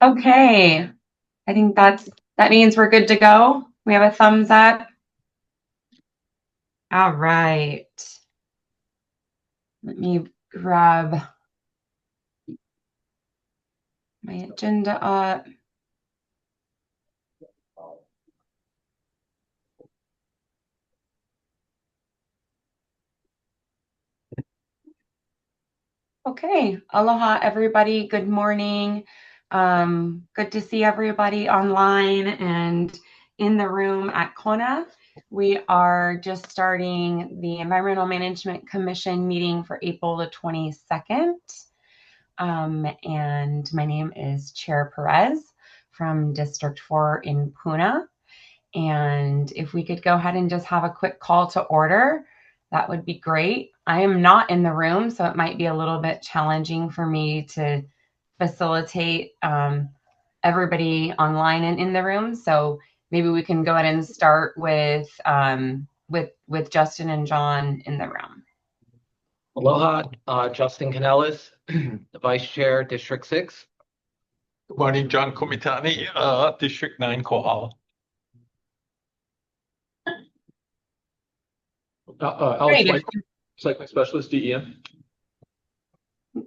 Okay, I think that means we're good to go. We have a thumbs up. All right. Let me grab my agenda up. Okay, aloha everybody. Good morning. Good to see everybody online and in the room at Kona. We are just starting the Environmental Management Commission meeting for April the 22nd. And my name is Chair Perez from District 4 in Puna. And if we could go ahead and just have a quick call to order, that would be great. I am not in the room, so it might be a little bit challenging for me to facilitate everybody online and in the room. So maybe we can go ahead and start with Justin and John in the room. Aloha, Justin Canellis, the Vice Chair, District 6. Good morning, John Komitani, District 9, Kohala. Great. Alex White, Cycling Specialist, DEM. Do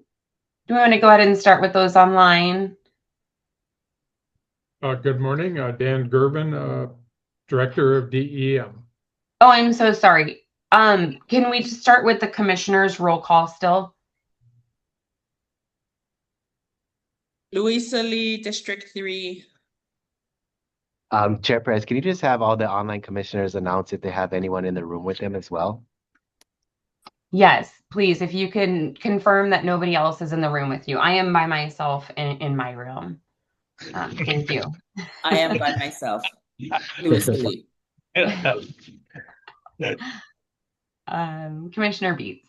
we want to go ahead and start with those online? Good morning, Dan Gerben, Director of DEM. Oh, I'm so sorry. Can we just start with the commissioners roll call still? Louisa Lee, District 3. Chair Perez, can you just have all the online commissioners announce if they have anyone in the room with them as well? Yes, please. If you can confirm that nobody else is in the room with you. I am by myself in my room. Thank you. I am by myself. Louisa Lee. Commissioner Beats.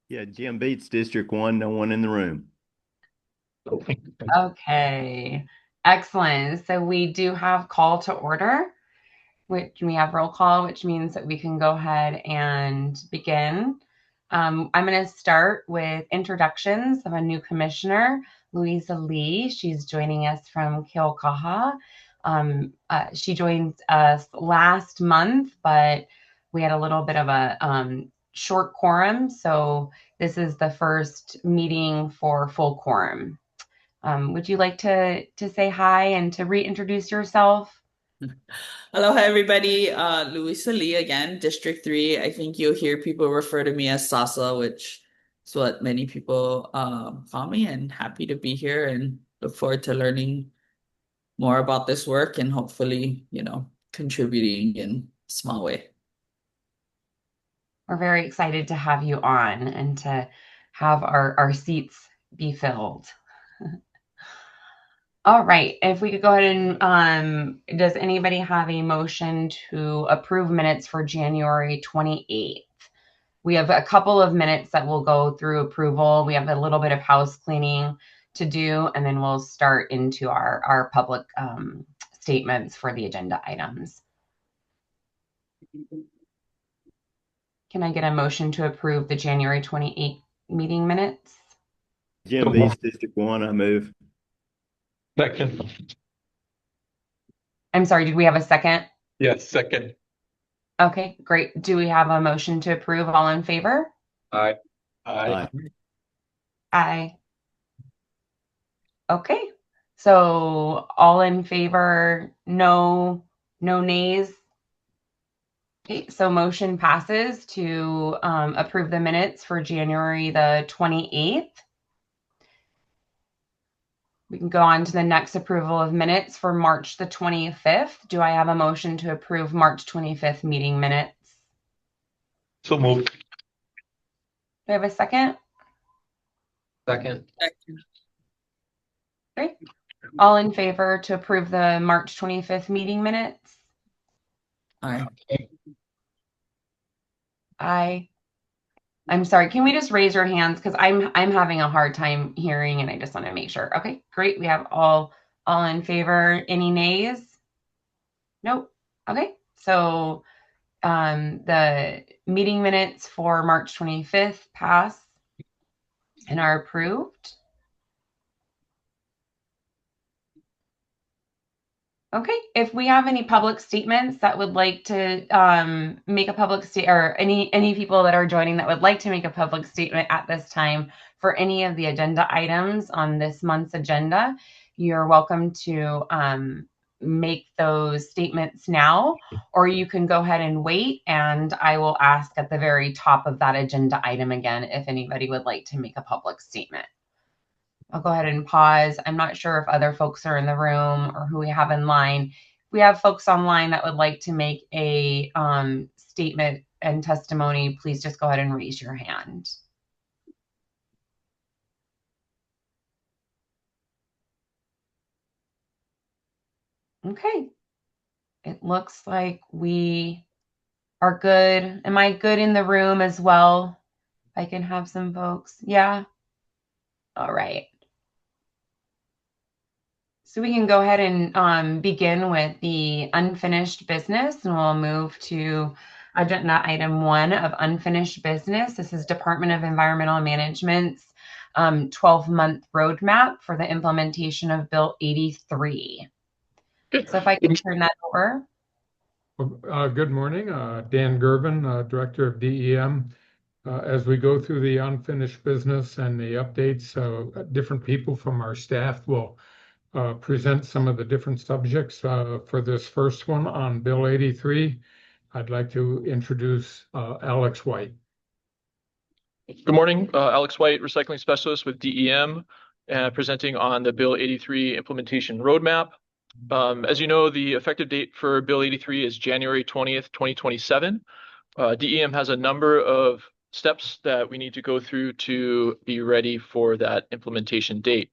Yeah, Jim Beats, District 1, no one in the room. Okay, excellent. So we do have call to order, which we have roll call, which means that we can go ahead and begin. I'm going to start with introductions of a new commissioner, Louisa Lee. She's joining us from Keaukaha. She joined us last month, but we had a little bit of a short quorum. So this is the first meeting for full quorum. Would you like to say hi and to reintroduce yourself? Aloha, everybody. Louisa Lee again, District 3. I think you'll hear people refer to me as Sasa, which is what many people call me, and happy to be here and look forward to learning more about this work and hopefully, contributing in a small way. We're very excited to have you on and to have our seats be filled. All right, if we could go ahead and, does anybody have a motion to approve minutes for January 28th? We have a couple of minutes that will go through approval. We have a little bit of house cleaning to do, and then we'll start into our public statements for the agenda items. Can I get a motion to approve the January 28th meeting minutes? Jim Beats, District 1, I move. Second. I'm sorry, did we have a second? Yes, second. Okay, great. Do we have a motion to approve? All in favor? Aye. Aye. Aye. Okay, so all in favor, no nays. Okay, so motion passes to approve the minutes for January the 28th. We can go on to the next approval of minutes for March the 25th. Do I have a motion to approve March 25th meeting minutes? So moved. Do I have a second? Second. Great. All in favor to approve the March 25th meeting minutes? Aye. Aye. I'm sorry, can we just raise your hands? Because I'm having a hard time hearing and I just want to make sure. Okay, great. We have all in favor. Any nays? Nope. Okay, so the meeting minutes for March 25th pass and are approved. Okay, if we have any public statements that would like to make a public state, or any people that are joining that would like to make a public statement at this time for any of the agenda items on this month's agenda, you're welcome to make those statements now, or you can go ahead and wait, and I will ask at the very top of that agenda item again if anybody would like to make a public statement. I'll go ahead and pause. I'm not sure if other folks are in the room or who we have in line. If we have folks online that would like to make a statement and testimony, please just go ahead and raise your hand. Okay. It looks like we are good. Am I good in the room as well? I can have some folks. Yeah. All right. So we can go ahead and begin with the unfinished business, and we'll move to agenda item 1 of unfinished business. This is Department of Environmental Management's 12-month roadmap for the implementation of Bill 83. So if I can turn that over. Good morning, Dan Gerben, Director of DEM. As we go through the unfinished business and the updates, different people from our staff will present some of the different subjects for this first one on Bill 83. I'd like to introduce Alex White. Good morning, Alex White, Recycling Specialist with DEM, presenting on the Bill 83 implementation roadmap. As you know, the effective date for Bill 83 is January 20th, 2027. DEM has a number of steps that we need to go through to be ready for that implementation date.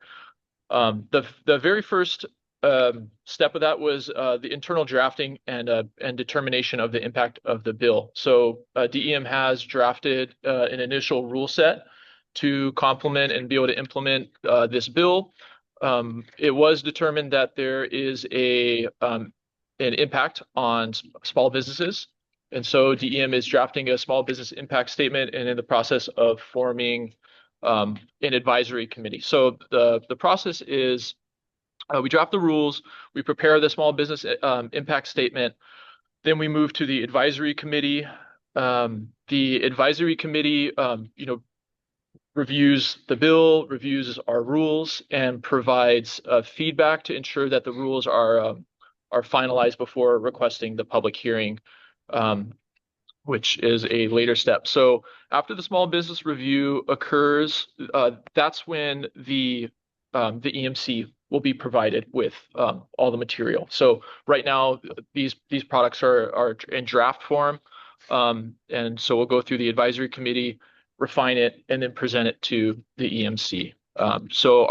The very first step of that was the internal drafting and determination of the impact of the bill. So DEM has drafted an initial rule set to complement and be able to implement this bill. It was determined that there is an impact on small businesses. And so DEM is drafting a small business impact statement and in the process of forming an advisory committee. So the process is we draft the rules, we prepare the small business impact statement, then we move to the advisory committee. The advisory committee, reviews the bill, reviews our rules, and provides feedback to ensure that the rules are finalized before requesting the public hearing, which is a later step. So after the small business review occurs, that's when the EMC will be provided with all the material. So right now, these products are in draft form, and so we'll go through the advisory committee, refine it, and then present it to the EMC. So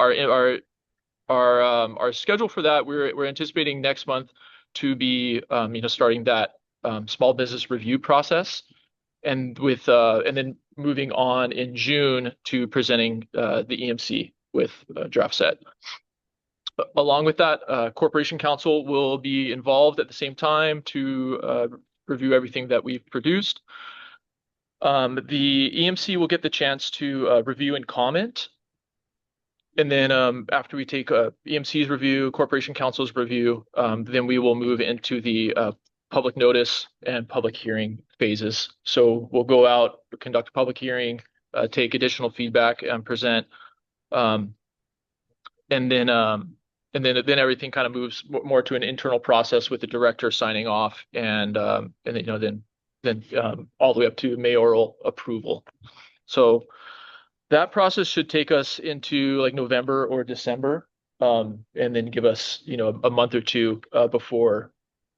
our schedule for that, we're anticipating next month to be starting that small business review process, and then moving on in June to presenting the EMC with a draft set. Along with that, Corporation Counsel will be involved at the same time to review everything that we've produced. The EMC will get the chance to review and comment. And then after we take EMC's review, Corporation Counsel's review, then we will move into the public notice and public hearing phases. So we'll go out, conduct a public hearing, take additional feedback, and present. And then everything kind of moves more to an internal process with the director signing off, and then all the way up to mayoral approval. So that process should take us into like November or December, and then give us a month or two before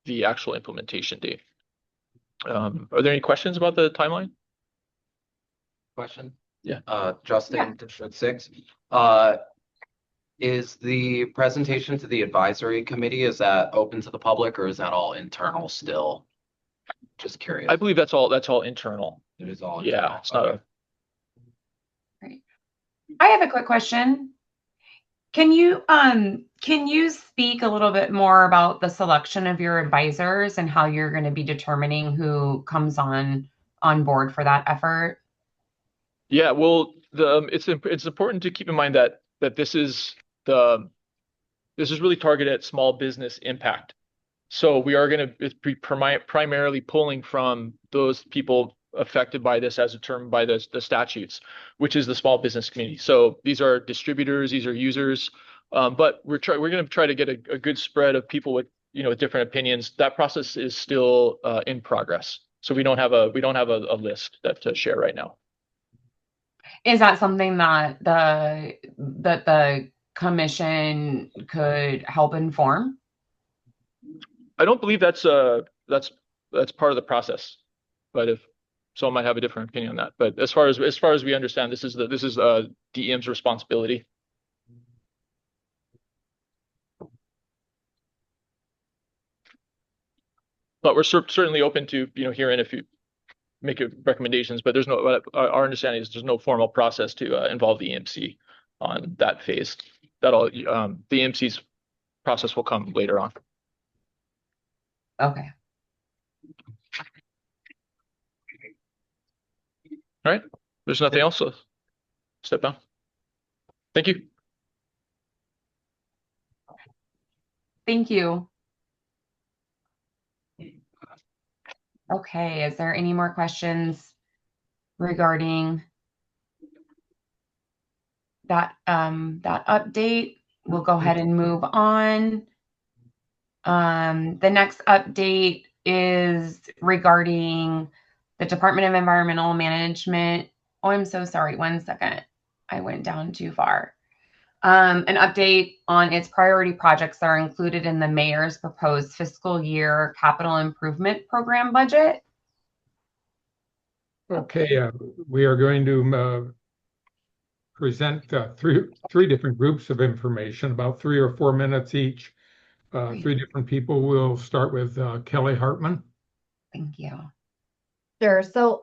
the actual implementation date. Are there any questions about the timeline? Question? Yeah. Justin, District 6. Is the presentation to the advisory committee, is that open to the public, or is that all internal still? Just curious. I believe that's all internal. It is all internal. Yeah, it's not a. Great. I have a quick question. Can you speak a little bit more about the selection of your advisors and how you're going to be determining who comes on board for that effort? Yeah, well, it's important to keep in mind that this is the this is really targeted at small business impact. So we are going to be primarily pulling from those people affected by this as determined by the statutes, which is the small business community. So these are distributors, these are users, but we're going to try to get a good spread of people with with different opinions. That process is still in progress. So we don't have a list to share right now. Is that something that the commission could help inform? I don't believe that's part of the process, but if someone might have a different opinion on that. But as far as we understand, this is DEM's responsibility. But we're certainly open to hearing if you make recommendations. But there's no our understanding is there's no formal process to involve the EMC on that phase. That'll the EMC's process will come later on. Okay. All right. There's nothing else. So step down. Thank you. Thank you. Okay, is there any more questions regarding that update? We'll go ahead and move on. The next update is regarding the Department of Environmental Management. Oh, I'm so sorry. 1 second. I went down too far. An update on its priority projects that are included in the mayor's proposed fiscal year capital improvement program budget. Okay, we are going to present three different groups of information, about 3 or 4 minutes each. 3 different people. We'll start with Kelly Hartman. Thank you. Sure. So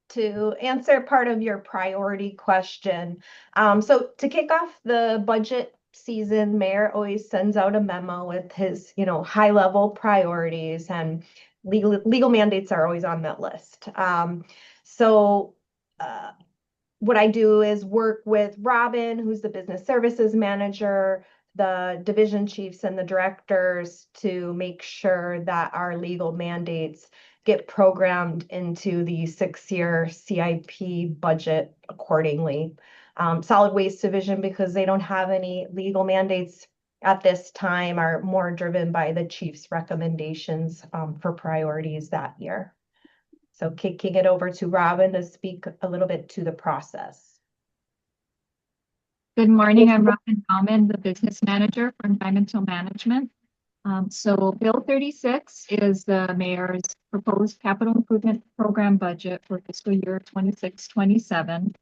to answer part of your priority question, so to kick off the budget season, Mayor always sends out a memo with his, high level priorities, and legal mandates are always on that list. What I do is work with Robin, who's the business services manager, the division chiefs and the directors to make sure that our legal mandates get programmed into the 6-year CIP budget accordingly. Solid Waste Division, because they don't have any legal mandates at this time, are more driven by the chief's recommendations for priorities that year. So kicking it over to Robin to speak a little bit to the process. Good morning, I'm Robin Bauman, the business manager for environmental management. So Bill 36 is the mayor's proposed capital improvement program budget for fiscal year 26-27.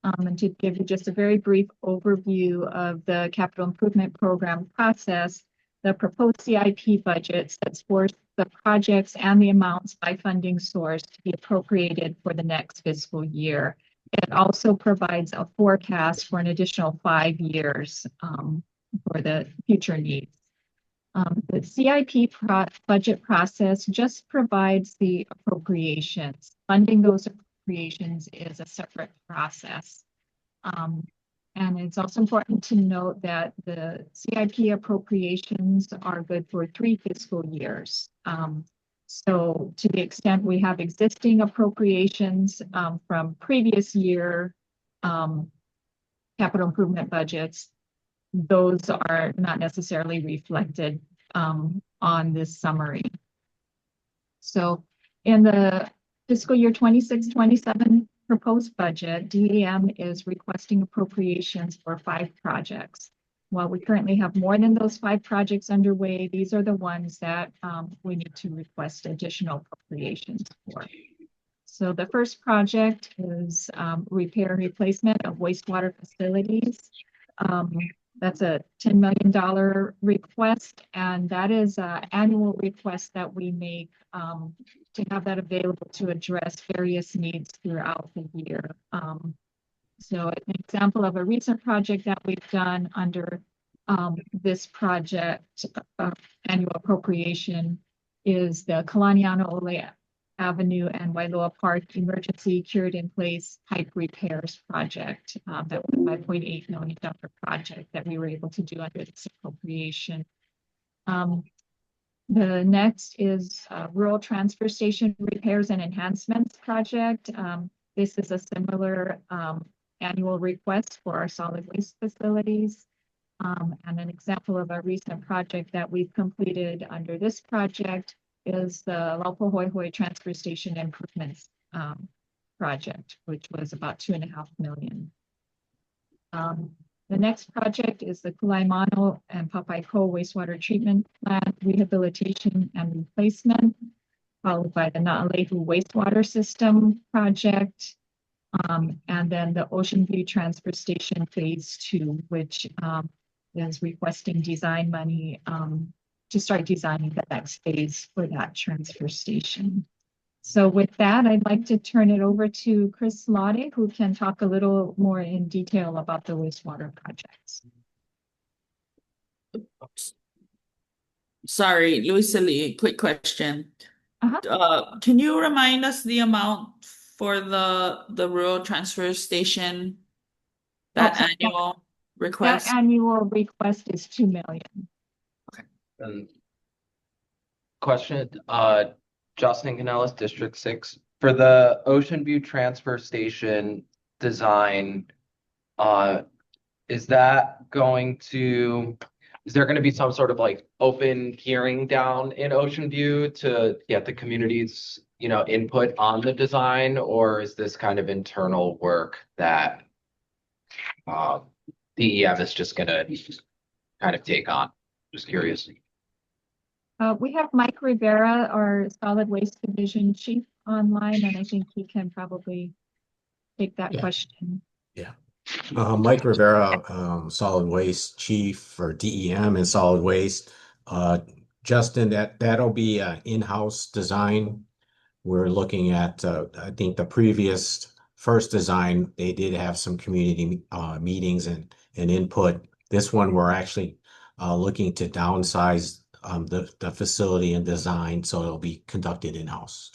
And to give you just a very brief overview of the capital improvement program process, the proposed CIP budget sets forth the projects and the amounts by funding source to be appropriated for the next fiscal year. It also provides a forecast for an additional 5 years for the future needs. The CIP budget process just provides the appropriations. Funding those appropriations is a separate process. And it's also important to note that the CIP appropriations are good for 3 fiscal years. So to the extent we have existing appropriations from previous year capital improvement budgets, those are not necessarily reflected on this summary. So in the fiscal year 26-27 proposed budget, DEM is requesting appropriations for 5 projects. While we currently have more than those 5 projects underway, these are the ones that we need to request additional appropriations for. So the first project is repair and replacement of wastewater facilities. That's a $10 million request, and that is an annual request that we make to have that available to address various needs throughout the year. So an example of a recent project that we've done under this project annual appropriation is the Kalaniano Avenue and Wailoa Park Emergency Cured in Place Pipe Repairs Project. That was a $5.8 million project that we were able to do under this appropriation. The next is Rural Transfer Station Repairs and Enhancements Project. This is a similar annual request for our solid waste facilities. And an example of a recent project that we've completed under this project is the Laupohoihoi Transfer Station Improvements project, which was about $2.5 million. The next project is the Kulaimano and Papaikou wastewater treatment plant rehabilitation and replacement, followed by the Naalehu wastewater system project, and then the Ocean View Transfer Station Phase 2, which is requesting design money to start designing the next phase for that transfer station. So with that, I'd like to turn it over to Chris Lade, who can talk a little more in detail about the wastewater projects. Sorry, Louisa Lee, quick question. Can you remind us the amount for the rural transfer station, that annual request? That annual request is $2 million. And question, Justin Canellis, District 6. For the Ocean View Transfer Station design, is there going to be some sort of like open hearing down in Ocean View to get the community's, input on the design, or is this kind of internal work that DEM is just gonna kind of take on? Just curious. We have Mike Rivera, our solid waste division chief, online, and I think he can probably take that question. Yeah. Mike Rivera, solid waste chief for DEM and solid waste. Justin, that'll be an in-house design. We're looking at, I think the previous first design, they did have some community meetings and input. This one, we're actually looking to downsize the facility and design, so it'll be conducted in-house.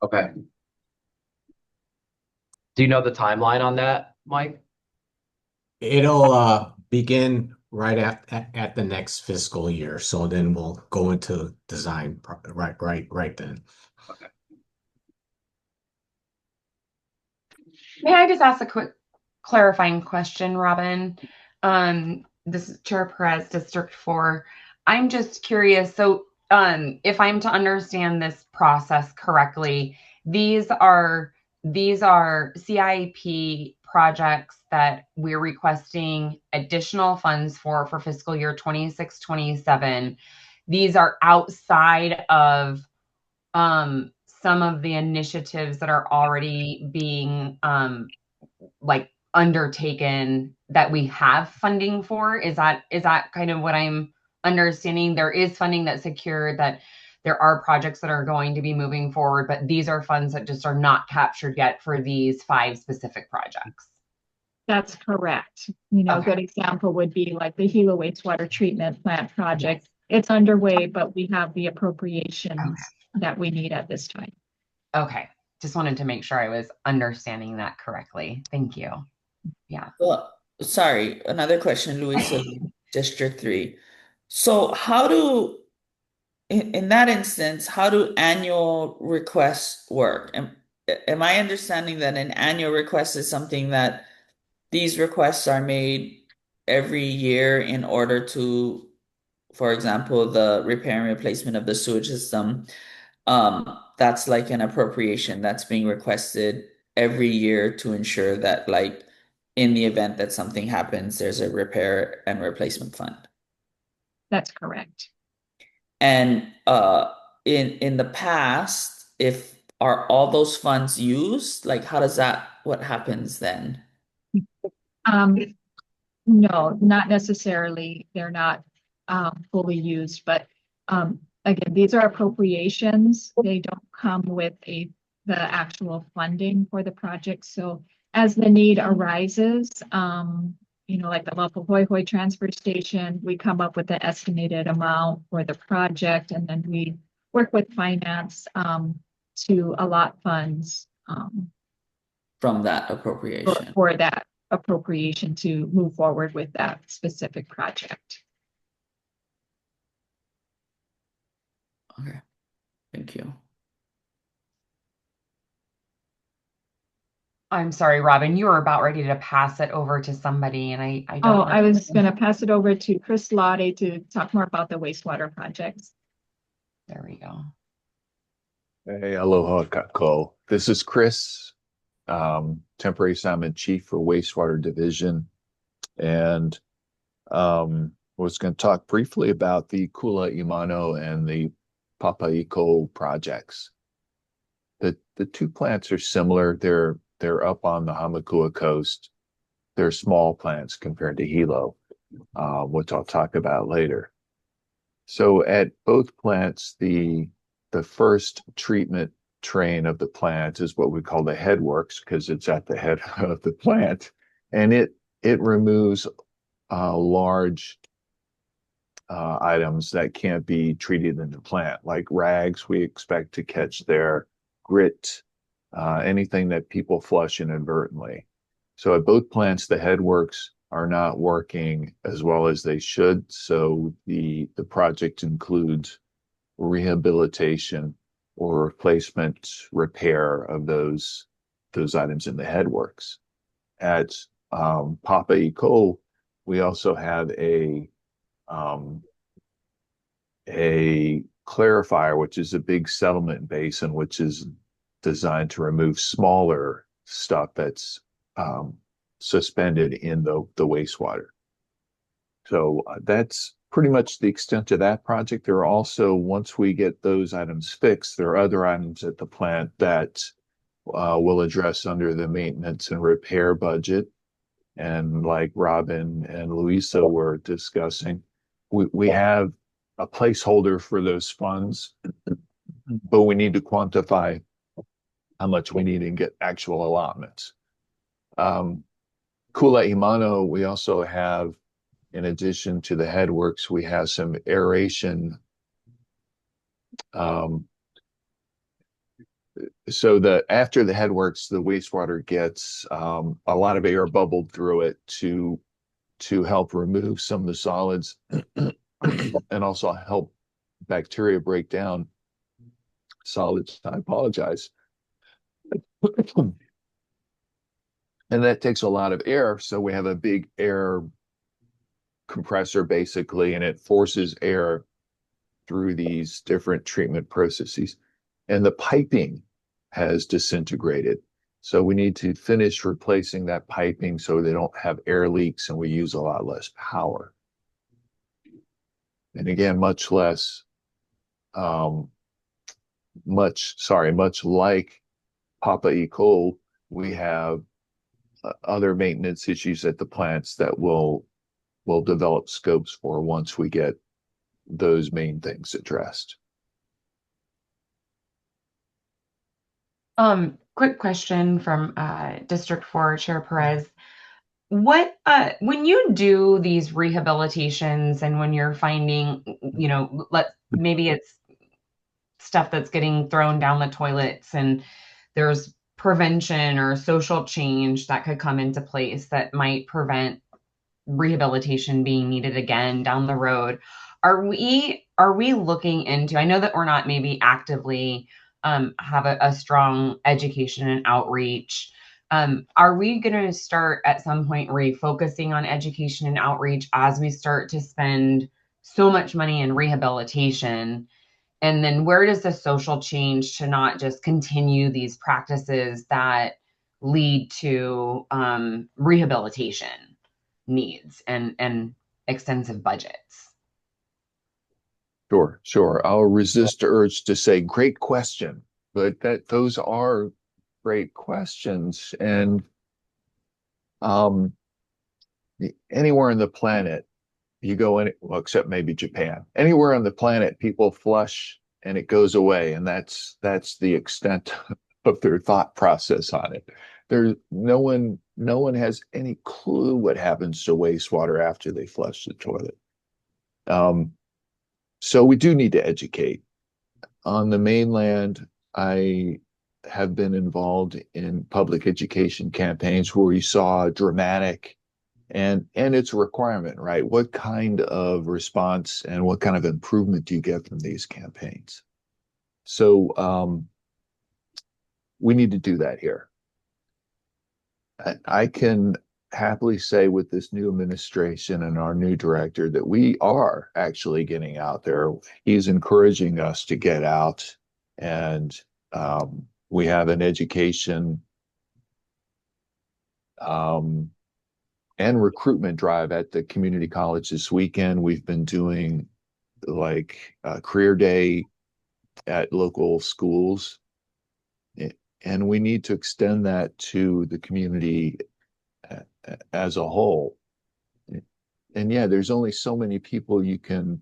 Okay. Do you know the timeline on that, Mike? It'll begin right at the next fiscal year, so then we'll go into design right then. Okay. May I just ask a quick clarifying question, Robin? This is Chair Perez, District 4. I'm just curious. So if I'm to understand this process correctly, these are CIP projects that we're requesting additional funds for fiscal year 26-27. These are outside of some of the initiatives that are already being undertaken that we have funding for. Is that kind of what I'm understanding? There is funding that's secured, that there are projects that are going to be moving forward, but these are funds that just are not captured yet for these 5 specific projects. That's correct. A good example would be like the Gila wastewater treatment plant project. It's underway, but we have the appropriations that we need at this time. Okay. Just wanted to make sure I was understanding that correctly. Thank you. Yeah. Well, sorry, another question, Louisa, District 3. So in that instance, how do annual requests work? Am I understanding that an annual request is something that these requests are made every year in order to, for example, the repair and replacement of the sewage system? That's like an appropriation that's being requested every year to ensure that, like, in the event that something happens, there's a repair and replacement fund. That's correct. And in the past, are all those funds used? Like, what happens then? No, not necessarily. They're not fully used, but again, these are appropriations. They don't come with the actual funding for the project. So as the need arises, like the Laupohoihoi transfer station, we come up with the estimated amount for the project, and then we work with finance to allot funds From that appropriation. for that appropriation to move forward with that specific project. Okay, thank you. I'm sorry, Robin, you were about ready to pass it over to somebody, and I don't Oh, know. I was going to pass it over to Chris Lottie to talk more about the wastewater projects. There we go. Hey, aloha kako. This is Chris, temporary assignment chief for wastewater division, and was going to talk briefly about the Kula Imano and the Papaiko projects. The two plants are similar. They're up on the Hamakua coast. They're small plants compared to Hilo, which I'll talk about later. So at both plants, the first treatment train of the plant is what we call the headworks, because it's at the head of the plant, and it removes large items that can't be treated in the plant, like rags we expect to catch there, grit, anything that people flush inadvertently. So at both plants, the headworks are not working as well as they should. So the project includes rehabilitation or replacement repair of those items in the headworks. At Papaiko, we also have a clarifier, which is a big settlement basin, which is designed to remove smaller stuff that's suspended in the wastewater. So that's pretty much the extent of that project. There are also, once we get those items fixed, there are other items at the plant that we'll address under the maintenance and repair budget. And like Robin and Louisa were discussing, we have a placeholder for those funds, but we need to quantify how much we need and get actual allotments. Kula Imano, we also have, in addition to the headworks, we have some aeration. So that after the headworks, the wastewater gets a lot of air bubbled through it to help remove some of the solids and also help bacteria break down solids. I apologize. And that takes a lot of air. So we have a big air compressor basically, and it forces air through these different treatment processes. And the piping has disintegrated. So we need to finish replacing that piping so they don't have air leaks and we use a lot less power. And again, much like Papaiko, we have other maintenance issues at the plants that we'll develop scopes for once we get those main things addressed. Quick question from District 4 Chair Perez. What when you do these rehabilitations and when you're finding, maybe it's stuff that's getting thrown down the toilets and there's prevention or social change that could come into place that might prevent rehabilitation being needed again down the road. Are we looking into, I know that we're not maybe actively have a strong education and outreach. Are we going to start at some point refocusing on education and outreach as we start to spend so much money in rehabilitation? And then where does the social change to not just continue these practices that lead to rehabilitation needs and extensive budgets? Sure. I'll resist the urge to say great question, but those are great questions. And anywhere on the planet, you go in, well, except maybe Japan, anywhere on the planet, people flush and it goes away. And that's the extent of their thought process on it. No one has any clue what happens to wastewater after they flush the toilet. So we do need to educate. on the mainland, I have been involved in public education campaigns where we saw dramatic and it's a requirement, right? What kind of response and what kind of improvement do you get from these campaigns? So we need to do that here. I can happily say with this new administration and our new director that we are actually getting out there. He's encouraging us to get out, and we have an education and recruitment drive at the community college this weekend. We've been doing like a career day at local schools, and we need to extend that to the community as a whole. And yeah, there's only so many people you can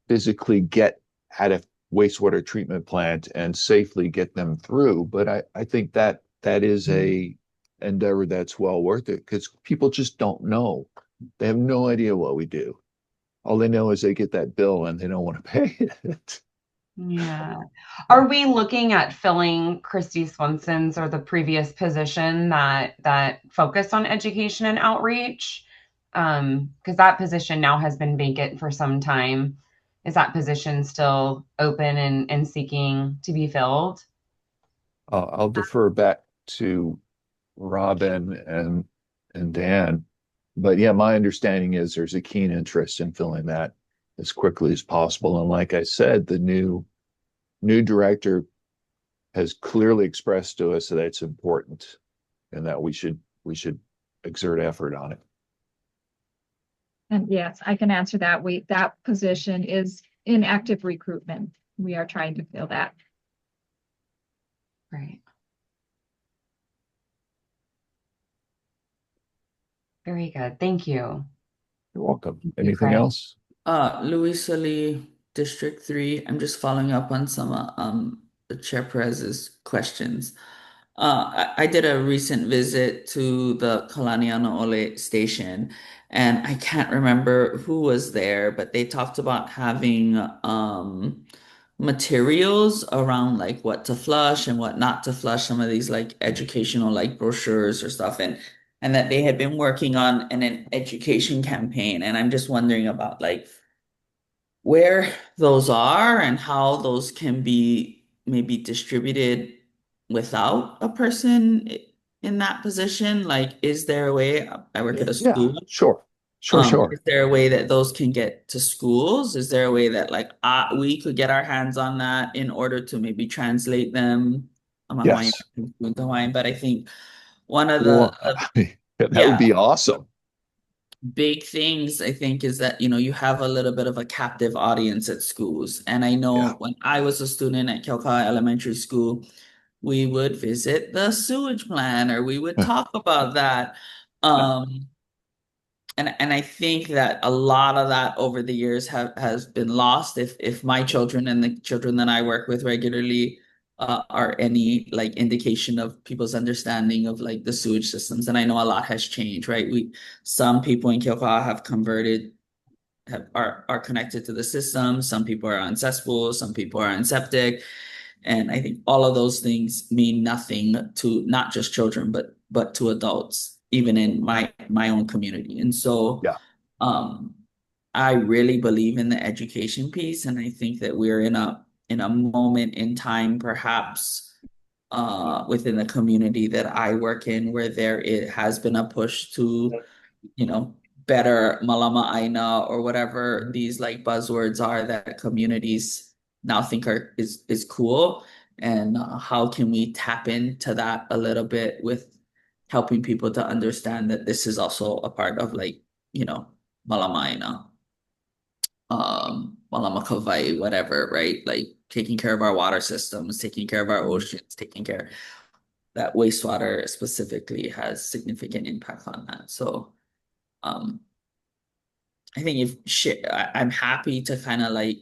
physically get at a wastewater treatment plant and safely get them through. But I think that is a endeavor that's well worth it, because people just don't know. They have no idea what we do. All they know is they get that bill and they don't want to pay it. Yeah. Are we looking at filling Christy Swenson's or the previous position that focused on education and outreach? Because that position now has been vacant for some time. Is that position still open and seeking to be filled? I'll defer back to Robin and Dan. But yeah, my understanding is there's a keen interest in filling that as quickly as possible. And like I said, the new director has clearly expressed to us that it's important and that we should exert effort on it. And yes, I can answer that. That position is in active recruitment. We are trying to fill that. Right. Very good. Thank you. You're welcome. You, Anything Craig. else? Louisa Lee, District 3. I'm just following up on some the Chair Perez's questions. I did a recent visit to the Kalaniana Ole station, and I can't remember who was there, but they talked about having materials around like what to flush and what not to flush, some of these like educational like brochures or stuff, and that they had been working on an education campaign. And I'm just wondering about like where those are and how those can be maybe distributed without a person in that position. Like, is there a way? I work at a Yeah, school. sure. Sure. Is there a way that those can get to schools? Is there a way that like we could get our hands on that in order to maybe translate them? I'm a Hawaiian, Yes. fluent Hawaiian, but I think one of Well, the that would be awesome. big things I think is that you have a little bit of a captive audience at schools. And I know when I was a student at Keaukaua Elementary School, we would visit the sewage plant or we would talk about that. And I think that a lot of that over the years has been lost. If my children and the children that I work with regularly are any like indication of people's understanding of like the sewage systems, and I know a lot has changed, right? Some people in Keaukaua have converted, are connected to the system. Some people are on cesspools, some people are on septic, and I think all of those things mean nothing to not just children, but to adults, even in my own community. And so I really believe in the education piece, and I think that we're in a moment in time, perhaps within the community that I work in, where it has been a push to, better malama aina or whatever these like buzzwords are that communities now think is cool. And how can we tap into that a little bit with helping people to understand that this is also a part of like, malama aina, malama kawai, whatever, right? Like taking care of our water systems, taking care of our oceans, taking care that wastewater specifically has significant impact on that. So I think I'm happy to kind of like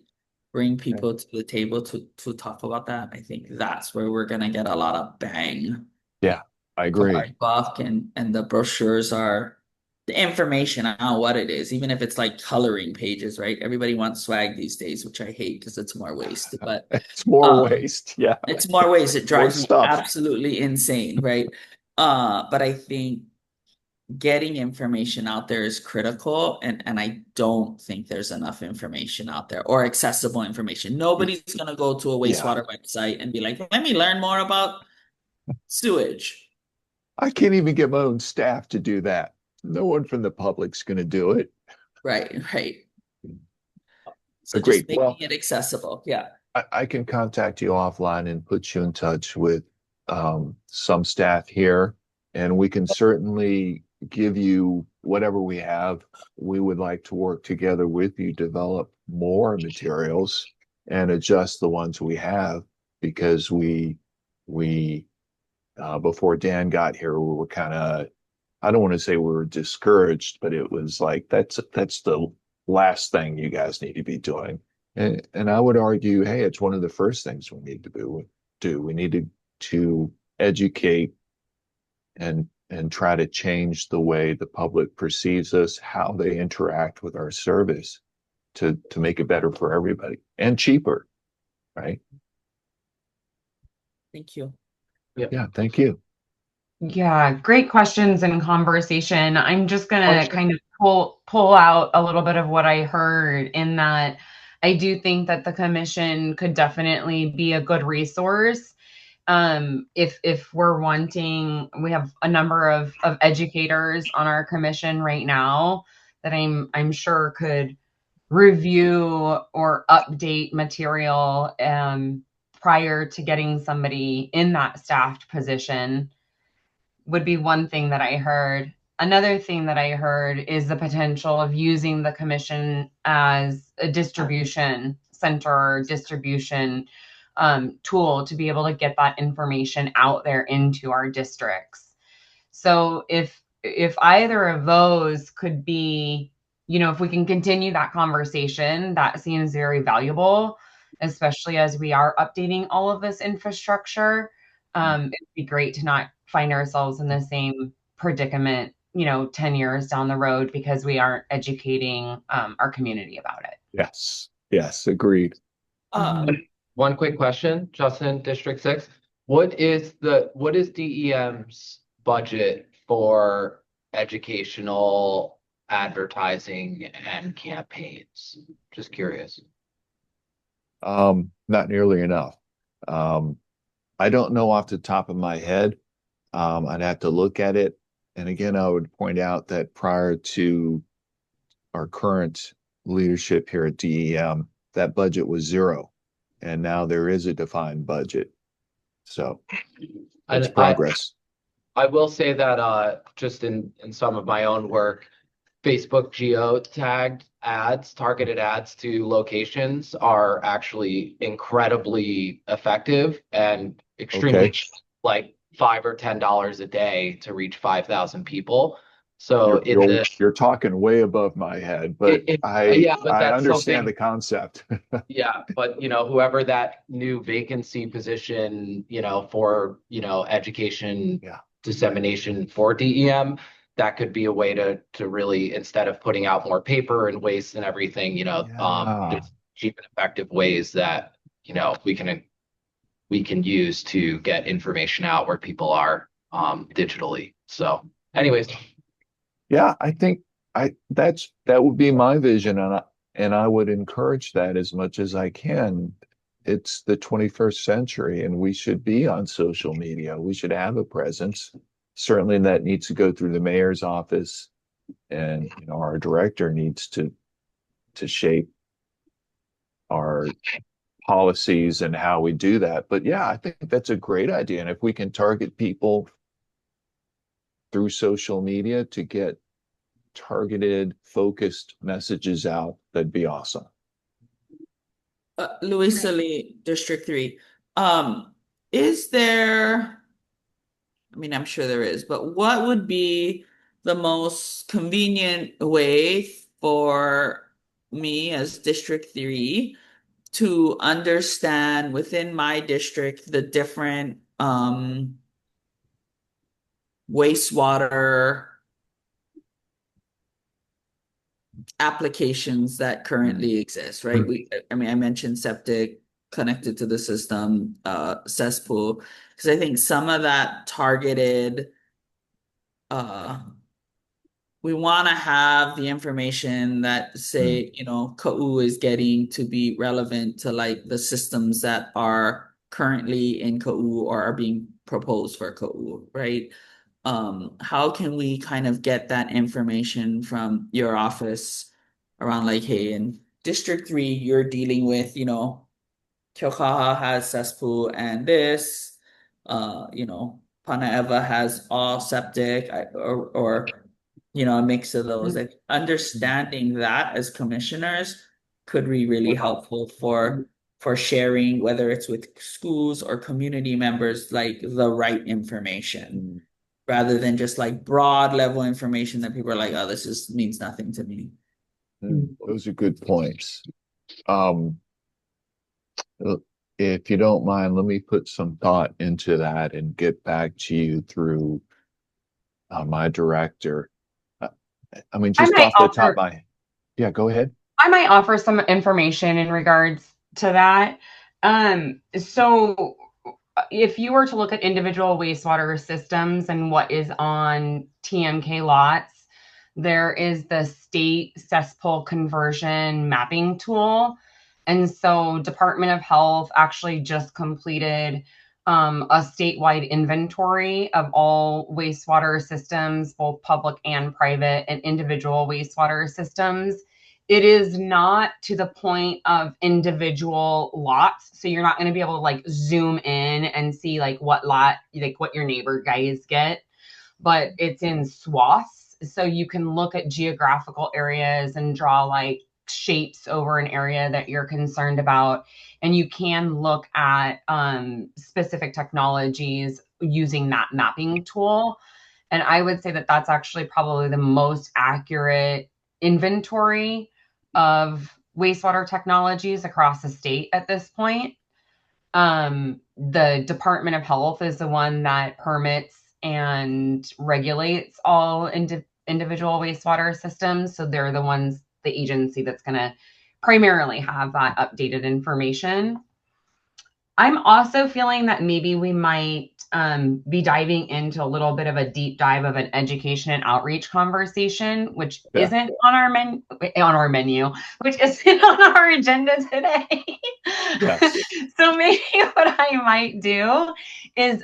bring people to the table to talk about that. I think that's where we're gonna get a lot of bang Yeah, I for agree. our buck, and the brochures are the information on what it is, even if it's like coloring pages, right? Everybody wants swag these days, which I hate because it's more waste, but It's more waste. Yeah. it's more waste. It More drives me stuff. absolutely insane, right? But I think getting information out there is critical, and I don't think there's enough information out there or accessible information. Nobody's gonna go to a Yeah. wastewater website and be like, let me learn more about sewage. I can't even get my own staff to do that. No one from the public's going to do it. Right, right. So Agreed. just making Well, it accessible. Yeah. I can contact you offline and put you in touch with some staff here, and we can certainly give you whatever we have. We would like to work together with you, develop more materials and adjust the ones we have because we before Dan got here, we were kind of, I don't want to say we were discouraged, but it was like that's the last thing you guys need to be doing. And I would argue, hey, it's one of the first things we need to do. We need to educate and try to change the way the public perceives us, how they interact with our service to make it better for everybody and cheaper, right? Thank you. Yeah, thank you. Yeah, great questions and conversation. I'm just gonna kind of pull out a little bit of what I heard in that I do think that the commission could definitely be a good resource. If we're wanting, we have a number of educators on our commission right now that I'm sure could review or update material prior to getting somebody in that staffed position would be one thing that I heard. Another thing that I heard is the potential of using the commission as a distribution center or distribution tool to be able to get that information out there into our districts. So if either of those could be, if we can continue that conversation, that seems very valuable, especially as we are updating all of this infrastructure. It'd be great to not find ourselves in the same predicament, 10 years down the road because we aren't educating our community about it. Yes, agreed. One quick question, Justin, District 6. What is DEM's budget for educational advertising and campaigns? Just curious. Not nearly enough. I don't know off the top of my head. I'd have to look at it. And again, I would point out that prior to our current leadership here at DEM, that budget was zero. And now there is a defined budget. So it's progress. I will say that just in some of my own work, Facebook geo-tagged ads, targeted ads to locations are actually incredibly effective and extremely cheap, like $5 or $10 a day to reach 5,000 people. So you're talking way above my head, but I understand the concept. Yeah, but whoever that new vacancy position, for education dissemination for DEM, that could be a way to really, instead of putting out more paper and waste and everything, just cheap and effective ways that we can use to get information out where people are digitally. So, anyways. Yeah, I think that would be my vision, and I would encourage that as much as I can. It's the 21st century, and we should be on social media. We should have a presence. Certainly, that needs to go through the mayor's office, and our director needs to shape our policies and how we do that. But yeah, I think that's a great idea, and if we can target people through social media to get targeted, focused messages out, that'd be awesome. Louisa Lee, District 3. Is there, I'm sure there is, but what would be the most convenient way for me as District 3 to understand within my district the different wastewater applications that currently exist, right? I mean, I mentioned septic connected to the system, cesspool, because I think some of that targeted, we want to have the information that say, you know, KAU is getting to be relevant to like the systems that are currently in KAU or are being proposed for KAU, right? How can we kind of get that information from your office around like, hey, in District 3, you're dealing with, you know, Kyokaha has cesspool and this, you know, Panaeva has all septic or you know, a mix of those. Like understanding that as commissioners could be really helpful for sharing, whether it's with schools or community members, like the right information, rather than just like broad level information that people are like, oh, this is means nothing to me. Those are good points. If you don't mind, let me put some thought into that and get back to you through my director. I mean, just off the top of my, yeah, go ahead. I might offer some information in regards to that. So if you were to look at individual wastewater systems and what is on TMK lots, there is the state cesspool conversion mapping tool. And so Department of Health actually just completed a statewide inventory of all wastewater systems, both public and private, and individual wastewater systems. It is not to the point of individual lots. So you're not going to be able to like zoom in and see like what lot, like what your neighbor guys get, but it's in swaths. So you can look at geographical areas and draw like shapes over an area that you're concerned about. And you can look at specific technologies using that mapping tool. And I would say that that's actually probably the most accurate inventory of wastewater technologies across the state at this point. The Department of Health is the one that permits and regulates all individual wastewater systems. So they're the ones, the agency that's going to primarily have that updated information. I'm also feeling that maybe we might be diving into a little bit of a deep dive of an education and outreach conversation, which isn't on our menu, which isn't on our agenda today. Yes. So maybe what I might do is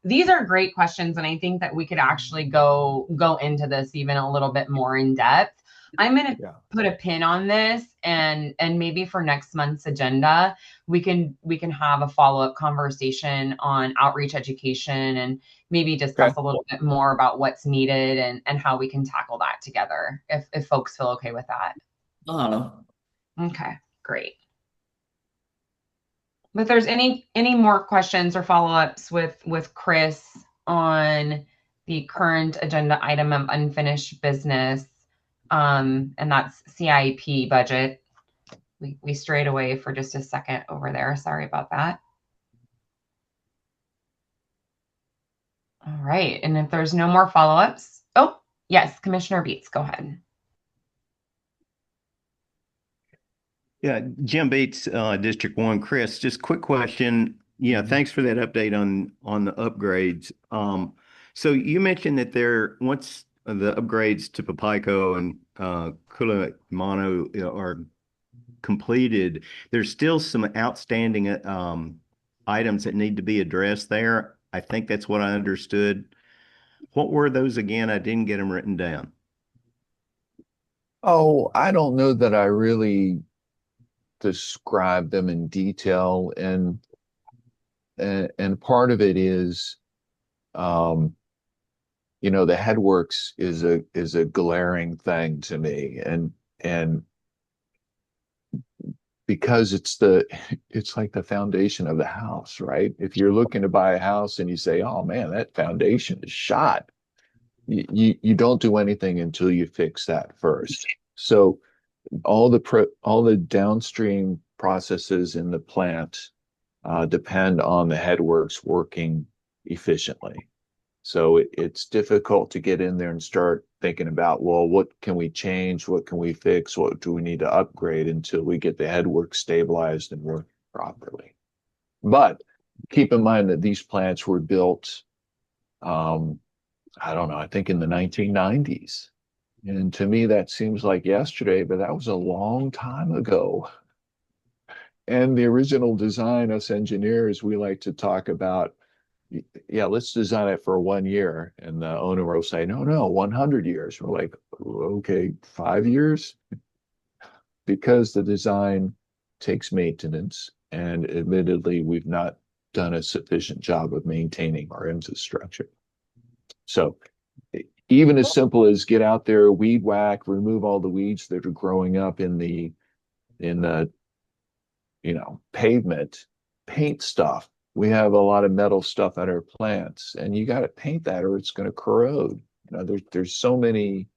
these are great questions, and I think that we could actually go into this even a little bit more in depth. I'm going to put a pin on this, and maybe for next month's agenda, we can have a follow-up conversation on outreach education and maybe discuss a little bit more about what's needed and how we can tackle that together, if folks feel okay with that. Okay, great. But if there's any more questions or follow-ups with Chris on the current agenda item of unfinished business, and that's CIP budget. We strayed away for just a second over there. Sorry about that. All right. And if there's no more follow-ups, oh, yes, Commissioner Beets, go ahead. Yeah, Jim Bates, District 1. Chris, just quick question. Yeah, thanks for that update on the upgrades. So you mentioned that once the upgrades to Papaico and Kulimano are completed, there's still some outstanding items that need to be addressed there. I think that's what I understood. What were those again? I didn't get them written down. Oh, I don't know that I really describe them in detail, and part of it is you know, the headworks is a glaring thing to me, and because it's like the foundation of the house, right? If you're looking to buy a house and you say, oh man, that foundation is shot, you don't do anything until you fix that first. So all the downstream processes in the plant depend on the headworks working efficiently. So it's difficult to get in there and start thinking about, well, what can we change? What can we fix? What do we need to upgrade until we get the headwork stabilized and working properly? But keep in mind that these plants were built, I don't know, I think in the 1990s. And to me, that seems like yesterday, but that was a long time ago. And the original design, us engineers, we like to talk about, yeah, let's design it for 1 year. And the owner will say, no, 100 years. We're like, okay, 5 years? Because the design takes maintenance. And admittedly, we've not done a sufficient job of maintaining our infrastructure. So even as simple as get out there, weed whack, remove all the weeds that are growing up in the pavement, paint stuff. We have a lot of metal stuff at our plants, and you got to paint that or it's going to corrode. There's so many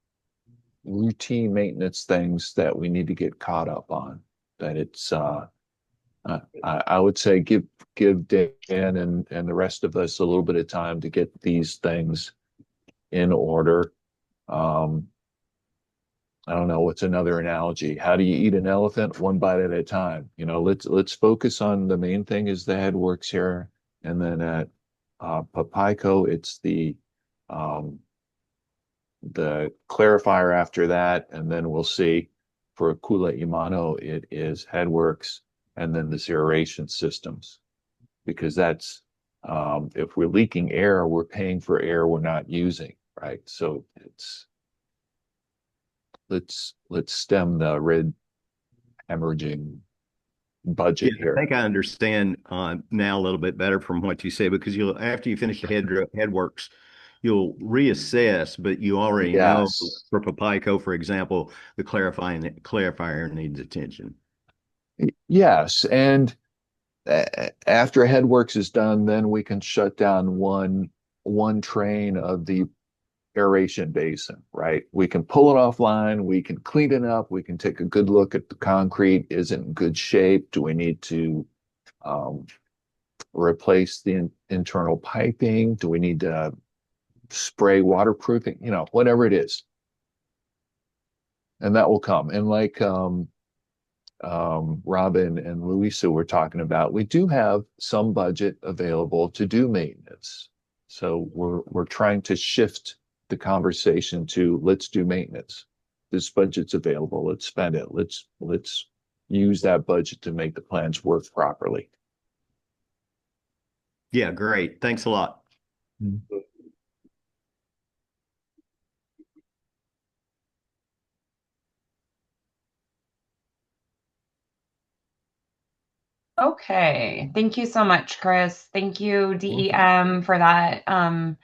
routine maintenance things that we need to get caught up on that it's I would say give Dan and the rest of us a little bit of time to get these things in order. I don't know, what's another analogy? How do you eat an elephant? One bite at a time. Let's focus on the main thing is the headworks here. And then at Papaico, it's the clarifier after that. And then we'll see for Kula Imano, it is headworks and then the aeration systems. Because that's, if we're leaking air, we're paying for air we're not using, right? So let's stem the red hemorrhaging budget Yeah, here. I think I understand now a little bit better from what you say, because after you finish the headworks, you'll reassess, but you already know for Papaico, for example, the clarifier needs attention. Yes, and after headworks is done, then we can shut down one train of the aeration basin, right? We can pull it offline, we can clean it up, we can take a good look at the concrete. Is it in good shape? Do we need to replace the internal piping? Do we need to spray waterproofing? Whatever it is. And that will come. And like Robin and Louisa were talking about, we do have some budget available to do maintenance. So we're trying to shift the conversation to let's do maintenance. This budget's available. Let's spend it. Let's use that budget to make the plans work properly. Yeah, great. Thanks a lot. Okay, thank you so much, Chris. Thank you, DEM, for that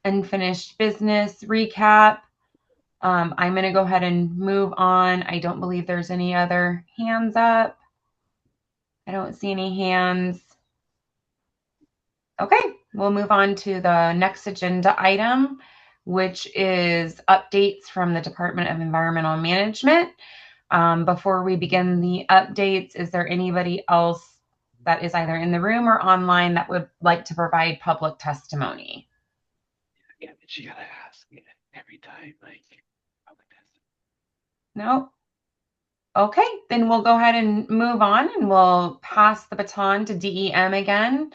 unfinished business recap. I'm going to go ahead and move on. I don't believe there's any other hands up. I don't see any hands. Okay, we'll move on to the next agenda item, which is updates from the Department of Environmental Management. Before we begin the updates, is there anybody else that is either in the room or online that would like to provide public testimony? Yeah, but you gotta ask every time, like, no? Okay, then we'll go ahead and move on, and we'll pass the baton to DEM again.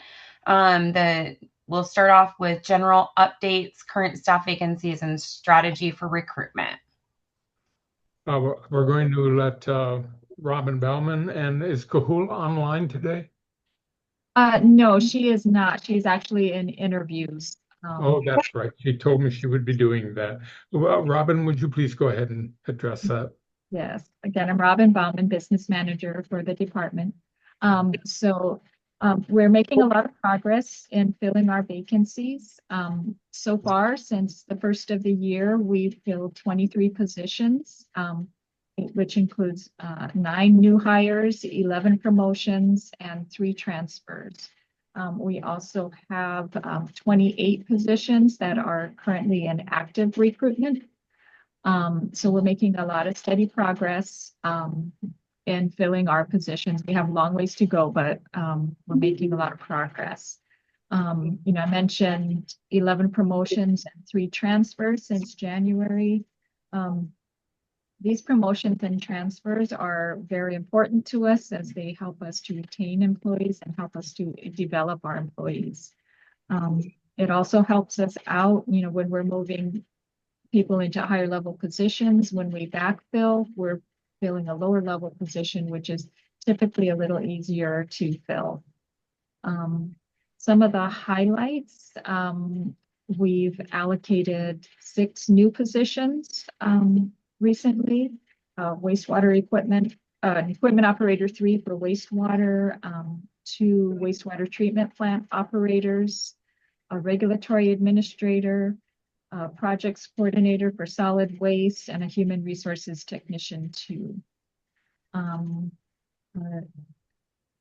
We'll start off with general updates, current staff vacancies, and strategy for recruitment. We're going to let Robin Bellman, and is Kahula online today? No, she is not. She's actually in interviews. Oh, that's right. She told me she would be doing that. Well, Robin, would you please go ahead and address that? Yes, again, I'm Robin Bauman, business manager for the department. We're making a lot of progress in filling our vacancies. So far, since the first of the year, we've filled 23 positions, which includes 9 new hires, 11 promotions, and 3 transfers. We also have 28 positions that are currently in active recruitment. So we're making a lot of steady progress in filling our positions. We have a long ways to go, but we're making a lot of progress. I mentioned 11 promotions and 3 transfers since January. These promotions and transfers are very important to us as they help us to retain employees and help us to develop our employees. It also helps us out, when we're moving people into higher level positions. When we backfill, we're filling a lower level position, which is typically a little easier to fill. Some of the highlights, we've allocated 6 new positions recently. Wastewater equipment operator 3 for wastewater, 2 wastewater treatment plant operators, a regulatory administrator, a projects coordinator for solid waste, and a human resources technician 2.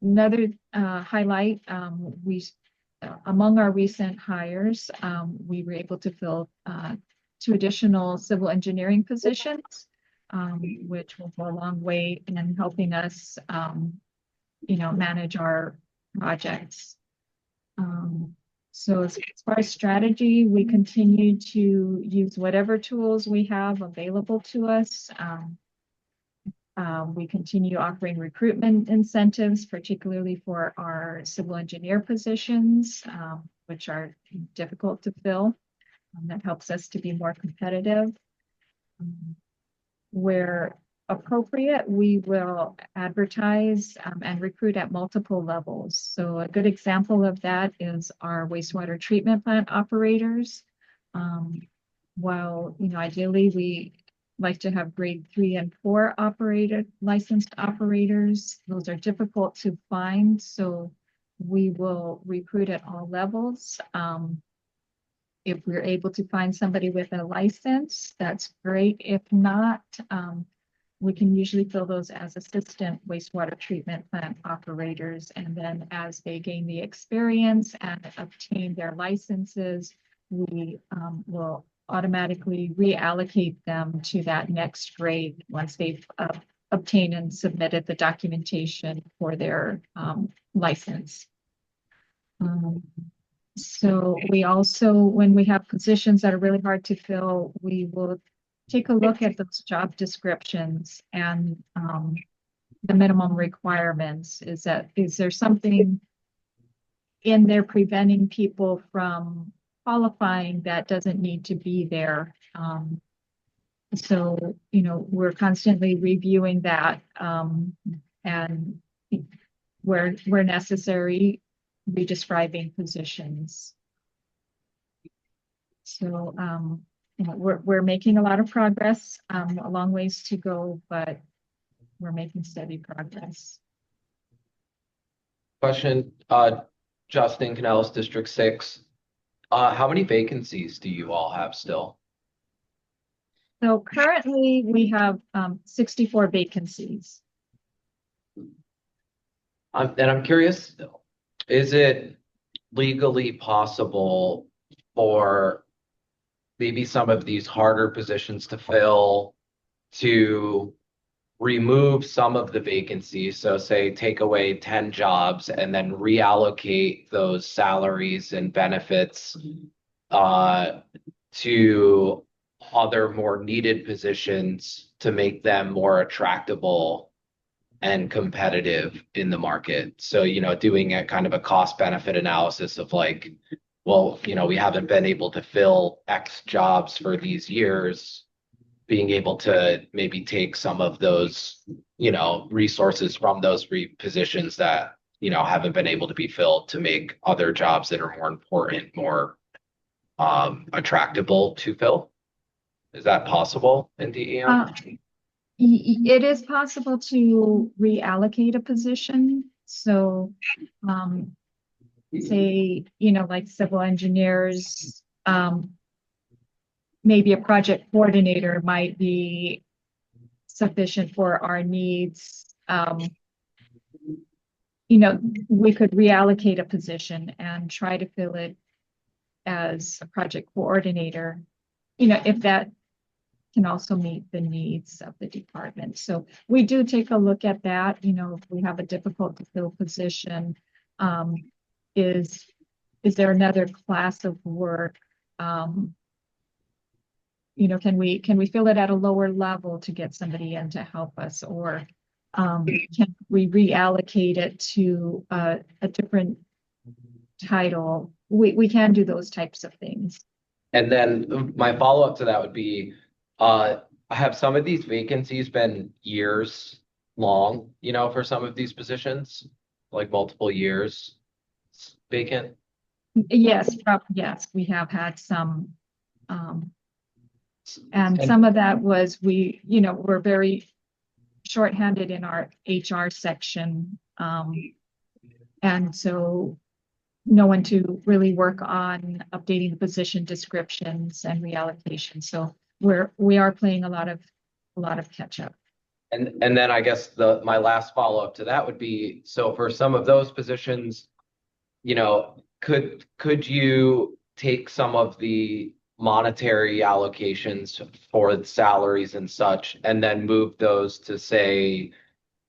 Another highlight, among our recent hires, we were able to fill 2 additional civil engineering positions, which will go a long way in helping us, manage our projects. So as far as strategy, we continue to use whatever tools we have available to us. We continue offering recruitment incentives, particularly for our civil engineer positions, which are difficult to fill. That helps us to be more competitive. Where appropriate, we will advertise and recruit at multiple levels. So a good example of that is our wastewater treatment plant operators. While, ideally we like to have grade 3 and 4 licensed operators, those are difficult to find. So we will recruit at all levels. If we're able to find somebody with a license, that's great. If not, we can usually fill those as assistant wastewater treatment plant operators. And then as they gain the experience and obtain their licenses, we will automatically reallocate them to that next grade once they've obtained and submitted the documentation for their license. So we also, when we have positions that are really hard to fill, we will take a look at those job descriptions and the minimum requirements. Is there something in there preventing people from qualifying that doesn't need to be there? So, we're constantly reviewing that, and where necessary, redescribing positions. So, we're making a lot of progress, a long ways to go, but we're making steady progress. Question, Justin Canellis, District 6. How many vacancies do you all have still? So currently we have 64 vacancies. And I'm curious, is it legally possible for maybe some of these harder positions to fill, to remove some of the vacancies? So say take away 10 jobs and then reallocate those salaries and benefits to other more needed positions to make them more attractable and competitive in the market. So, doing a kind of a cost benefit analysis of like, well, we haven't been able to fill X jobs for these years, being able to maybe take some of those, resources from those positions that, haven't been able to be filled to make other jobs that are more important, more attractable to fill. Is that possible in DEM? It is possible to reallocate a position. So, say, like civil engineers, maybe a project coordinator might be sufficient for our needs. We could reallocate a position and try to fill it as a project coordinator, if that can also meet the needs of the department. So we do take a look at that. If we have a difficult to fill position, is is there another class of work? You know, can we fill it at a lower level to get somebody in to help us, or can we reallocate it to a different title? We can do those types of things. And then my follow-up to that would be, have some of these vacancies been years long, you know, for some of these positions, like multiple years vacant? Yes, yes, we have had some, and some of that was we're very shorthanded in our HR section, and so no one to really work on updating the position descriptions and reallocation. So we are playing a lot of catch up. And then I guess my last follow-up to that would be, so for some of those positions, you know, could you take some of the monetary allocations for the salaries and such, and then move those to, say,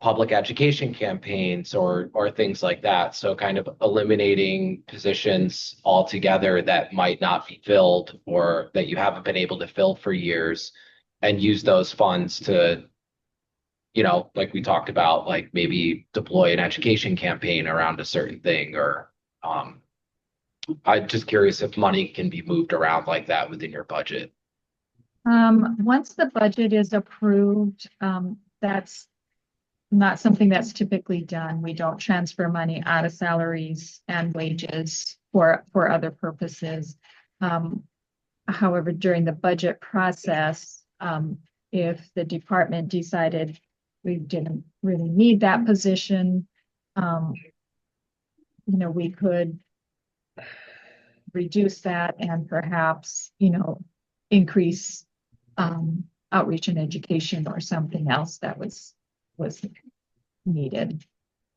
public education campaigns or things like that? So kind of eliminating positions altogether that might not be filled or that you haven't been able to fill for years, and use those funds to, you know, like we talked about, like maybe deploy an education campaign around a certain thing, or I'm just curious if money can be moved around like that within your budget. Once the budget is approved, that's not something that's typically done. We don't transfer money out of salaries and wages for other purposes. However, during the budget process, if the department decided we didn't really need that position, you know, we could reduce that and perhaps, you know, increase outreach and education or something else that was needed.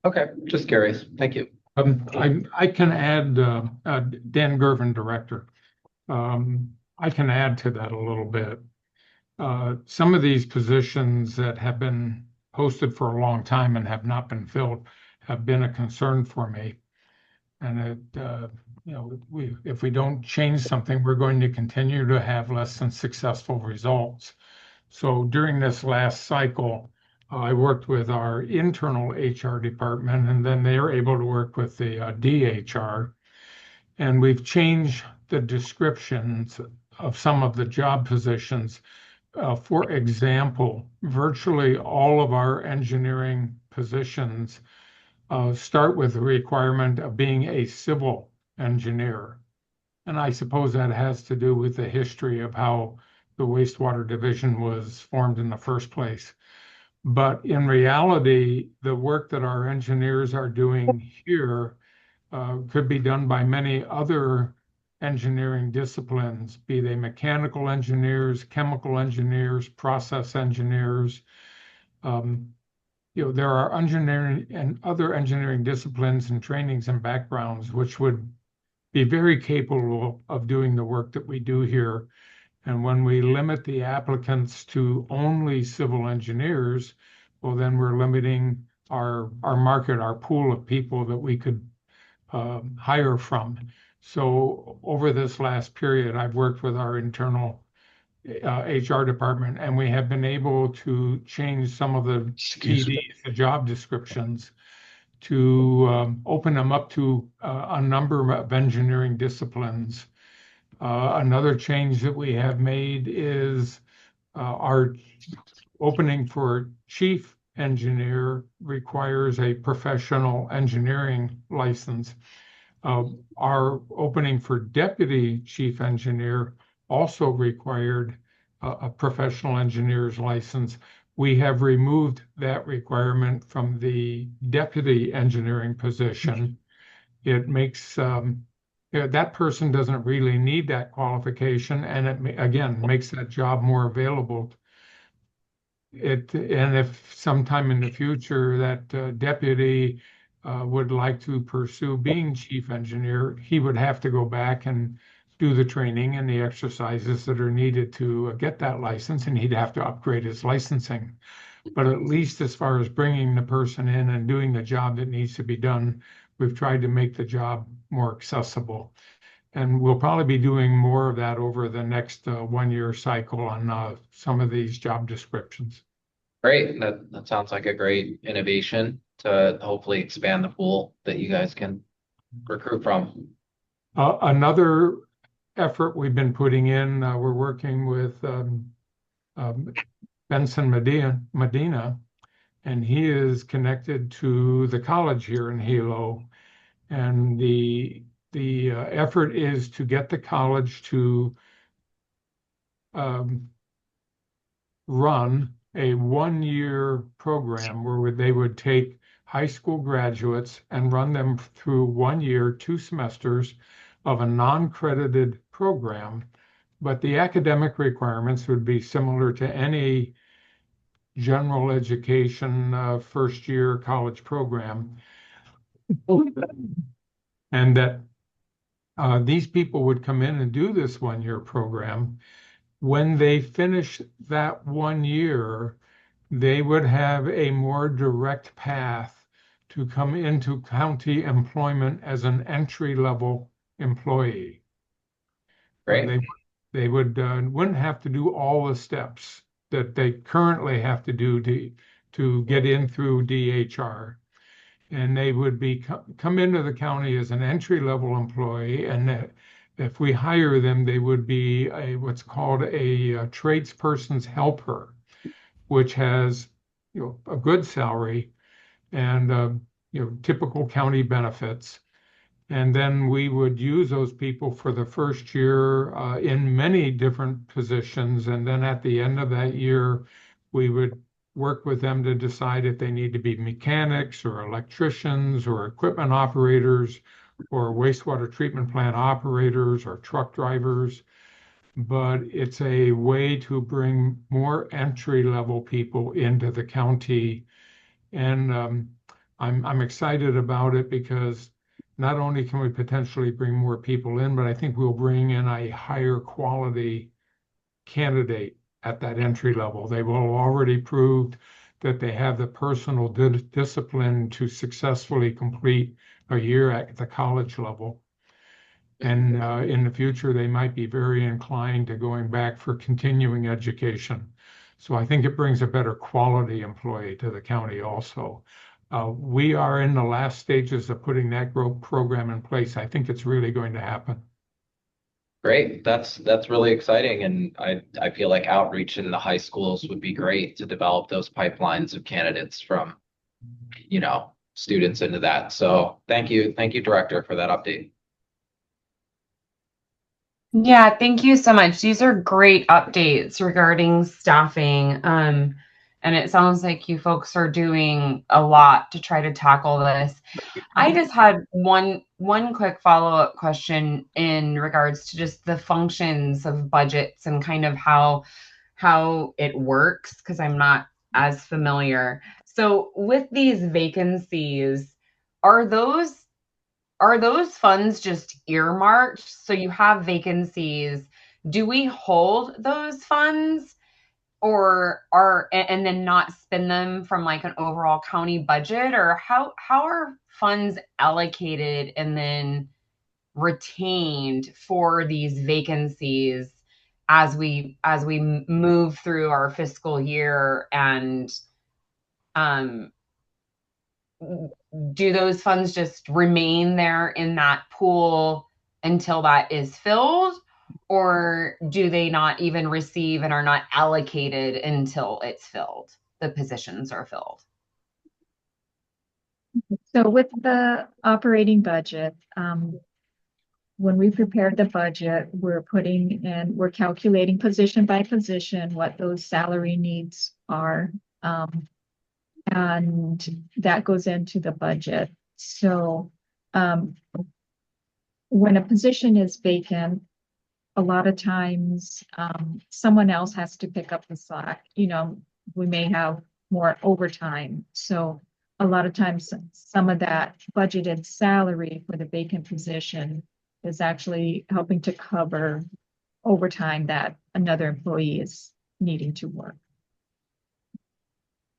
Okay, just curious. Thank you. I can add, Dan Gervin, Director. I can add to that a little bit. Some of these positions that have been posted for a long time and have not been filled have been a concern for me. And you know, if we don't change something, we're going to continue to have less than successful results. So during this last cycle, I worked with our internal HR department, and then they are able to work with the DHR. And we've changed the descriptions of some of the job positions. For example, virtually all of our engineering positions start with the requirement of being a civil engineer. And I suppose that has to do with the history of how the wastewater division was formed in the first place. But in reality, the work that our engineers are doing here could be done by many other engineering disciplines, be they mechanical engineers, chemical engineers, process engineers. You know, there are engineering and other engineering disciplines and trainings and backgrounds which would be very capable of doing the work that we do here. And when we limit the applicants to only civil engineers, well, then we're limiting our market, our pool of people that we could hire from. So over this last period, I've worked with our internal HR department, and we have been able to change some of the PDs, the job descriptions, to open them up to a number of engineering disciplines. Another change that we have made is our opening for chief engineer requires a professional engineering license. Our opening for deputy chief engineer also required a professional engineer's license. We have removed that requirement from the deputy engineering position. It makes that person doesn't really need that qualification, and it again makes that job more available. And if sometime in the future that deputy would like to pursue being chief engineer, he would have to go back and do the training and the exercises that are needed to get that license, and he'd have to upgrade his licensing. But at least as far as bringing the person in and doing the job that needs to be done, we've tried to make the job more accessible. And we'll probably be doing more of that over the next 1 year cycle on some of these job descriptions. Great. That sounds like a great innovation to hopefully expand the pool that you guys can recruit from. Another effort we've been putting in, we're working with Benson Medina, and he is connected to the college here in Hilo. And the effort is to get the college to run a 1 year program where they would take high school graduates and run them through 1 year, 2 semesters of a non-credited program, but the academic requirements would be similar to any general education first year college program. And that these people would come in and do this 1 year program. When they finish that 1 year, they would have a more direct path to come into county employment as an entry-level employee. Great. They wouldn't have to do all the steps that they currently have to do to get in through DHR. And they would come into the county as an entry-level employee, and if we hire them, they would be what's called a tradesperson's helper, which has a good salary and typical county benefits. And then we would use those people for the first year in many different positions. And then at the end of that year, we would work with them to decide if they need to be mechanics or electricians or equipment operators or wastewater treatment plant operators or truck drivers. But it's a way to bring more entry-level people into the county. And I'm excited about it because not only can we potentially bring more people in, but I think we'll bring in a higher quality candidate at that entry level. They will have already proved that they have the personal discipline to successfully complete a year at the college level. And in the future, they might be very inclined to going back for continuing education. So I think it brings a better quality employee to the county also. We are in the last stages of putting that growth program in place. I think it's really going to happen. Great. That's really exciting. And I feel like outreach in the high schools would be great to develop those pipelines of candidates from, students into that. So thank you, Director, for that update. Yeah, thank you so much. These are great updates regarding staffing. And it sounds like you folks are doing a lot to try to tackle this. I just had one quick follow-up question in regards to just the functions of budgets and kind of how it works, because I'm not as familiar. So with these vacancies, are those funds just earmarked? So you have vacancies. Do we hold those funds and then not spend them from like an overall county budget? Or how are funds allocated and then retained for these vacancies as we move through our fiscal year? And do those funds just remain there in that pool until that is filled, or do they not even receive and are not allocated until it's filled, the positions are filled? So with the operating budget, when we prepared the budget, we're calculating position by position what those salary needs are. And that goes into the budget. So when a position is vacant, a lot of times someone else has to pick up the slack. We may have more overtime. So a lot of times some of that budgeted salary for the vacant position is actually helping to cover overtime that another employee is needing to work.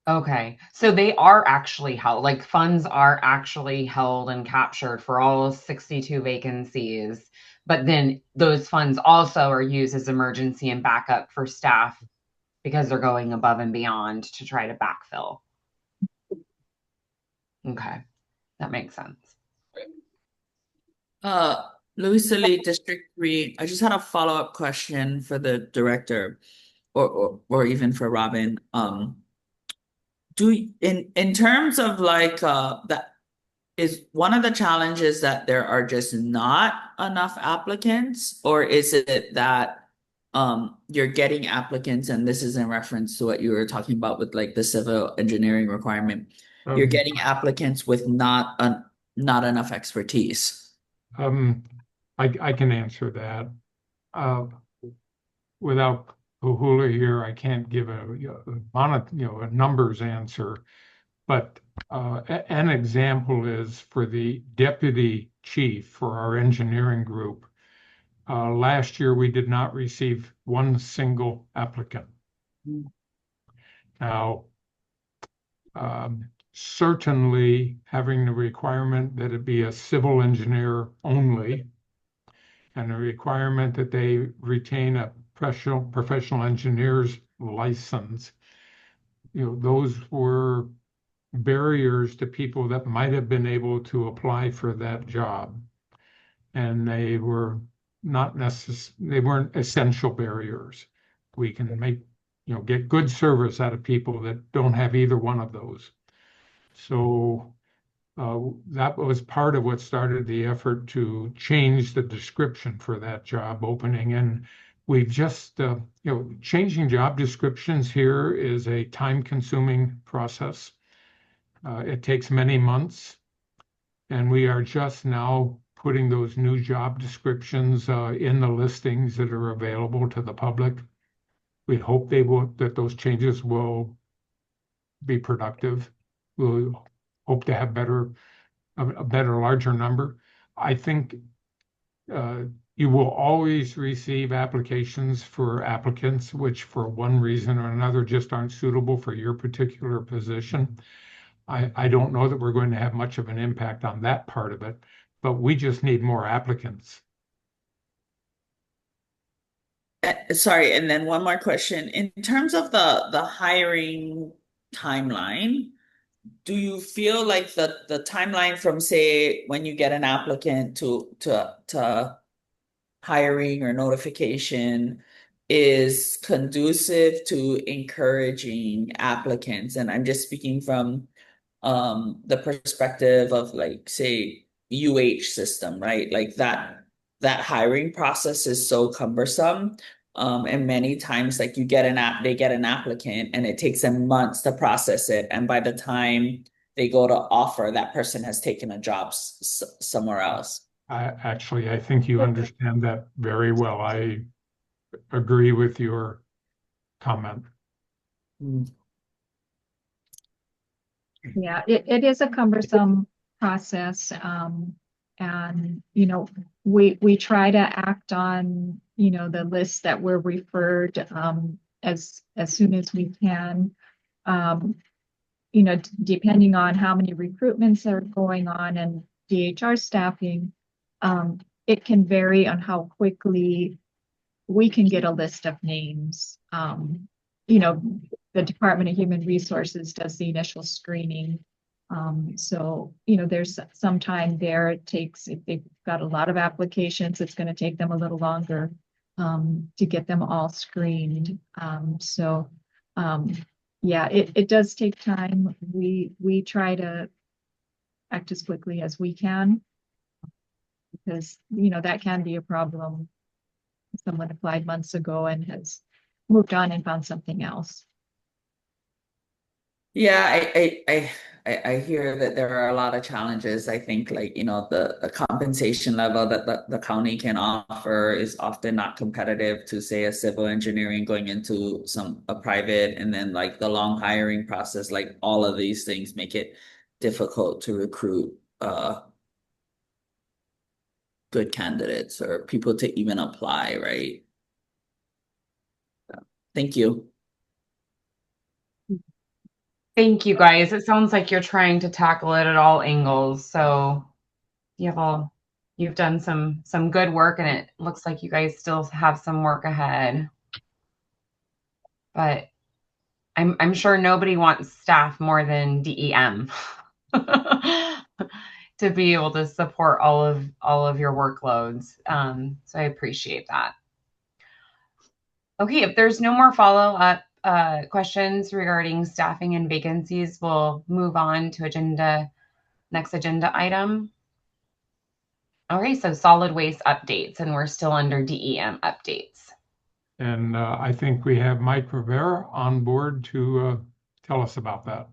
Okay. So they are actually held, like funds are actually held and captured for all 62 vacancies. But then those funds also are used as emergency and backup for staff because they're going above and beyond to try to backfill. Okay. That makes sense. Louisa Lee, District 3. I just had a follow-up question for the director or even for Robin. In terms of like that, is one of the challenges that there are just not enough applicants, or is it that you're getting applicants, and this is in reference to what you were talking about with like the civil engineering requirement, you're getting applicants with not enough expertise? I can answer that. Without Kahula here, I can't give a numbers answer. But an example is for the deputy chief for our engineering group. Last year, we did not receive one single applicant. Now, certainly having the requirement that it be a civil engineer only, and a requirement that they retain a professional engineer's license, those were barriers to people that might have been able to apply for that job. And they were they weren't essential barriers. We can get good service out of people that don't have either one of those. So that was part of what started the effort to change the description for that job opening. And we've just, changing job descriptions here is a time-consuming process. It takes many months, and we are just now putting those new job descriptions in the listings that are available to the public. We hope that those changes will be productive. We'll hope to have a better, larger number. I think you will always receive applications for applicants which for one reason or another just aren't suitable for your particular position. I don't know that we're going to have much of an impact on that part of it, but we just need more applicants. Sorry, and then one more question. In terms of the hiring timeline, do you feel like the timeline from, say, when you get an applicant to hiring or notification is conducive to encouraging applicants? And I'm just speaking from the perspective of, like, say, UH system, right? Like that hiring process is so cumbersome. And many times, like, they get an applicant and it takes them months to process it. And by the time they go to offer, that person has taken a job somewhere else. I think you understand that very well. I agree with your comment. Yeah, it is a cumbersome process. And, we try to act on, the lists that were referred as soon as we can. Depending on how many recruitments are going on and DHR staffing, it can vary on how quickly we can get a list of names. The Department of Human Resources does the initial screening. So, there's some time there. It takes, if they've got a lot of applications, it's going to take them a little longer to get them all screened. Yeah, it does take time. We try to act as quickly as we can because, that can be a problem. Someone applied months ago and has moved on and found something else. Yeah, I hear that there are a lot of challenges. I think, like, the compensation level that the county can offer is often not competitive to, say, a civil engineering going into a private, and then, like, the long hiring process, like, all of these things make it difficult to recruit good candidates or people to even apply, right? Thank you. Thank you guys. It sounds like you're trying to tackle it at all angles. So you've done some good work, and it looks like you guys still have some work ahead. But I'm sure nobody wants staff more than DEM to be able to support all of your workloads. So I appreciate that. Okay, if there's no more follow-up questions regarding staffing and vacancies, we'll move on to next agenda item. All right, so solid waste updates, and we're still under DEM updates. And I think we have Mike Rivera on board to tell us about that.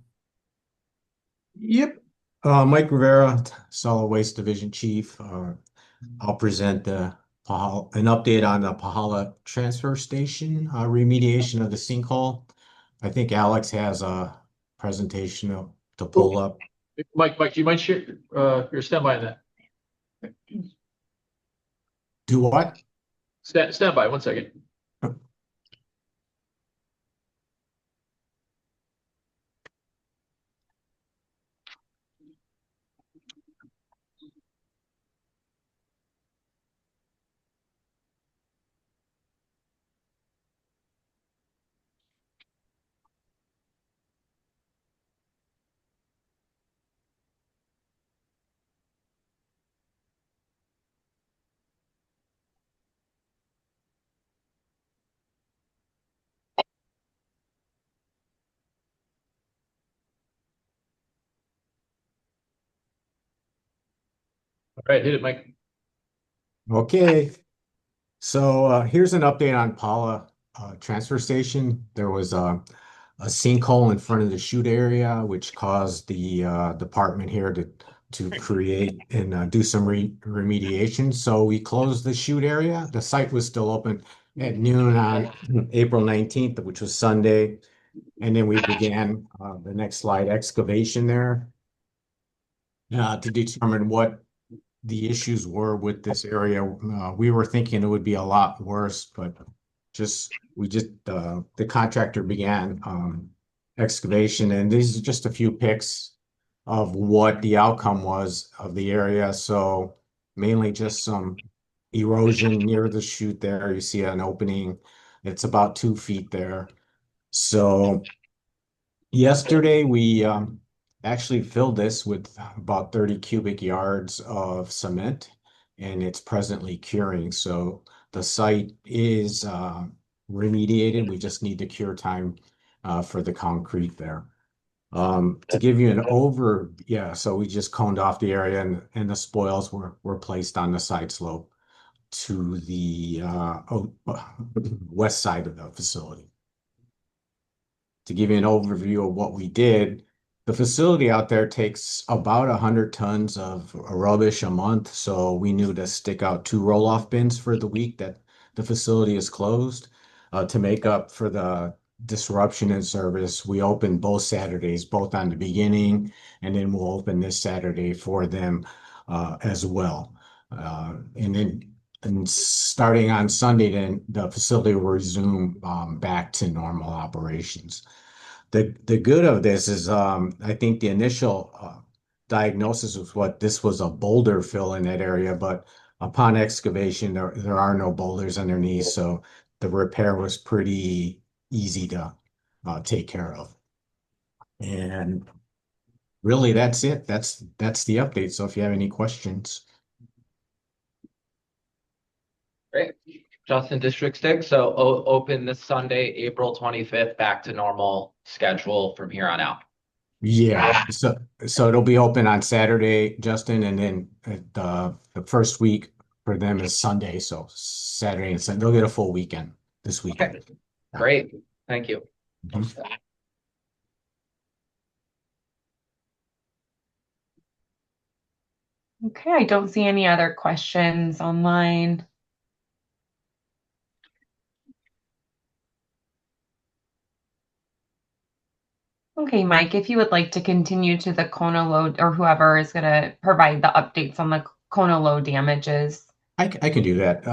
Yep. Mike Rivera, Solid Waste Division Chief. I'll present an update on the Pahala Transfer Station remediation of the sinkhole. I think Alex has a presentation to pull up. Mike, do you mind share your standby on that? Do what? Stand by 1 second. All right, hit it, Mike. Okay. So here's an update on Paula transfer station. There was a sinkhole in front of the chute area, which caused the department here to create and do some remediation. So we closed the chute area. The site was still open at noon on April 19th, which was Sunday. And then we began the next slide, excavation there to determine what the issues were with this area. We were thinking it would be a lot worse, but the contractor began excavation, and these are just a few pics of what the outcome was of the area. So mainly just some erosion near the chute there. You see an opening. It's about 2 feet there. So yesterday we actually filled this with about 30 cubic yards of cement, and it's presently curing. So the site is remediated. We just need the cure time for the concrete there. To give you an so we just coned off the area, and the spoils were placed on the side slope to the west side of the facility. To give you an overview of what we did, the facility out there takes about 100 tons of rubbish a month. So we knew to stick out 2 roll-off bins for the week that the facility is closed. To make up for the disruption in service, we opened both Saturdays, both on the beginning, and then we'll open this Saturday for them as well. And starting on Sunday, then the facility will resume back to normal operations. The good of this is I think the initial diagnosis was this was a boulder fill in that area, but upon excavation there are no boulders underneath, so the repair was pretty easy to take care of. And really that's it. That's the update. So if you have any questions. Great. Justin, District 6. So open this Sunday, April 25th, back to normal schedule from here on out. Yeah, so it'll be open on Saturday, Justin, and then the first week for them is Sunday, so Saturday and Sunday. They'll get a full weekend this weekend. Okay. Great. Thank you. Mhm. Okay, I don't see any other questions online. Okay, Mike, if you would like to continue to the Kona load, or whoever is going to provide the updates on the Kona load damages. I can do that.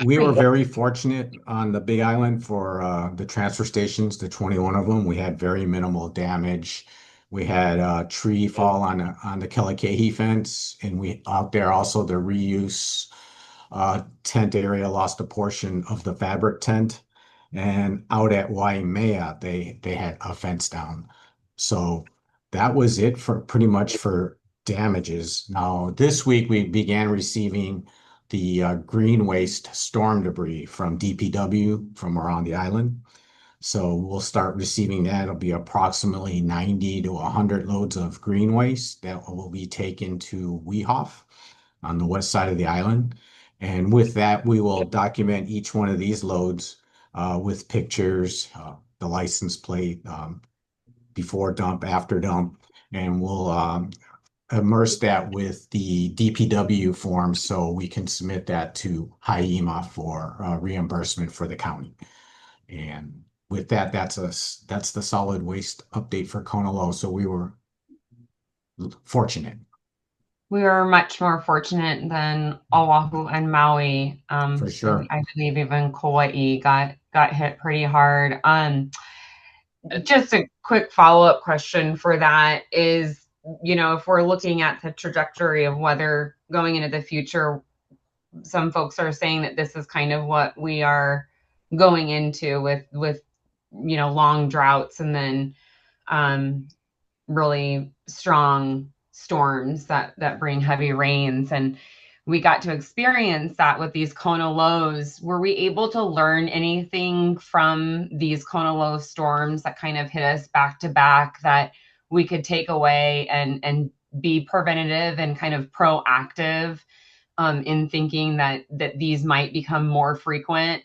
We were Great. very fortunate on the Big Island for the transfer stations, the 21 of them. We had very minimal damage. We had a tree fall on the Kelikahie fence, and we out there also the reuse tent area lost a portion of the fabric tent, and out at Waimea they had a fence down. So that was it for pretty much for damages. Now this week we began receiving the green waste storm debris from DPW from around the island. So we'll start receiving that. It'll be approximately 90 to 100 loads of green waste that will be taken to Wehoff on the west side of the island. And with that, we will document each one of these loads with pictures, the license plate, before dump, after dump, and we'll immerse that with the DPW form so we can submit that to HIEMA for reimbursement for the county. And with that, that's the solid waste update for Kona Low. So we were fortunate. We were much more fortunate than Oahu and Maui. For sure. I believe even Kauai got hit pretty hard. Just a quick follow-up question for that is, if we're looking at the trajectory of weather going into the future, some folks are saying that this is kind of what we are going into with long droughts and then really strong storms that bring heavy rains. And we got to experience that with these Kona lows. Were we able to learn anything from these Kona low storms that kind of hit us back to back that we could take away and be preventative and kind of proactive in thinking that these might become more frequent?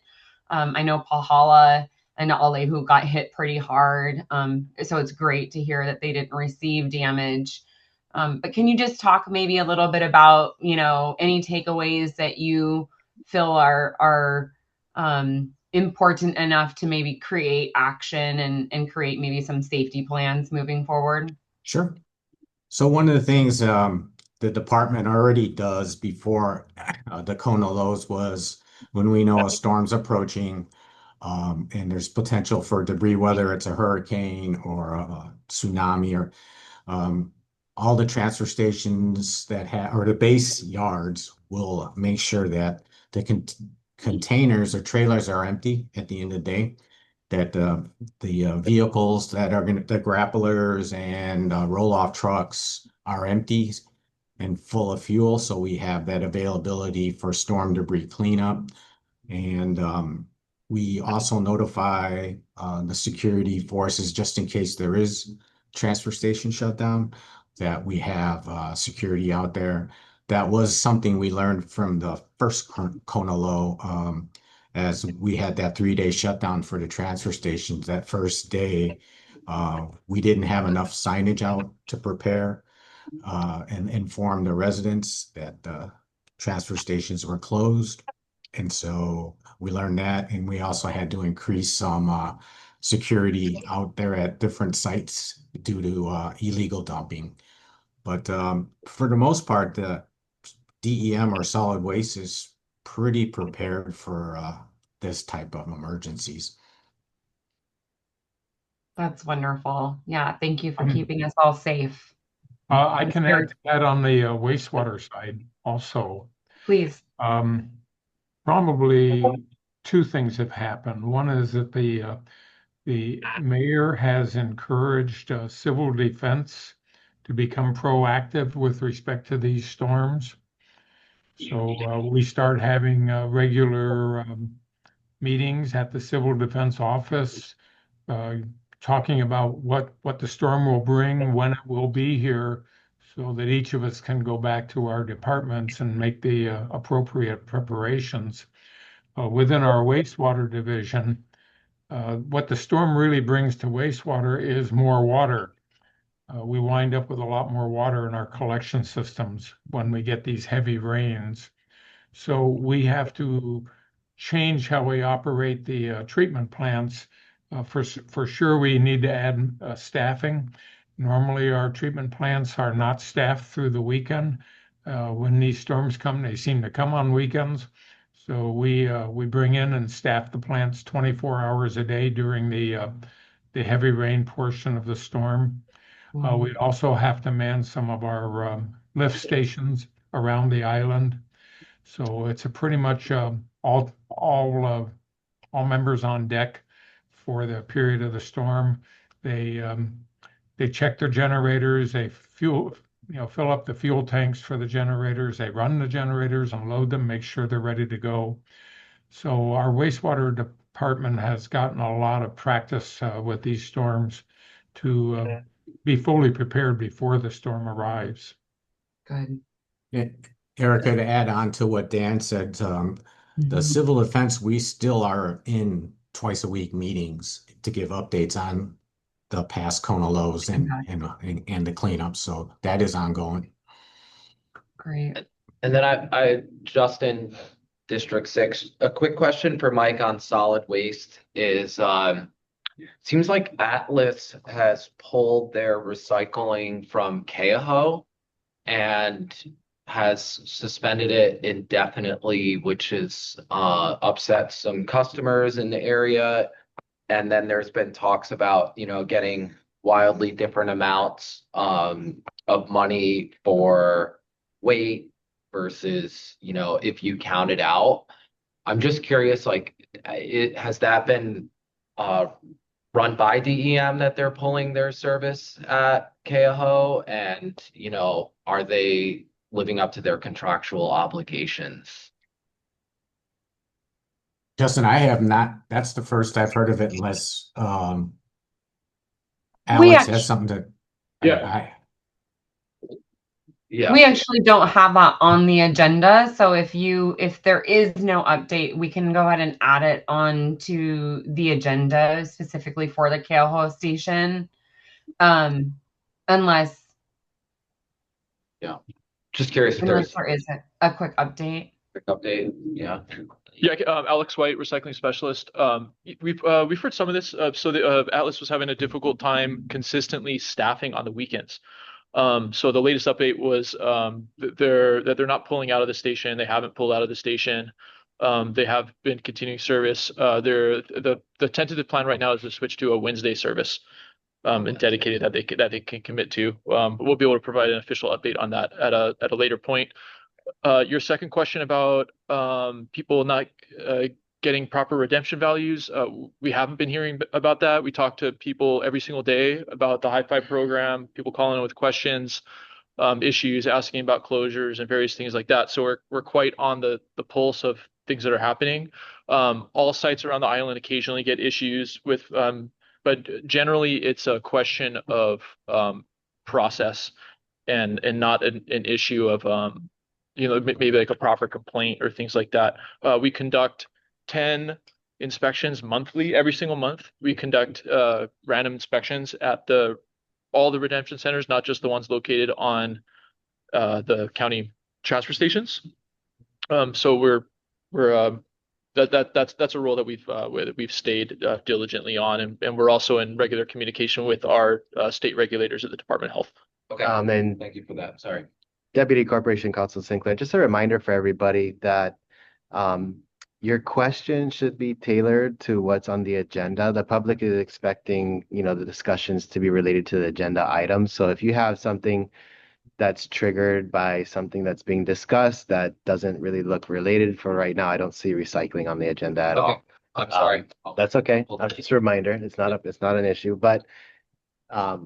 I know Pahala and Alehu got hit pretty hard. So it's great to hear that they didn't receive damage. But can you just talk maybe a little bit about, any takeaways that you feel are important enough to maybe create action and create maybe some safety plans moving forward? Sure. So one of the things the department already does before the Kona lows was when we know a storm's approaching, and there's potential for debris, whether it's a hurricane or a tsunami or all the transfer stations that have or the base yards will make sure that the containers or trailers are empty at the end of the day, that the vehicles that are going to, the grapplers and roll-off trucks are empty and full of fuel. So we have that availability for storm debris cleanup. And we also notify the security forces just in case there is transfer station shutdown, that we have security out there. That was something we learned from the first Kona low, as we had that 3-day shutdown for the transfer stations. That first day, we didn't have enough signage out to prepare and inform the residents that the transfer stations were closed. And so we learned that, and we also had to increase some security out there at different sites due to illegal dumping. But for the most part, the DEM or solid waste is pretty prepared for this type of emergencies. That's wonderful. Yeah, thank you for keeping us all safe. I can add to that on the wastewater side also. Please. Probably two things have happened. One is that the mayor has encouraged civil defense to become proactive with respect to these storms. So we start having regular meetings at the Civil Defense Office, talking about what the storm will bring, when it will be here, so that each of us can go back to our departments and make the appropriate preparations. Within our wastewater division, what the storm really brings to wastewater is more water. We wind up with a lot more water in our collection systems when we get these heavy rains. So we have to change how we operate the treatment plants. For sure, we need to add staffing. Normally, our treatment plants are not staffed through the weekend. When these storms come, they seem to come on weekends. So we bring in and staff the plants 24 hours a day during the heavy rain portion of the storm. We also have to man some of our lift stations around the island. So it's a pretty much all members on deck for the period of the storm. They check their generators, they fill up the fuel tanks for the generators, they run the generators, unload them, make sure they're ready to go. So our wastewater department has gotten a lot of practice with these storms to be fully prepared before the storm arrives. Good. Erica, to add on to what Dan said, the civil defense, we still are in twice a week meetings to give updates on the past Kona lows and the cleanup. So that is ongoing. Great. And then Justin, District 6, a quick question for Mike on solid waste is, seems like Atlas has pulled their recycling from Keoho and has suspended it indefinitely, which has upset some customers in the area. And then there's been talks about, getting wildly different amounts of money for weight versus, if you count it out. I'm just curious, has that been run by DEM that they're pulling their service at Keoho? And, are they living up to their contractual obligations? Justin, I have not. That's the first I've heard of it, unless We Alex actually, has something to. Yeah. we actually don't have that on the agenda. So if there is no update, we can go ahead and add it on to the agenda specifically for the Keoho station. Unless Just curious if there there's is a quick update. Yeah. Yeah, Alex White, recycling specialist. We've heard some of this. So the Atlas was having a difficult time consistently staffing on the weekends. So the latest update was that they're not pulling out of the station. They haven't pulled out of the station. They have been continuing service. The tentative plan right now is to switch to a Wednesday service, and dedicated that they can commit to. But we'll be able to provide an official update on that at a later point. Your second question about people not getting proper redemption values, we haven't been hearing about that. We talk to people every single day about the High Five program, people calling in with questions, issues, asking about closures and various things like that. So we're quite on the pulse of things that are happening. All sites around the island occasionally get issues with, but generally it's a question of process and not an issue of maybe like a proper complaint or things like that. We conduct 10 inspections monthly. Every single month, we conduct random inspections at all the redemption centers, not just the ones located on the county transfer stations. So that's a role that we've stayed diligently on, and we're also in regular communication with our state regulators at the Department of Health. Okay. And Thank you for that. Sorry. Deputy Corporation Counsel Sinclair, just a reminder for everybody that your question should be tailored to what's on the agenda. The public is expecting, the discussions to be related to the agenda items. So if you have something that's triggered by something that's being discussed that doesn't really look related for right now, I don't see recycling on the agenda at all. I'm sorry. That's okay. Just a reminder. It's not an issue, but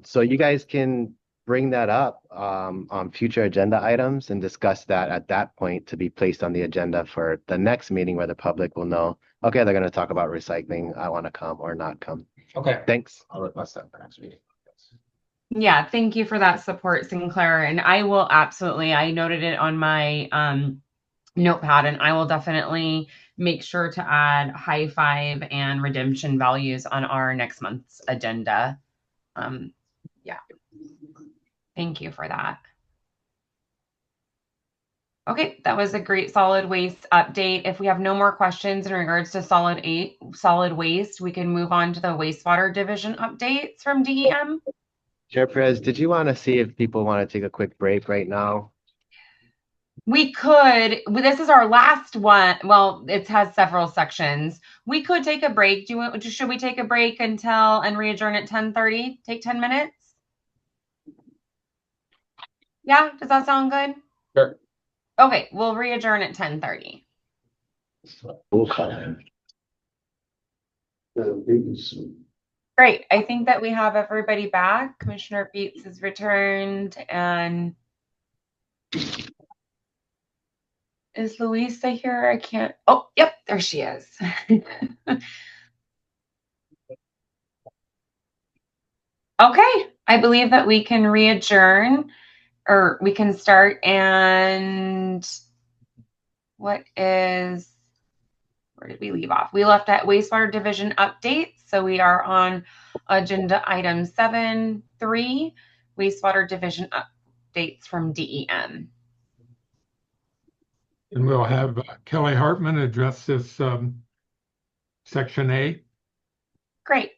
so you guys can bring that up on future agenda items and discuss that at that point to be placed on the agenda for the next meeting where the public will know, okay, they're going to talk about recycling. I want to come or not come. Okay. Thanks. I'll request that for next meeting. Yeah, thank you for that support, Sinclair. And I will absolutely, I noted it on my notepad, and I will definitely make sure to add High Five and redemption values on our next month's agenda. Yeah. Thank you for that. Okay, that was a great solid waste update. If we have no more questions in regards to solid waste, we can move on to the wastewater division updates from DEM. Chair Perez, did you want to see if people want to take a quick break right now? We could, this is our last one. Well, it has several sections. We could take a break. Should we take a break until and re-adjourn at 10:30? Take 10 minutes? Yeah, does that sound good? Sure. Okay, we'll re-adjourn at 10:30. Great. I think that we have everybody back. Commissioner Beets has returned, and is Louisa here? I can't. Oh, yep, there she is. Okay, I believe that we can re-adjourn, or we can start. And where did we leave off? We left at wastewater division updates. So we are on agenda item 7.3, wastewater division updates from DEM. And we'll have Kelly Hartman address this section A. Great.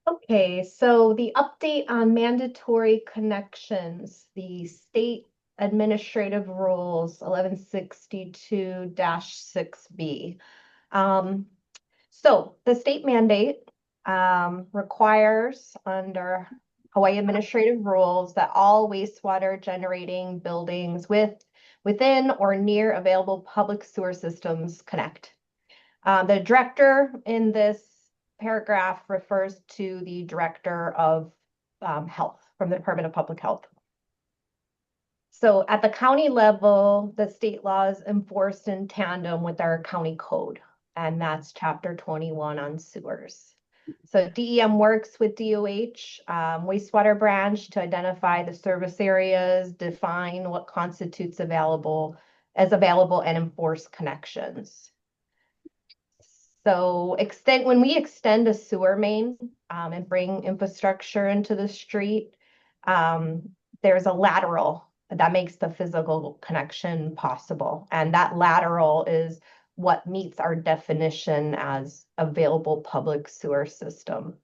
Okay, so the update on mandatory connections, the state administrative rules 1162-6B. So the state mandate requires under Hawaii administrative rules that all wastewater generating buildings within or near available public sewer systems connect. The director in this paragraph refers to the director of health from the Department of Public Health. So at the county level, the state law is enforced in tandem with our county code, and that's chapter 21 on sewers. So DEM works with DOH wastewater branch to identify the service areas, define what constitutes available and enforce connections. So when we extend a sewer main and bring infrastructure into the street, there's a lateral that makes the physical connection possible. And that lateral is what meets our definition as available public sewer system.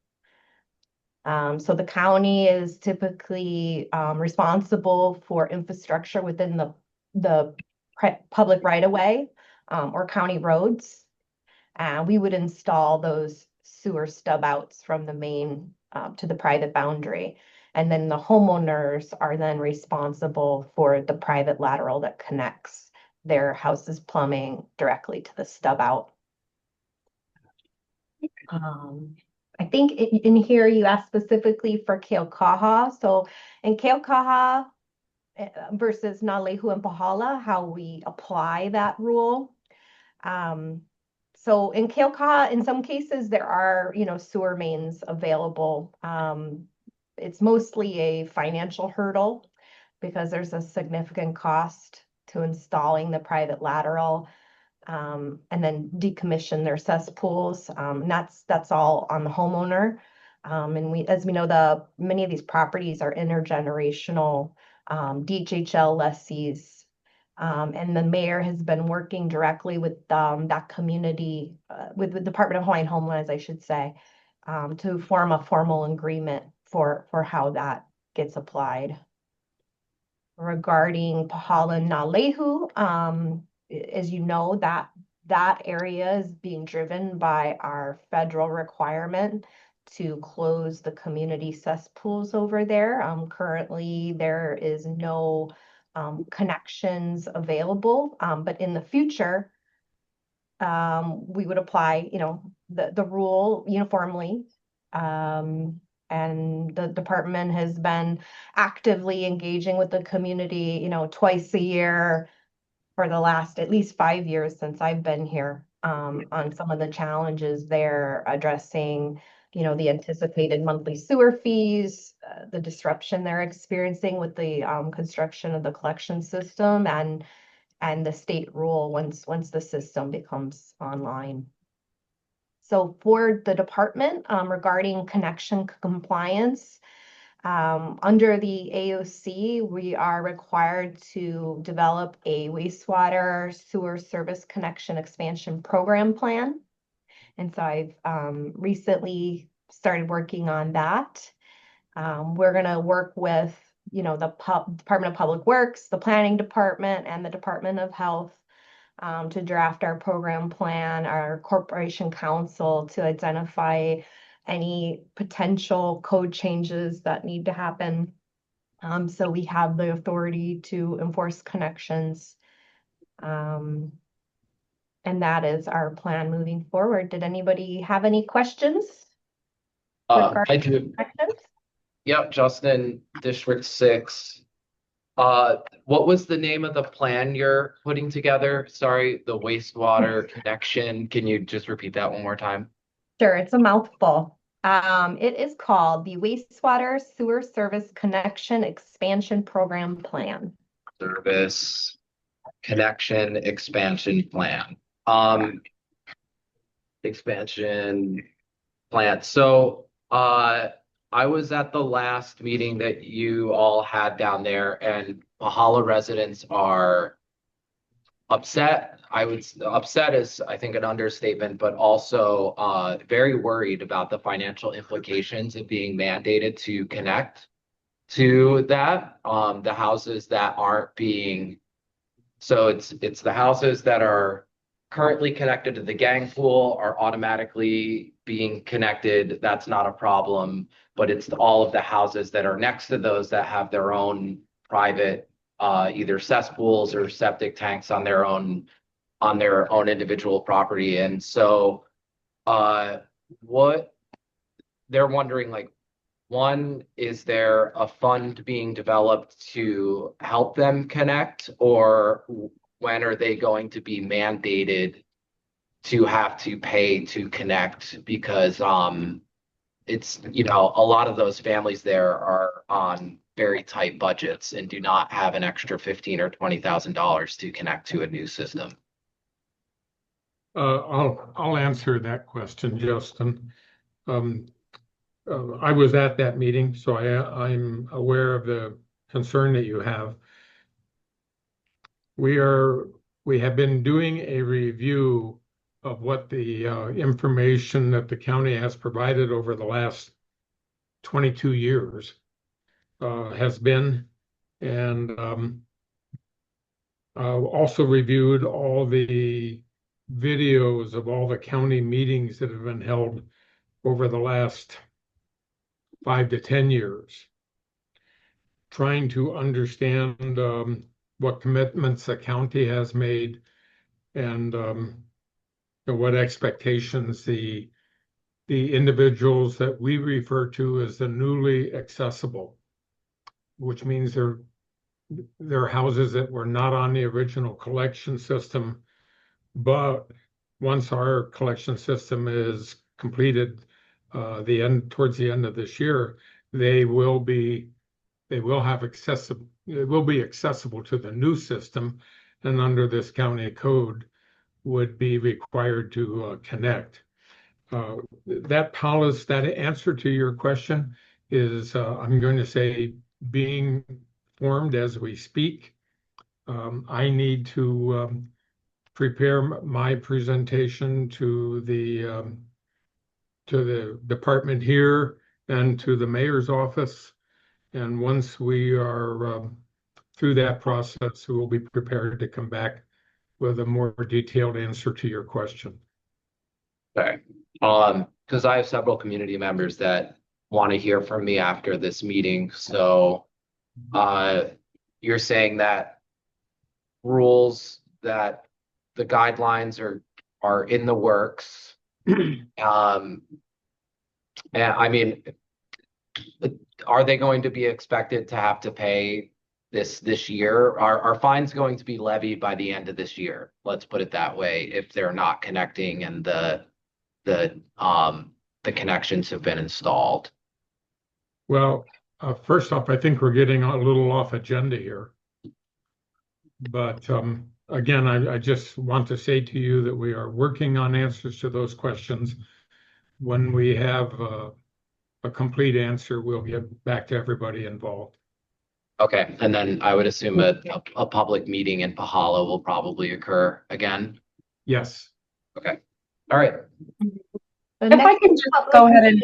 So the county is typically responsible for infrastructure within the public right-of-way or county roads. We would install those sewer stub outs from the main to the private boundary. And then the homeowners are then responsible for the private lateral that connects their house's plumbing directly to the stub out. I think in here you asked specifically for Keaukaha. So in Keaukaha versus Nalehu and Pahala, how we apply that rule. So in Keaukaha, in some cases, there are, sewer mains available. It's mostly a financial hurdle because there's a significant cost to installing the private lateral and then decommission their cesspools. And that's all on the homeowner. And as we know, many of these properties are intergenerational DHHL lessees. And the mayor has been working directly with that community, with the Department of Hawaiian Homelands, I should say, to form a formal agreement for how that gets applied. Regarding Pahala and Nalehu, as you know, that area is being driven by our federal requirement to close the community cesspools over there. Currently, there is no connections available, but in the future, we would apply, the rule uniformly. And the department has been actively engaging with the community, twice a year for the last at least 5 years since I've been here, on some of the challenges they're addressing, the anticipated monthly sewer fees, the disruption they're experiencing with the construction of the collection system, and the state rule once the system becomes online. So for the department, regarding connection compliance, under the AOC, we are required to develop a wastewater sewer service connection expansion program plan. And so I've recently started working on that. We're going to work with the Department of Public Works, the Planning Department, and the Department of Health to draft our program plan, our corporation council to identify any potential code changes that need to happen. So we have the authority to enforce connections. And that is our plan moving forward. Did anybody have any questions? I do. Connections? Yep, Justin, District 6. What was the name of the plan you're putting together? Sorry, the wastewater connection. Can you just repeat that one more time? Sure, it's a mouthful. It is called the Wastewater Sewer Service Connection Expansion Program Plan. Service Connection Expansion Plan. Expansion plan. So, I was at the last meeting that you all had down there, and Pahala residents are upset. Upset is, I think, an understatement, but also very worried about the financial implications of being mandated to connect to that. The houses that aren't being, so it's the houses that are currently connected to the gang pool are automatically being connected. That's not a problem, but it's all of the houses that are next to those that have their own private either cesspools or septic tanks on their own individual property. And so what they're wondering, like, one, is there a fund being developed to help them connect, or when are they going to be mandated to have to pay to connect? Because it's, a lot of those families there are on very tight budgets and do not have an extra $15,000 or $20,000 to connect to a new system. I'll answer that question, Justin. I was at that meeting, so I'm aware of the concern that you have. We have been doing a review of what the information that the county has provided over the last 22 years has been, and also reviewed all the videos of all the county meetings that have been held over the last 5 to 10 years, trying to understand what commitments the county has made and what expectations the individuals that we refer to as the newly accessible, which means they're houses that were not on the original collection system, but once our collection system is completed, towards the end of this year, they will be accessible to the new system, and under this county code would be required to connect. That answer to your question is, I'm going to say, being formed as we speak. I need to prepare my presentation to the department here and to the mayor's office. And once we are through that process, we will be prepared to come back with a more detailed answer to your question. Okay. Because I have several community members that want to hear from me after this meeting. So you're saying that rules, that the guidelines are in the works. And I mean, are they going to be expected to have to pay this year? Are fines going to be levied by the end of this year? Let's put it that way, if they're not connecting and the connections have been installed. Well, first off, I think we're getting a little off agenda here. But again, I just want to say to you that we are working on answers to those questions. When we have a complete answer, we'll get back to everybody involved. Okay, and then I would assume a public meeting in Pahala will probably occur again. Yes. Okay. All right. The If I can just go ahead and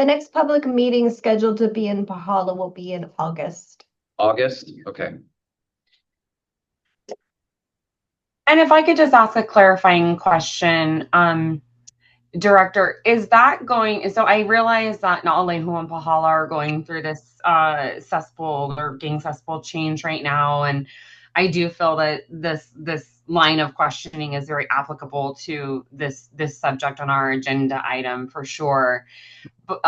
The next public meeting scheduled to be in Pahala will be in August. August? Okay. And if I could just ask a clarifying question, Director, is that going, so I realize that Naalehu and Pahala are going through this cesspool or gang cesspool change right now, and I do feel that this line of questioning is very applicable to this subject on our agenda item for sure. But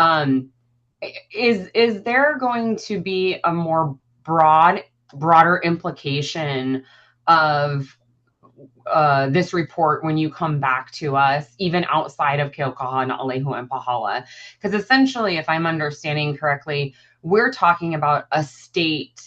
is there going to be a more broader implication of this report when you come back to us, even outside of Keokaha, Naalehu, and Pahala? Because essentially, if I'm understanding correctly, we're talking about a state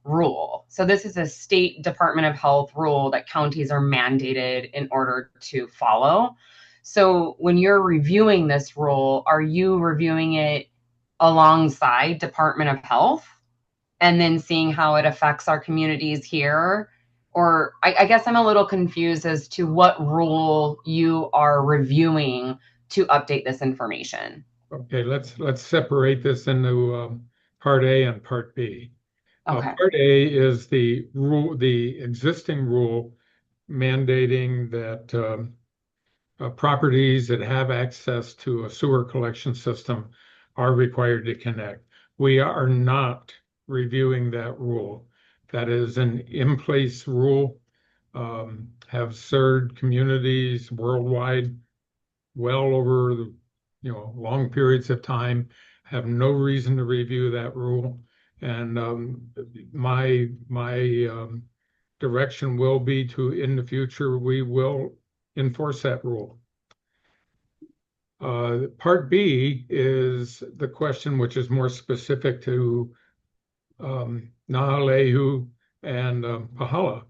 rule. So this is a state Department of Health rule that counties are mandated in order to follow. So when you're reviewing this rule, are you reviewing it alongside Department of Health and then seeing how it affects our communities here? Or I guess I'm a little confused as to what rule you are reviewing to update this information. Okay, let's separate this into Part A and Part B. Okay. Part A is the rule, the existing rule mandating that properties that have access to a sewer collection system are required to connect. We are not reviewing that rule. That is an in-place rule, have served communities worldwide well over the, long periods of time, have no reason to review that rule. And my direction will be to, in the future, we will enforce that rule. Part B is the question which is more specific to Naalehu and Pahala.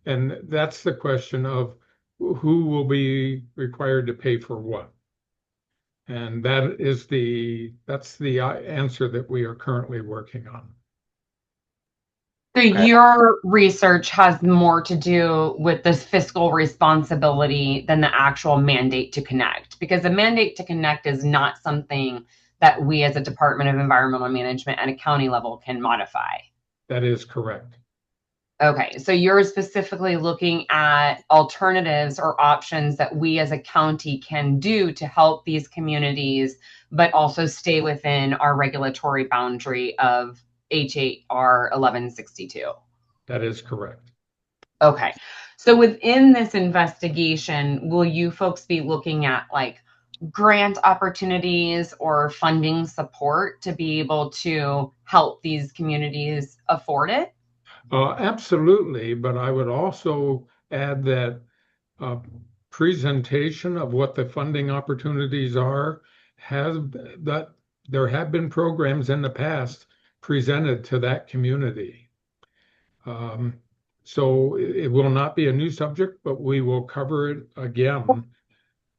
And that's the question of who will be required to pay for what. And that's the answer that we are currently working on. So your research has more to do with this fiscal responsibility than the actual mandate to connect, because the mandate to connect is not something that we as a Department of Environmental Management at a county level can modify. That is correct. Okay, so you're specifically looking at alternatives or options that we as a county can do to help these communities, but also stay within our regulatory boundary of HAR 1162. That is correct. Okay, so within this investigation, will you folks be looking at like grant opportunities or funding support to be able to help these communities afford it? Absolutely, but I would also add that presentation of what the funding opportunities are that there have been programs in the past presented to that community. So it will not be a new subject, but we will cover it again.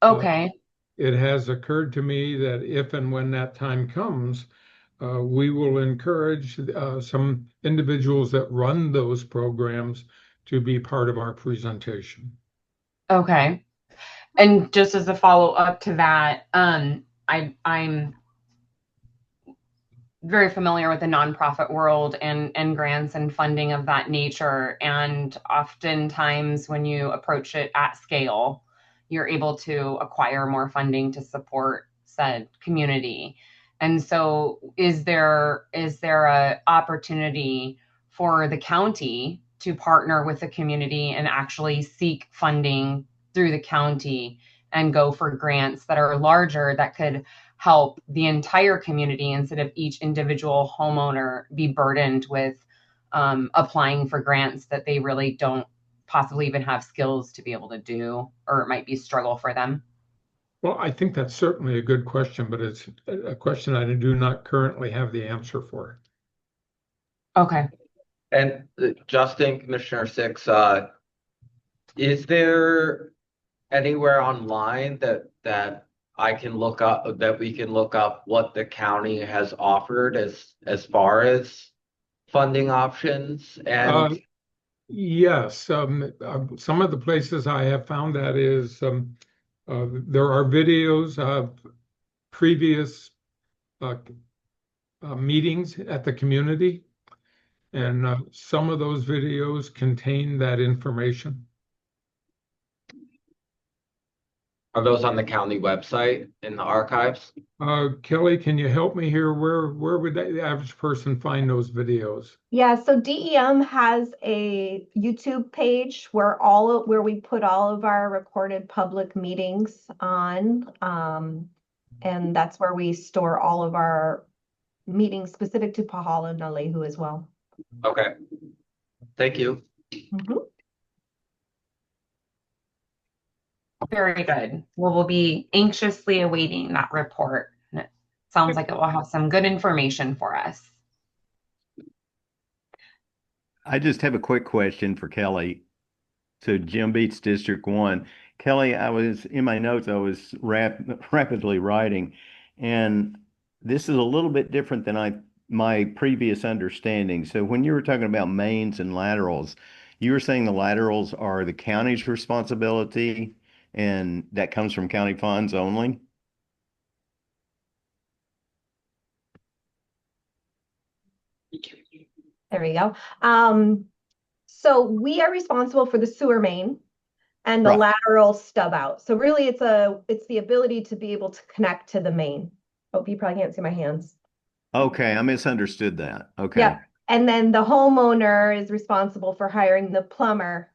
Okay. It has occurred to me that if and when that time comes, we will encourage some individuals that run those programs to be part of our presentation. Okay. And just as a follow-up to that, I'm very familiar with the nonprofit world and grants and funding of that nature. And oftentimes when you approach it at scale, you're able to acquire more funding to support said community. And so is there a opportunity for the county to partner with the community and actually seek funding through the county and go for grants that are larger that could help the entire community instead of each individual homeowner be burdened with applying for grants that they really don't possibly even have skills to be able to do, or it might be a struggle for them? Well, I think that's certainly a good question, but it's a question I do not currently have the answer for. Okay. And Justin, Commissioner Six, is there anywhere online that I can look up, that we can look up what the county has offered as far as funding options? And yes, some of the places I have found that is there are videos of previous uh, meetings at the community. And some of those videos contain that information. Are those on the county website in the archives? Kelly, can you help me here? Where would the average person find those videos? Yeah, so DEM has a YouTube page where we put all of our recorded public meetings on. And that's where we store all of our meetings specific to Pahala and Nalehu as well. Okay. Thank you. Mhm. Very good. Well, we'll be anxiously awaiting that report. And it sounds like it will have some good information for us. I just have a quick question for Kelly. So Jim Beats District 1. Kelly, I was in my notes, I was rapidly writing, and this is a little bit different than my previous understanding. So when you were talking about mains and laterals, you were saying the laterals are the county's responsibility and that comes from county funds only? There we go. So we are responsible for the sewer main and the Right. lateral stub out. So really it's the ability to be able to connect to the main. Oh, you probably can't see my hands. Okay, I misunderstood that. Okay. Yeah. And then the homeowner is responsible for hiring the plumber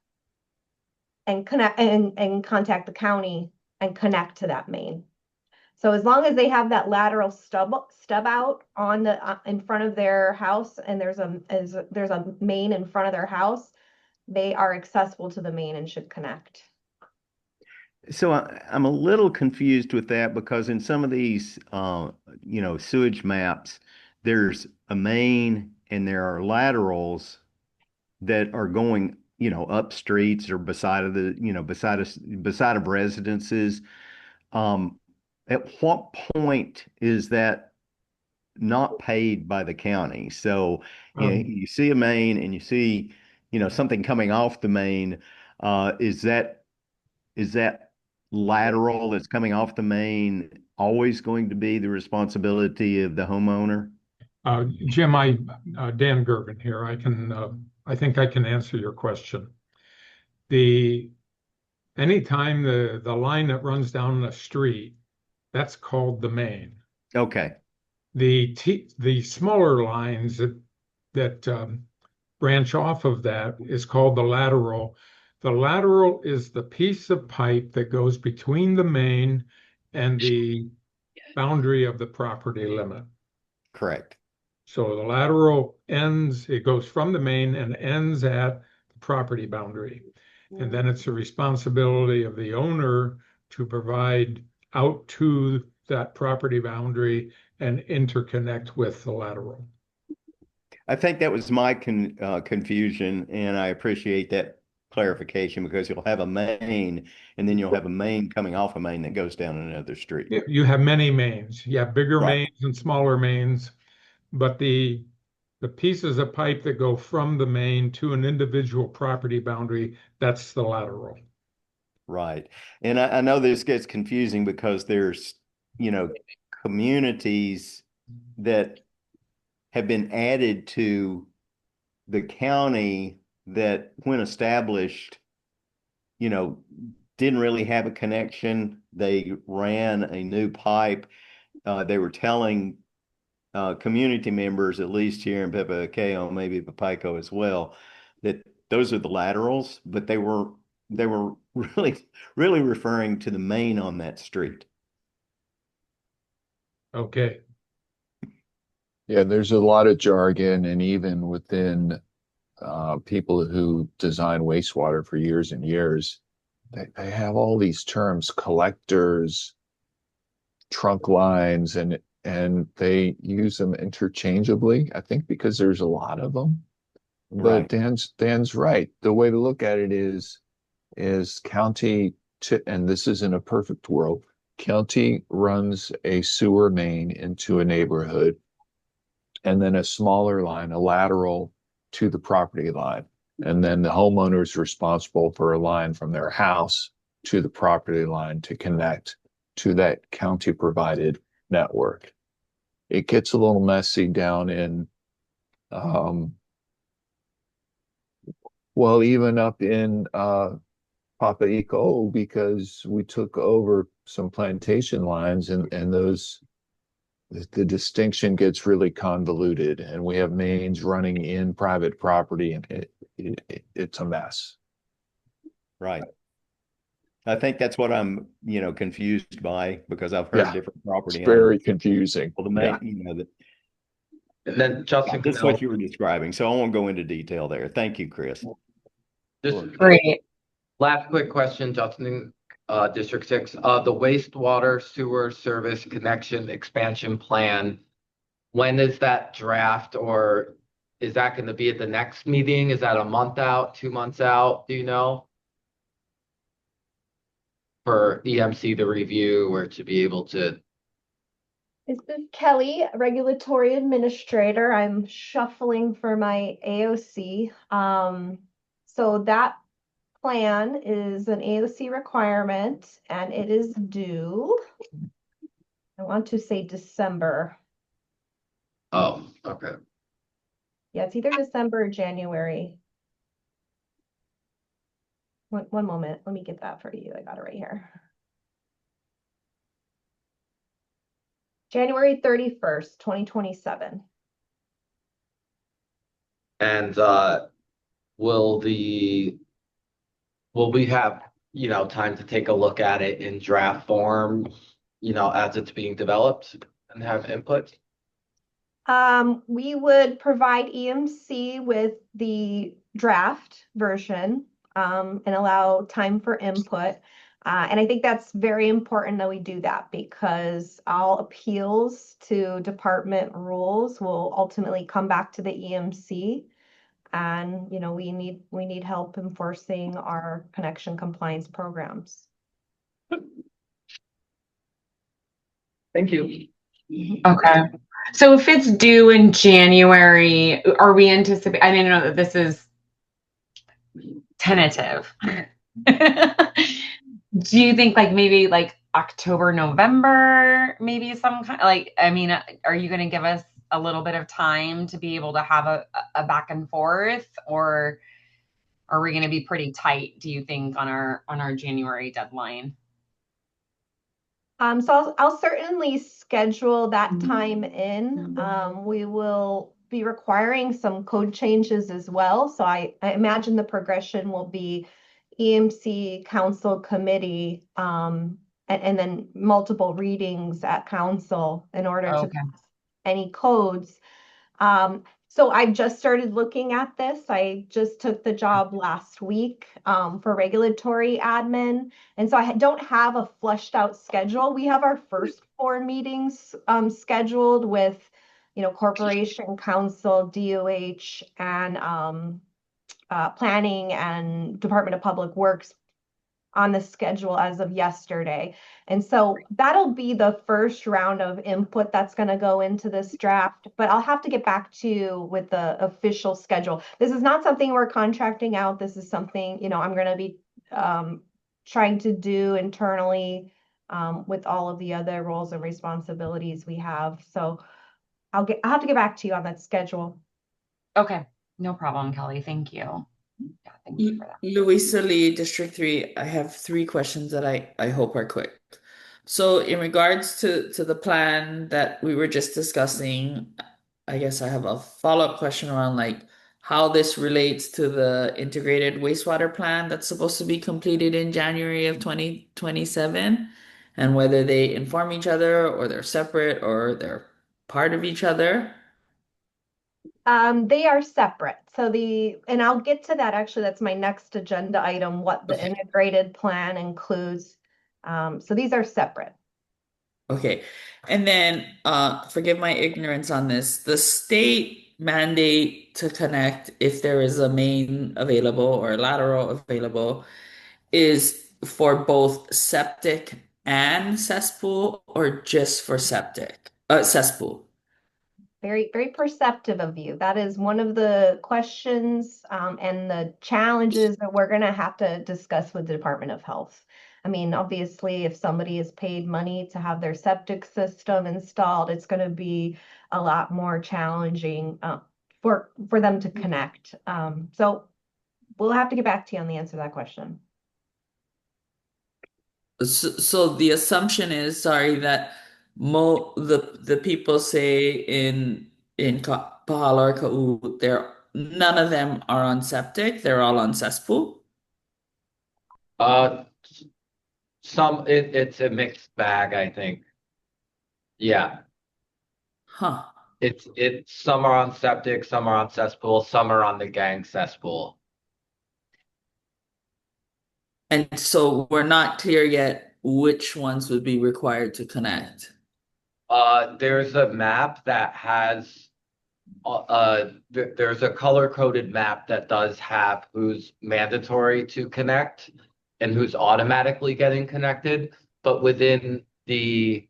and connect and contact the county and connect to that main. So as long as they have that lateral stub out on the in front of their house, and there's a main in front of their house, they are accessible to the main and should connect. So I'm a little confused with that because in some of these, sewage maps, there's a main and there are laterals that are going, up streets or beside of residences. At what point is that not paid by the county? So, you see a main and you see, something coming off the main. Is that lateral that's coming off the main always going to be the responsibility of the homeowner? Jim, Dan Gervin here. I think I can answer your question. Anytime the line that runs down the street, that's called the main. Okay. The smaller lines that branch off of that is called the lateral. The lateral is the piece of pipe that goes between the main and the boundary of the property limit. Correct. So the lateral it goes from the main and ends at the property boundary. And then it's the responsibility of the owner to provide out to that property boundary and interconnect with the lateral. I think that was my confusion, and I appreciate that clarification because you'll have a main and then you'll have a main coming off a main that goes down another street. You have many mains. You have bigger Right. mains and smaller mains, but the pieces of pipe that go from the main to an individual property boundary, that's the lateral. Right. And I know this gets confusing because there's, communities that have been added to the county that when established, didn't really have a connection. They ran a new pipe. They were telling community members, at least here in Pepacao, maybe Papico as well, that those are the laterals, but they were really, really referring to the main on that street. Okay. Yeah, there's a lot of jargon, and even within people who design wastewater for years and years, they have all these terms, collectors, trunk lines, and they use them interchangeably, I think because there's a lot of them. But Right. Dan's right. The way to look at it is county and this is in a perfect world, county runs a sewer main into a neighborhood and then a smaller line, a lateral to the property line. And then the homeowner is responsible for a line from their house to the property line to connect to that county provided network. it gets a little messy down in, well, even up in Papa Eco, because we took over some plantation lines, and those the distinction gets really convoluted, and we have mains running in private property, and it's a mess. Right. I think that's what I'm, confused by, because I've heard Yeah, different it's property owners. very confusing. Well, Yeah. And then Justin That's what you Cannell, were describing. So I won't go into detail there. Thank you, Chris. just Great. last quick question, Justin, District 6, the wastewater sewer service connection expansion plan, when is that draft, or is that going to be at the next meeting? Is that a month out, 2 months out? Do you know? For EMC to review or to be able to. This is Kelly, Regulatory Administrator. I'm shuffling for my AOC. So that plan is an AOC requirement, and it is due, I want to say December. Oh, okay. Yeah, it's either December or January. One moment, let me get that for you. I got it right here. January 31st, 2027. And will we have, time to take a look at it in draft form, as it's being developed and have input? We would provide EMC with the draft version and allow time for input. And I think that's very important that we do that, because all appeals to department rules will ultimately come back to the EMC. And we need help enforcing our connection compliance programs. Thank you. Okay. So if it's due in January, are we anticipating? I mean, I know that this is tentative. Do you think maybe October, November, maybe some kind I mean, are you going to give us a little bit of time to be able to have a back and forth, or are we going to be pretty tight, do you think, on our January deadline? So I'll certainly schedule that time in. We will be requiring some code changes as well. So I imagine the progression will be EMC Council Committee, and then multiple readings at Council in order to pass any codes. So I just started looking at this. I just took the job last week for regulatory admin. And so I don't have a fleshed out schedule. We have our first 4 meetings scheduled with, Corporation Council, DOH, and Planning and Department of Public Works on the schedule as of yesterday. And so that'll be the first round of input that's going to go into this draft, but I'll have to get back to you with the official schedule. This is not something we're contracting out. This is something, I'm going to be trying to do internally with all of the other roles and responsibilities we have. So I'll have to get back to you on that schedule. Okay, no problem, Kelly. Thank you. Yeah, thank you for that. Louisa Lee, District 3, I have 3 questions that I hope are quick. So in regards to the plan that we were just discussing, I guess I have a follow-up question around how this relates to the integrated wastewater plan that's supposed to be completed in January of 2027, and whether they inform each other, or they're separate, or they're part of each other. They are separate. And I'll get to that. Actually, that's my next agenda item, what the integrated plan includes. So these are separate. Okay. And then, forgive my ignorance on this, the state mandate to connect if there is a main available or a lateral available is for both septic and cesspool, or just for cesspool? Very, very perceptive of you. That is one of the questions and the challenges that we're going to have to discuss with the Department of Health. I mean, obviously, if somebody is paid money to have their septic system installed, it's going to be a lot more challenging for them to connect. So we'll have to get back to you on the answer to that question. So the assumption is, sorry, that the people say in Pahala or Ka'u, none of them are on septic, they're all on cesspool. Uh, it's a mixed bag, I think. Yeah, Huh. it's some are on septic, some are on cesspool, some are on the gang cesspool. And so we're not clear yet which ones would be required to connect. There's a map that has there's a color-coded map that does have who's mandatory to connect and who's automatically getting connected, but within the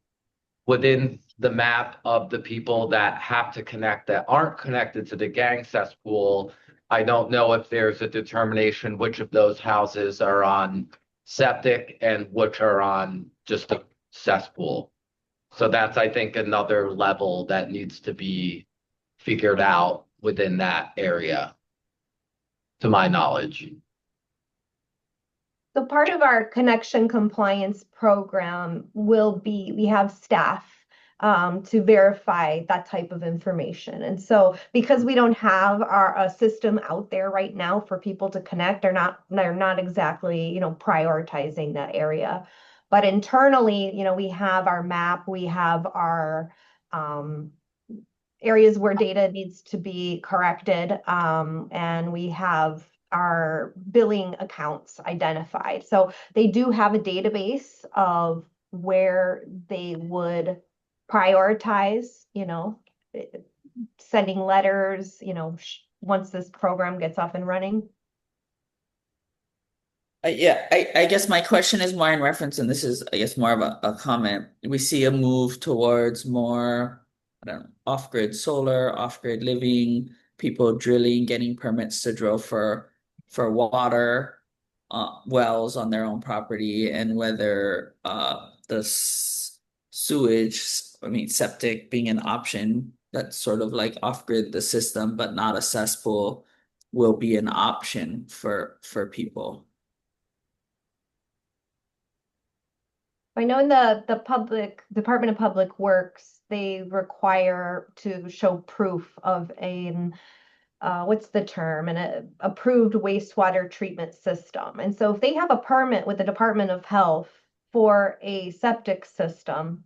map of the people that have to connect that aren't connected to the gang cesspool, I don't know if there's a determination which of those houses are on septic and which are on just a cesspool. So that's, I think, another level that needs to be figured out within that area, to my knowledge. So part of our connection compliance program will be, we have staff to verify that type of information. And so because we don't have a system out there right now for people to connect, they're not exactly, prioritizing that area. But internally, we have our map, we have our areas where data needs to be corrected, and we have our billing accounts identified. So they do have a database of where they would prioritize, sending letters, once this program gets up and running. Yeah, I guess my question is more in reference, and this is, I guess, more of a comment. We see a move towards more, I don't know, off-grid solar, off-grid living, people drilling, getting permits to drill for water wells on their own property, and whether the sewage, I mean, septic being an option that's sort of like off-grid the system, but not a cesspool, will be an option for people. I know in the public Department of Public Works, they require to show proof of what's the term, an approved wastewater treatment system. And so if they have a permit with the Department of Health for a septic system,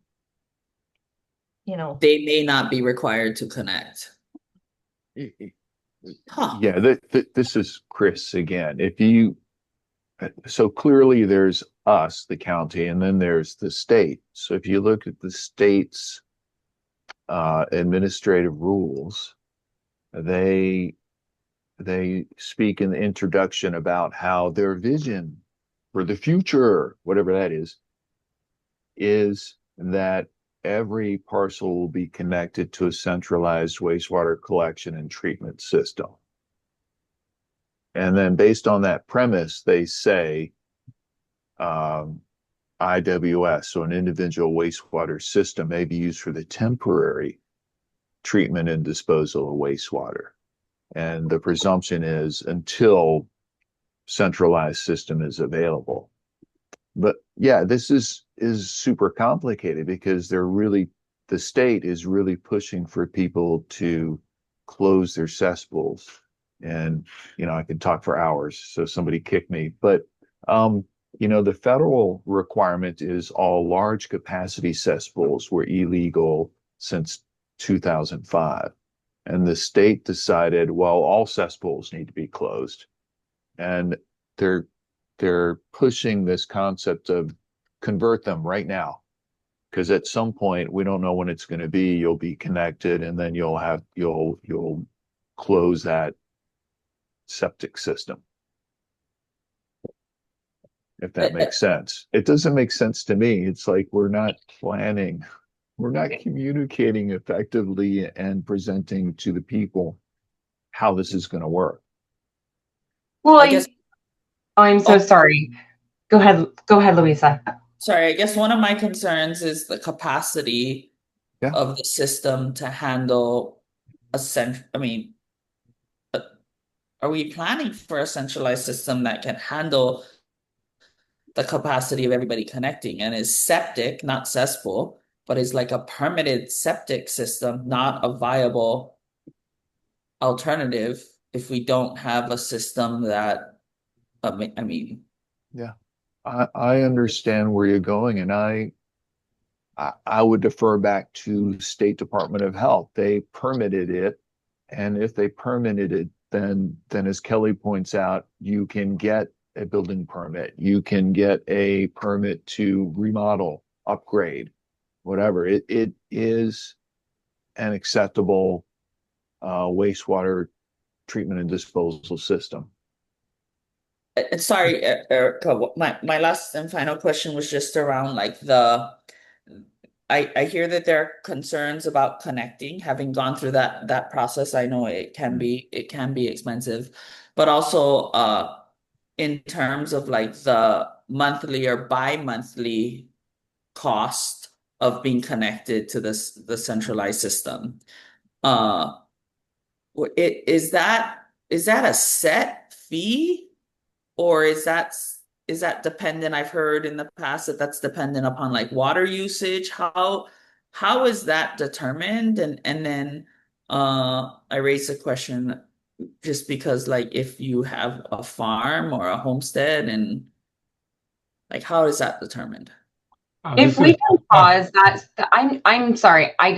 they may not be required to connect. Huh. Yeah, this is Chris again. So clearly there's us, the county, and then there's the state. So if you look at the state's administrative rules, they speak in the introduction about how their vision for the future, whatever that is that every parcel will be connected to a centralized wastewater collection and treatment system. And then based on that premise, they say IWS, so an individual wastewater system, may be used for the temporary treatment and disposal of wastewater. And the presumption is until centralized system is available. But yeah, this is super complicated because the state is really pushing for people to close their cesspools. And, I could talk for hours, so somebody kick me. But, the federal requirement is all large capacity cesspools were illegal since 2005. And the state decided, well, all cesspools need to be closed. And they're pushing this concept of convert them right now. Because at some point, we don't know when it's going to be, you'll be connected, and then you'll close that septic system. If that makes sense. It doesn't make sense to me. It's like we're not planning, we're not communicating effectively and presenting to the people how this is going to work. Well, I guess. I'm so sorry. Go ahead, Louisa. Sorry, I guess one of my concerns is the capacity Yeah. of the system to handle I mean, are we planning for a centralized system that can handle the capacity of everybody connecting? And is septic, not cesspool, but is like a permitted septic system not a viable alternative if we don't have a system that, I mean, Yeah. I understand where you're going, and I would defer back to State Department of Health. They permitted it, and if they permitted it, then as Kelly points out, you can get a building permit, you can get a permit to remodel, upgrade, whatever. It is an acceptable wastewater treatment and disposal system. sorry, Erica, my last and final question was just around like I hear that there are concerns about connecting. Having gone through that process, I know it can be expensive, but also in terms of like the monthly or bi-monthly cost of being connected to the centralized system. Uh, is that a set fee, or is that dependent? I've heard in the past that that's dependent upon like water usage. How is that determined? And then I raised a question just because like if you have a farm or a homestead, and like how is that determined? If we can pause that, I'm sorry. I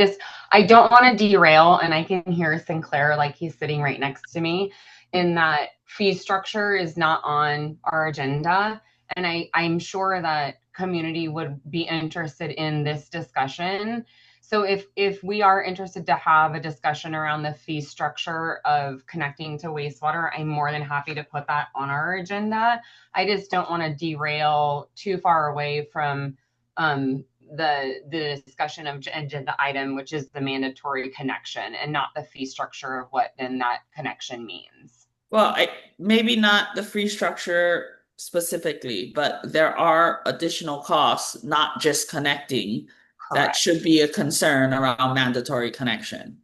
don't want to derail, and I can hear Sinclair like he's sitting right next to me, in that fee structure is not on our agenda. And I'm sure that community would be interested in this discussion. So if we are interested to have a discussion around the fee structure of connecting to wastewater, I'm more than happy to put that on our agenda. I just don't want to derail too far away from the discussion of agenda item, which is the mandatory connection, and not the fee structure of what then that connection means. Well, maybe not the fee structure specifically, but there are additional costs, not just connecting, that Correct. should be a concern around mandatory connection.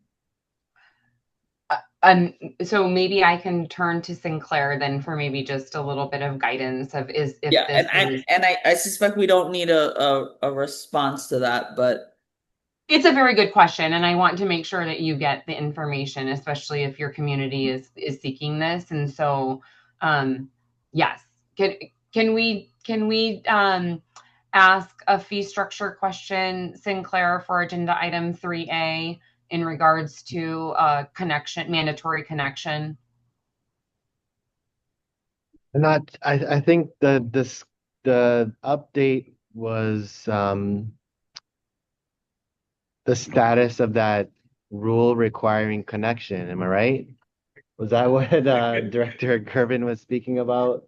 So maybe I can turn to Sinclair then for maybe just a little bit of guidance of I suspect we don't need a response to that, but it's a very good question, and I want to make sure that you get the information, especially if your community is seeking this. And so, yes, can we ask a fee structure question, Sinclair, for agenda item 3A in regards to mandatory connection? I think the update was the status of that rule requiring connection. Am I right? Was that what Director Gervin was speaking about?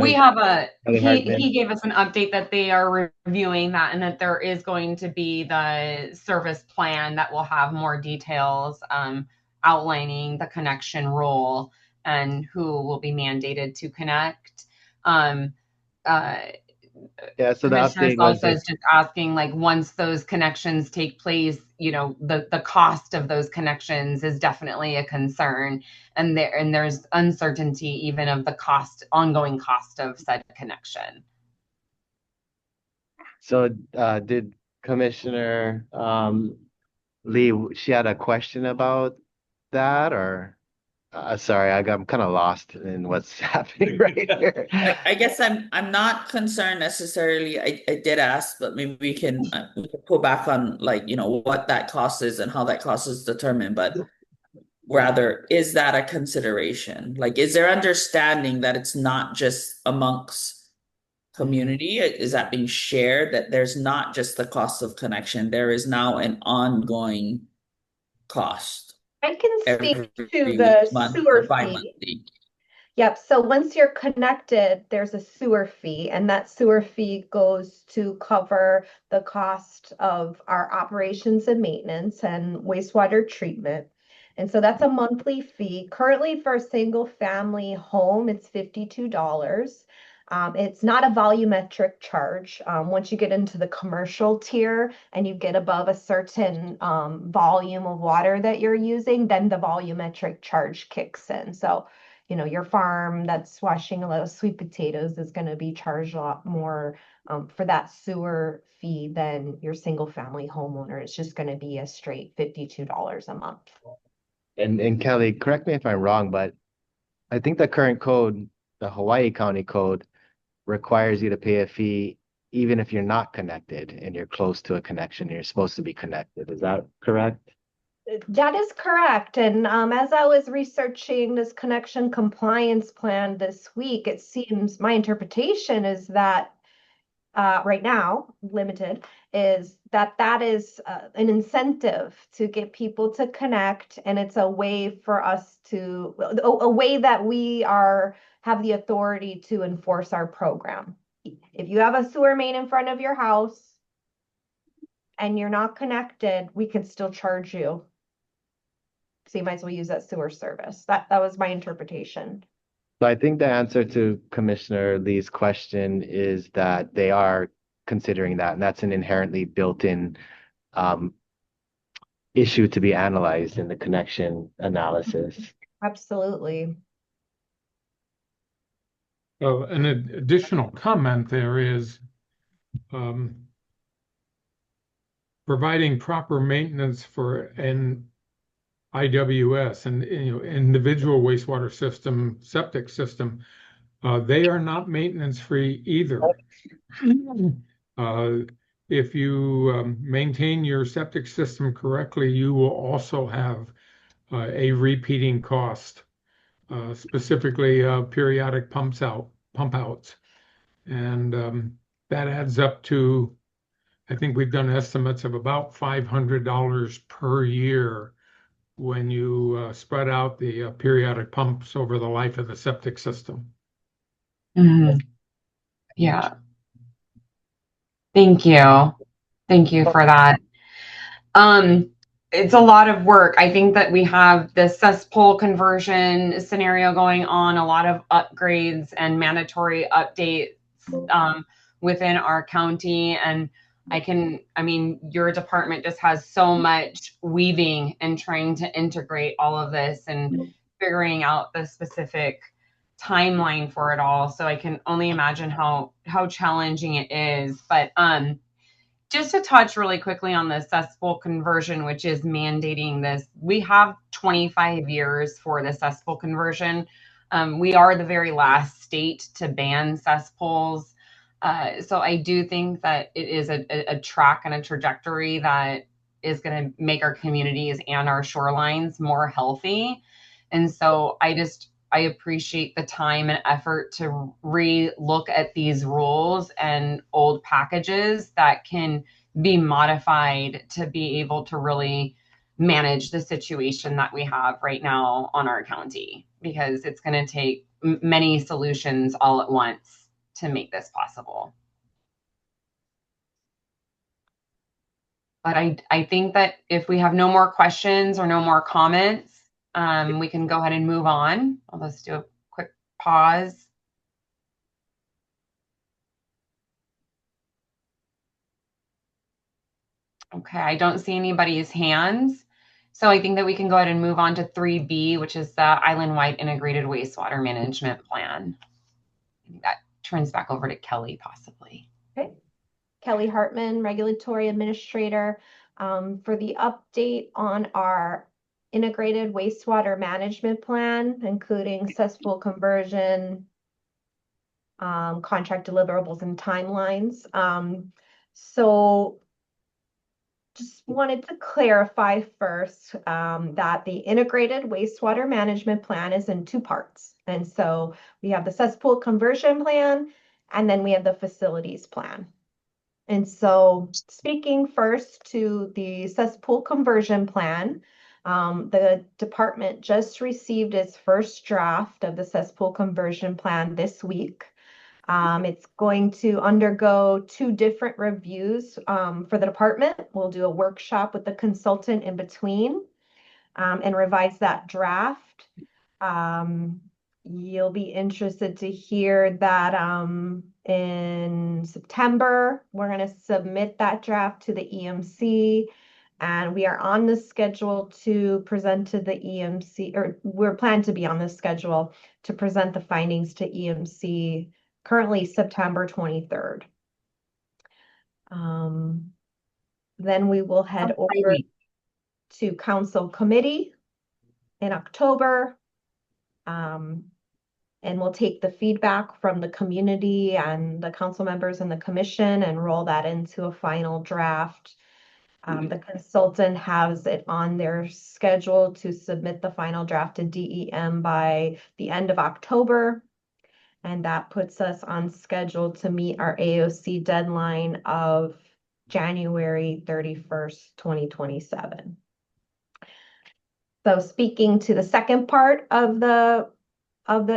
We have he gave us an update that they are reviewing that, and that there is going to be the service plan that will have more details outlining the connection rule and who will be mandated to connect. Yeah, so the Commissioner update was Salsa is just asking, like, once those connections take place, the cost of those connections is definitely a concern, and there's uncertainty even of the ongoing cost of said connection. So did Commissioner Lee, she had a question about that, or sorry, I'm kind of lost in what's happening right here. I guess I'm not concerned necessarily. I did ask, but maybe we can pull back on like what that cost is and how that cost is determined. But rather, is that a consideration? Like, is there understanding that it's not just amongst community? Is that being shared, that there's not just the cost of connection, there is now an ongoing cost I can every speak to the month sewer or fee. bi-monthly? Yep, so once you're connected, there's a sewer fee, and that sewer fee goes to cover the cost of our operations and maintenance and wastewater treatment. And so that's a monthly fee. Currently, for a single family home, it's $52. It's not a volumetric charge. Once you get into the commercial tier and you get above a certain volume of water that you're using, then the volumetric charge kicks in. So, your farm that's washing a lot of sweet potatoes is going to be charged a lot more for that sewer fee than your single family homeowner. It's just going to be a straight $52 a month. And Kelly, correct me if I'm wrong, but I think the current code, the Hawaii County Code, requires you to pay a fee even if you're not connected and you're close to a connection and you're supposed to be connected. Is that correct? That is correct. And as I was researching this connection compliance plan this week, it seems my interpretation is that right now, limited, is that is an incentive to get people to connect, and it's a way for us to a way that we have the authority to enforce our program. If you have a sewer main in front of your house and you're not connected, we can still charge you. So you might as well use that sewer service. That was my interpretation. So I think the answer to Commissioner Lee's question is that they are considering that, and that's an inherently built-in issue to be analyzed in the connection analysis. Absolutely. An additional comment there is providing proper maintenance for an IWS and individual wastewater system, septic system. They are not maintenance free either. If you maintain your septic system correctly, you will also have a repeating cost, specifically periodic pump outs. And that adds up to, I think we've done estimates of about $500 per year when you spread out the periodic pumps over the life of the septic system. Mhm. Yeah. Thank you. Thank you for that. It's a lot of work. I think that we have the cesspool conversion scenario going on, a lot of upgrades and mandatory updates within our county. And your department just has so much weaving and trying to integrate all of this and figuring out the specific timeline for it all. So I can only imagine how challenging it is. But just to touch really quickly on the cesspool conversion, which is mandating this, we have 25 years for the cesspool conversion. We are the very last state to ban cesspools. So I do think that it is a track and a trajectory that is going to make our communities and our shorelines more healthy. And so I appreciate the time and effort to re-look at these rules and old packages that can be modified to be able to really manage the situation that we have right now on our county, because it's going to take many solutions all at once to make this possible. But I think that if we have no more questions or no more comments, we can go ahead and move on. Let's do a quick pause. Okay, I don't see anybody's hands. So I think that we can go ahead and move on to 3B, which is the island-wide integrated wastewater management plan. I think that turns back over to Kelly, possibly. Okay. Kelly Hartman, Regulatory Administrator, for the update on our integrated wastewater management plan, including cesspool conversion, contract deliverables, and timelines. So just wanted to clarify first that the integrated wastewater management plan is in two parts. And so we have the cesspool conversion plan, and then we have the facilities plan. And so speaking first to the cesspool conversion plan, the department just received its first draft of the cesspool conversion plan this week. It's going to undergo 2 different reviews for the department. We'll do a workshop with the consultant in between and revise that draft. you'll be interested to hear that in September, we're going to submit that draft to the EMC, and we are on the schedule to present to the EMC, or we're planned to be on the schedule to present the findings to EMC currently September 23rd. Then we will head over to council committee in October. And we'll take the feedback from the community and the council members and the commission and roll that into a final draft. The consultant has it on their schedule to submit the final draft to DEM by the end of October. And that puts us on schedule to meet our AOC deadline of January 31st, 2027. So speaking to the second part of the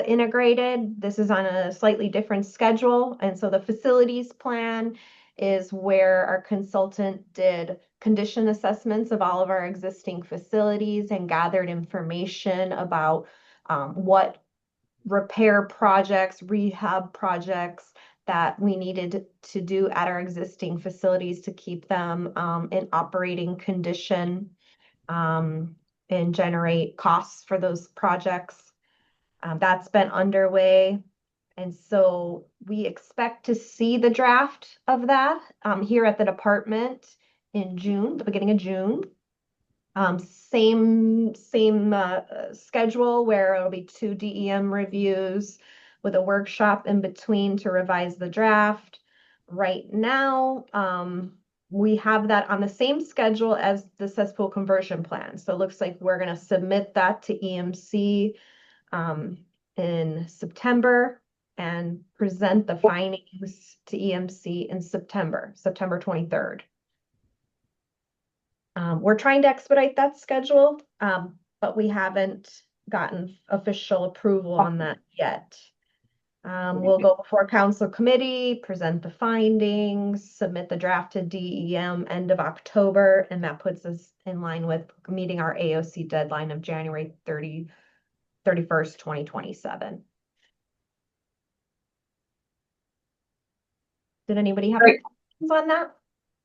integrated, this is on a slightly different schedule. And so the facilities plan is where our consultant did condition assessments of all of our existing facilities and gathered information about what repair projects, rehab projects that we needed to do at our existing facilities to keep them in operating condition and generate costs for those projects. That's been underway. And so we expect to see the draft of that here at the department in June, the beginning of June. Same schedule where it'll be 2 DEM reviews with a workshop in between to revise the draft. Right now, we have that on the same schedule as the cesspool conversion plan. So it looks like we're going to submit that to EMC in September and present the findings to EMC in September 23rd. We're trying to expedite that schedule, but we haven't gotten official approval on that yet. We'll go before council committee, present the findings, submit the draft to DEM end of October, and that puts us in line with meeting our AOC deadline of January 31st, 2027. Did anybody have any questions on that?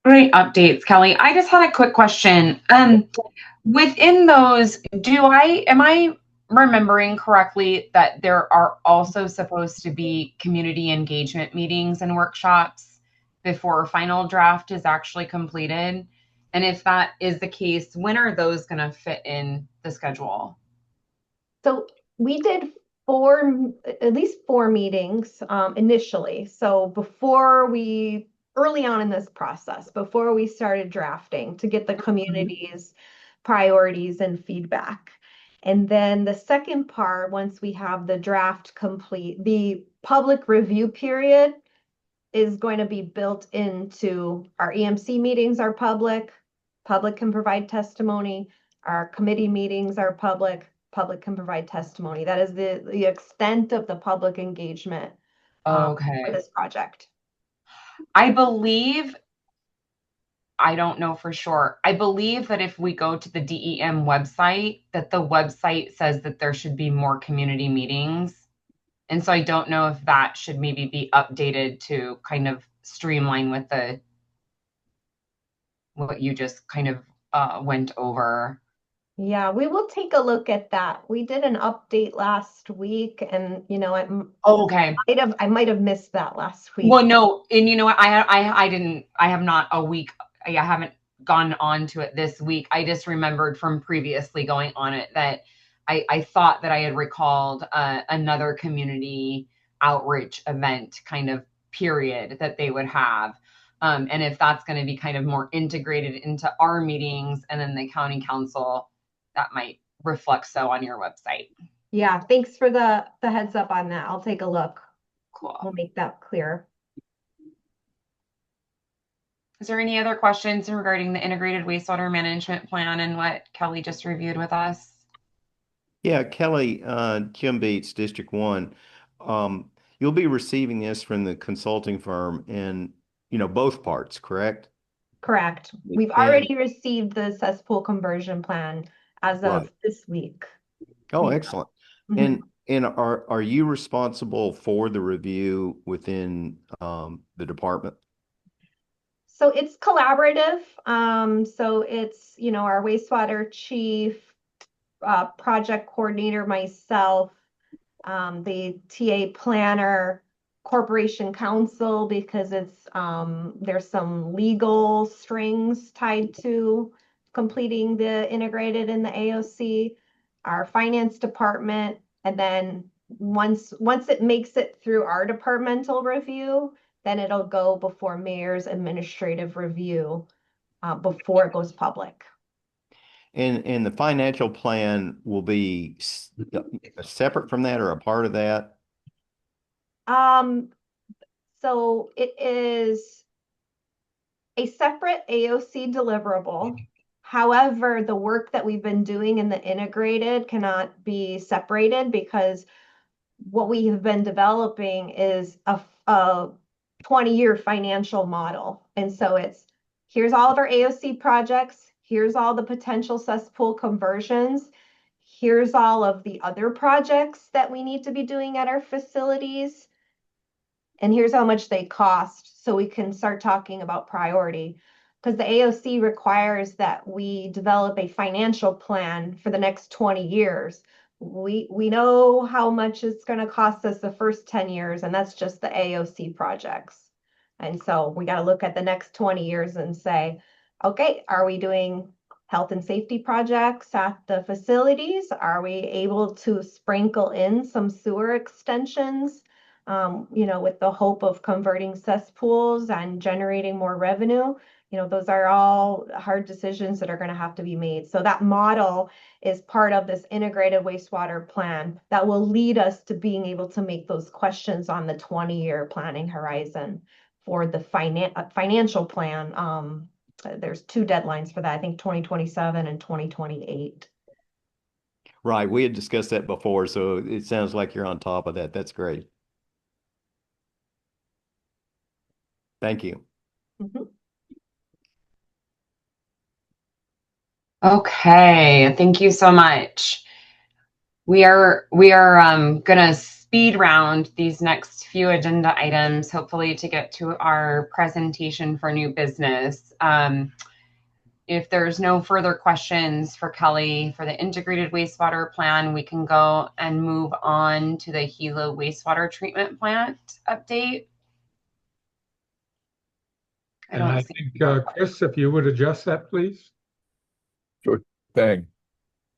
Great updates, Kelly. I just had a quick question. Within those, am I remembering correctly that there are also supposed to be community engagement meetings and workshops before a final draft is actually completed? And if that is the case, when are those going to fit in the schedule? So we did at least four meetings initially. So early on in this process, before we started drafting to get the community's priorities and feedback. And then the second part, once we have the draft complete, the public review period is going to be built into our EMC meetings are public can provide testimony, our committee meetings are public can provide testimony. That is the extent of the public engagement for this project. I don't know for sure. I believe that if we go to the DEM website, that the website says that there should be more community meetings. And so I don't know if that should maybe be updated to kind of streamline with what you just kind of went over. Yeah, we will take a look at that. We did an update last week, and I might have missed that last week. Well, no, and you know what? I have not a week. I haven't gone on to it this week. I just remembered from previously going on it that I thought that I had recalled another community outreach event kind of period that they would have. And if that's going to be kind of more integrated into our meetings and then the county council, that might reflect so on your website. Yeah, thanks for the heads up on that. I'll take a look. Cool. We'll make that clear. Is there any other questions regarding the integrated wastewater management plan and what Kelly just reviewed with us? Yeah, Kelly, Jim Bates, District 1. You'll be receiving this from the consulting firm in, both parts, correct? Correct. We've already received the cesspool conversion plan as of this week. Oh, excellent. And are you responsible for the review within the department? So it's collaborative. So it's, our wastewater chief, project coordinator, myself, the TA planner, corporation counsel, because there's some legal strings tied to completing the integrated in the AOC, our finance department, and then once it makes it through our departmental review, then it'll go before mayor's administrative review, before it goes public. And the financial plan will be separate from that or a part of that? So it is a separate AOC deliverable. However, the work that we've been doing in the integrated cannot be separated, because what we have been developing is a 20-year financial model. And so here's all of our AOC projects, here's all the potential cesspool conversions, here's all of the other projects that we need to be doing at our facilities, and here's how much they cost, so we can start talking about priority. Because the AOC requires that we develop a financial plan for the next 20 years. We know how much it's going to cost us the first 10 years, and that's just the AOC projects. And so we got to look at the next 20 years and say, okay, are we doing health and safety projects at the facilities? Are we able to sprinkle in some sewer extensions, with the hope of converting cesspools and generating more revenue? Those are all hard decisions that are going to have to be made. So that model is part of this integrated wastewater plan that will lead us to being able to make those questions on the 20-year planning horizon for the financial plan. There's 2 deadlines for that, I think 2027 and 2028. Right. We had discussed that before, so it sounds like you're on top of that. That's great. Thank you. Mhm. Okay, thank you so much. We are gonna speed round these next few agenda items, hopefully to get to our presentation for new business. If there's no further questions for Kelly for the integrated wastewater plan, we can go and move on to the Gila wastewater treatment plant update. And I think, Chris, if you would adjust that, please. Sure thing.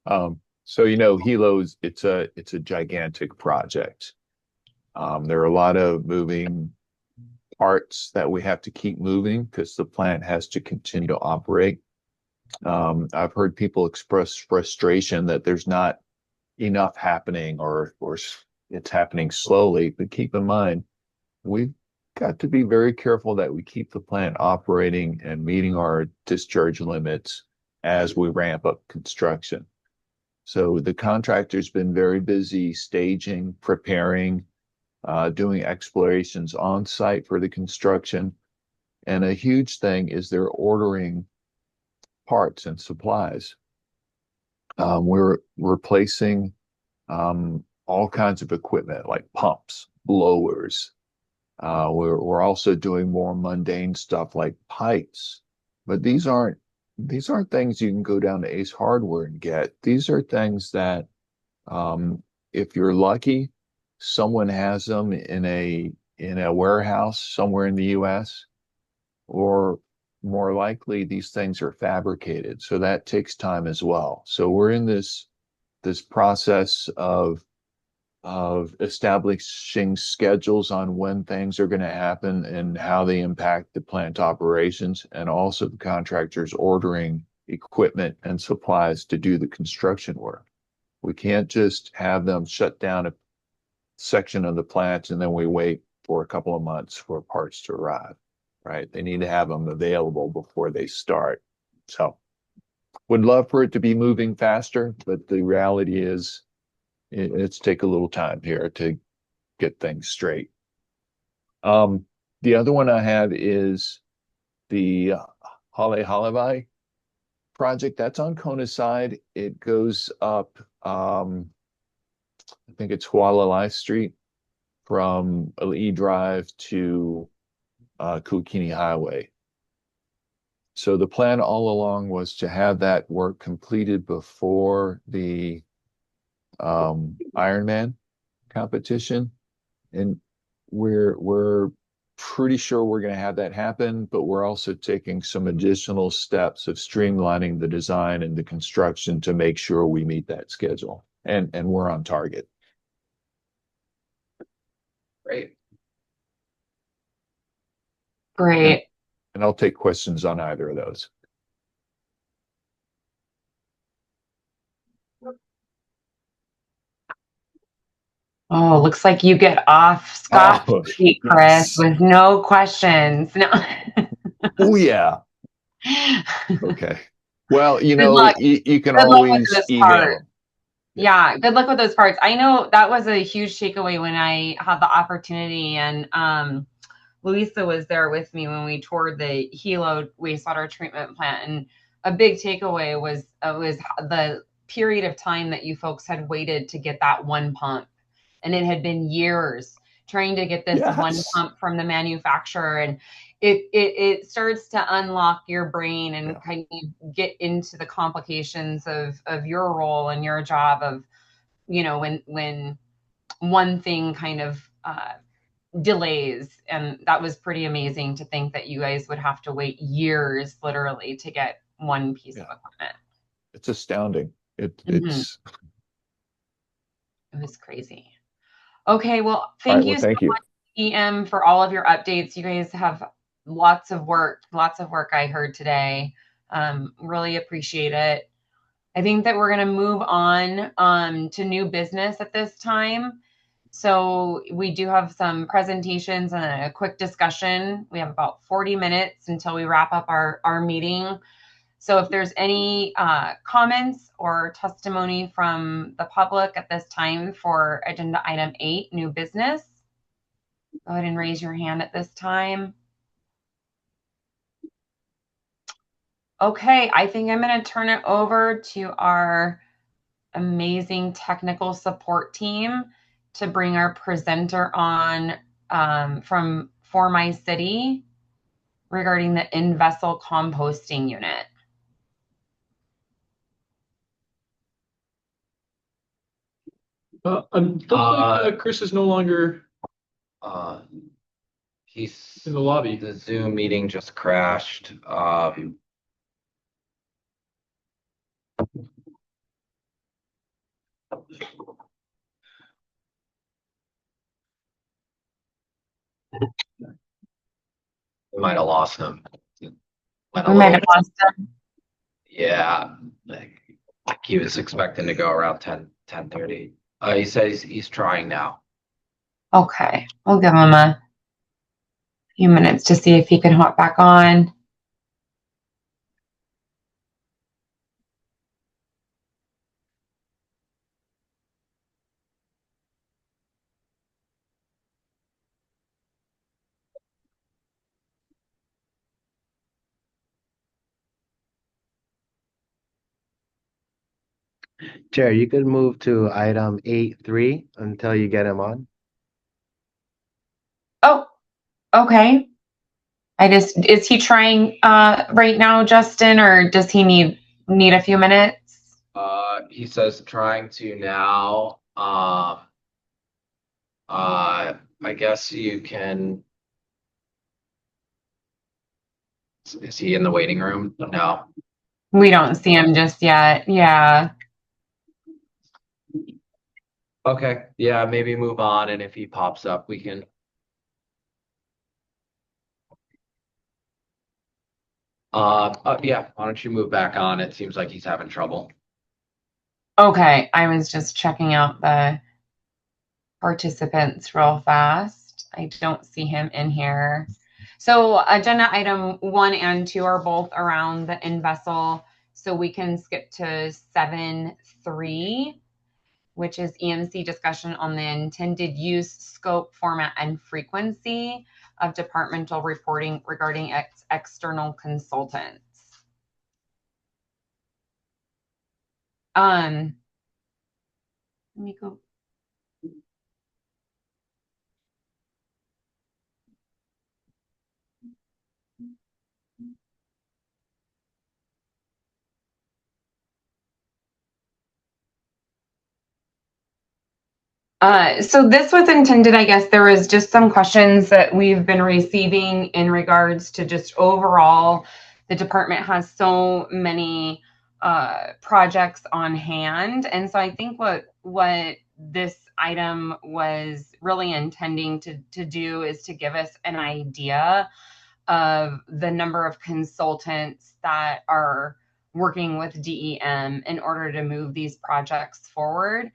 So Hilo's it's a gigantic project. There are a lot of moving parts that we have to keep moving because the plant has to continue to operate. I've heard people express frustration that there's not enough happening or it's happening slowly, but keep in mind, we've got to be very careful that we keep the plant operating and meeting our discharge limits as we ramp up construction. So the contractor's been very busy staging, preparing, doing explorations on site for the construction. And a huge thing is they're ordering parts and supplies. We're replacing all kinds of equipment like pumps, blowers. We're also doing more mundane stuff like pipes. But these aren't things you can go down to Ace Hardware and get. These are things that, if you're lucky, someone has them in a warehouse somewhere in the U.S., or more likely these things are fabricated. So that takes time as well. So we're in this process of establishing schedules on when things are going to happen and how they impact the plant operations, and also the contractors ordering equipment and supplies to do the construction work. We can't just have them shut down a section of the plant and then we wait for a couple of months for parts to arrive, right? They need to have them available before they start. So would love for it to be moving faster, but the reality is it's take a little time here to get things straight. The other one I have is the Hale Halevai project. That's on Kona's side. It goes up I think it's Hualalai Street from Ali Drive to Kukini Highway. So the plan all along was to have that work completed before the Ironman competition, and we're pretty sure we're going to have that happen, but we're also taking some additional steps of streamlining the design and the construction to make sure we meet that schedule, and we're on target. Great. Great. And I'll take questions on either of those. Oh, looks like you get off scot-free, Chris, with no questions. No. Oh yeah. Okay. Well, you Good know, luck. you can Good luck with always this email part. them. Yeah, good luck with those parts. I know that was a huge takeaway when I had the opportunity, and Louisa was there with me when we toured the Hilo wastewater treatment plant, and a big takeaway was the period of time that you folks had waited to get that one pump, and it had been years trying to get this one pump from the manufacturer, and it starts to unlock your brain and kind of get into the complications of your role and your job of, you know, when one thing kind of delays. And that was pretty amazing to think that you guys would have to wait years literally to get one piece of equipment. It's astounding. It was crazy. Okay, well, thank you so much, EM, for all of your updates. You guys have lots of work I heard today. Really appreciate it. I think that we're going to move on to new business at this time. So we do have some presentations and a quick discussion. We have about 40 minutes until we wrap up our meeting. So if there's any comments or testimony from the public at this time for agenda item 8, new business, go ahead and raise your hand at this time. Okay, I think I'm going to turn it over to our amazing technical support team to bring our presenter on from For My City regarding the in-vessel composting unit. Chris is no longer He's in the lobby. The Zoom meeting just crashed. We might have lost him. We might have lost him. Yeah, like he was expecting to go around 10:30. He says he's trying now. Okay, we'll give him a few minutes to see if he can hop back on. Chair, you could move to item 8.3 until you get him on. Oh, okay. Is he trying right now, Justin, or does he need a few minutes? He says trying to now. I guess you can. Is he in the waiting room? No. We don't see him just yet. Yeah. Okay. Yeah, maybe move on, and if he pops up, we can. Yeah, why don't you move back on? It seems like he's having trouble. Okay, I was just checking out the participants real fast. I don't see him in here. So agenda item 1 and 2 are both around the in-vessel. So we can skip to 7.3, which is EMC discussion on the intended use, scope, format, and frequency of departmental reporting regarding external consultants. Let me go So this was intended, I guess there was just some questions that we've been receiving in regards to just overall, the department has so many projects on hand. And so I think what this item was really intending to do is to give us an idea of the number of consultants that are working with DEM in order to move these projects forward.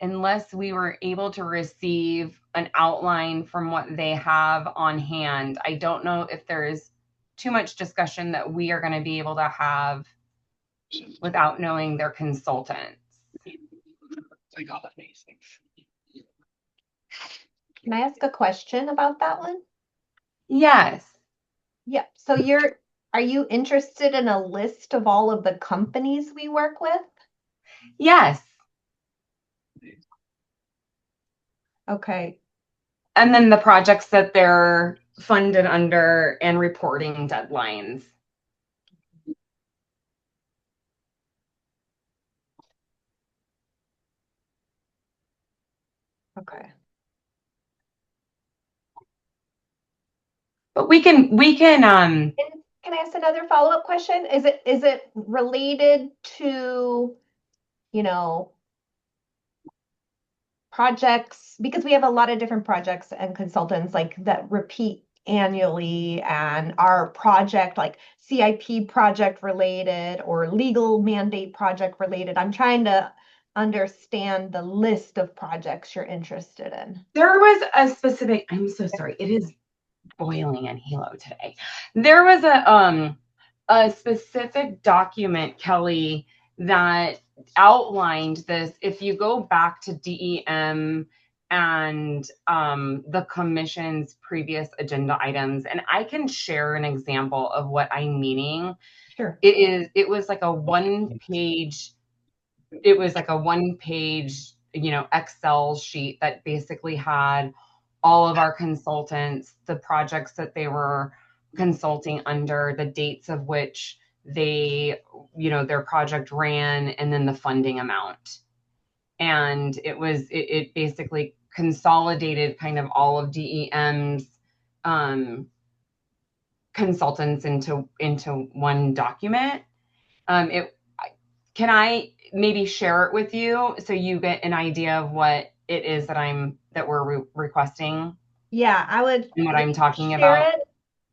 Unless we were able to receive an outline from what they have on hand, I don't know if there is too much discussion that we are going to be able to have without knowing their consultants. Like all amazing. Can I ask a question about that one? Yes. Yeah. So are you interested in a list of all of the companies we work with? Yes. Okay. And then the projects that they're funded under and reporting deadlines. Okay. But we can And can I ask another follow-up question? Is it related to, you know, projects? Because we have a lot of different projects and consultants like that repeat annually, and our project like CIP project related or legal mandate project related. I'm trying to understand the list of projects you're interested in. there was a specific, I'm so sorry, it is boiling in Halo today. There was a specific document, Kelly, that outlined this. If you go back to DEM and the commission's previous agenda items, and I can share an example of what I'm meaning. Sure. It was like a one page, Excel sheet that basically had all of our consultants, the projects that they were consulting under, the dates of which their project ran, and then the funding amount. And it basically consolidated kind of all of DEM's consultants into one document. Can I maybe share it with you so you get an idea of what it is that we're requesting? Yeah, I would And what I'm talking share about. it.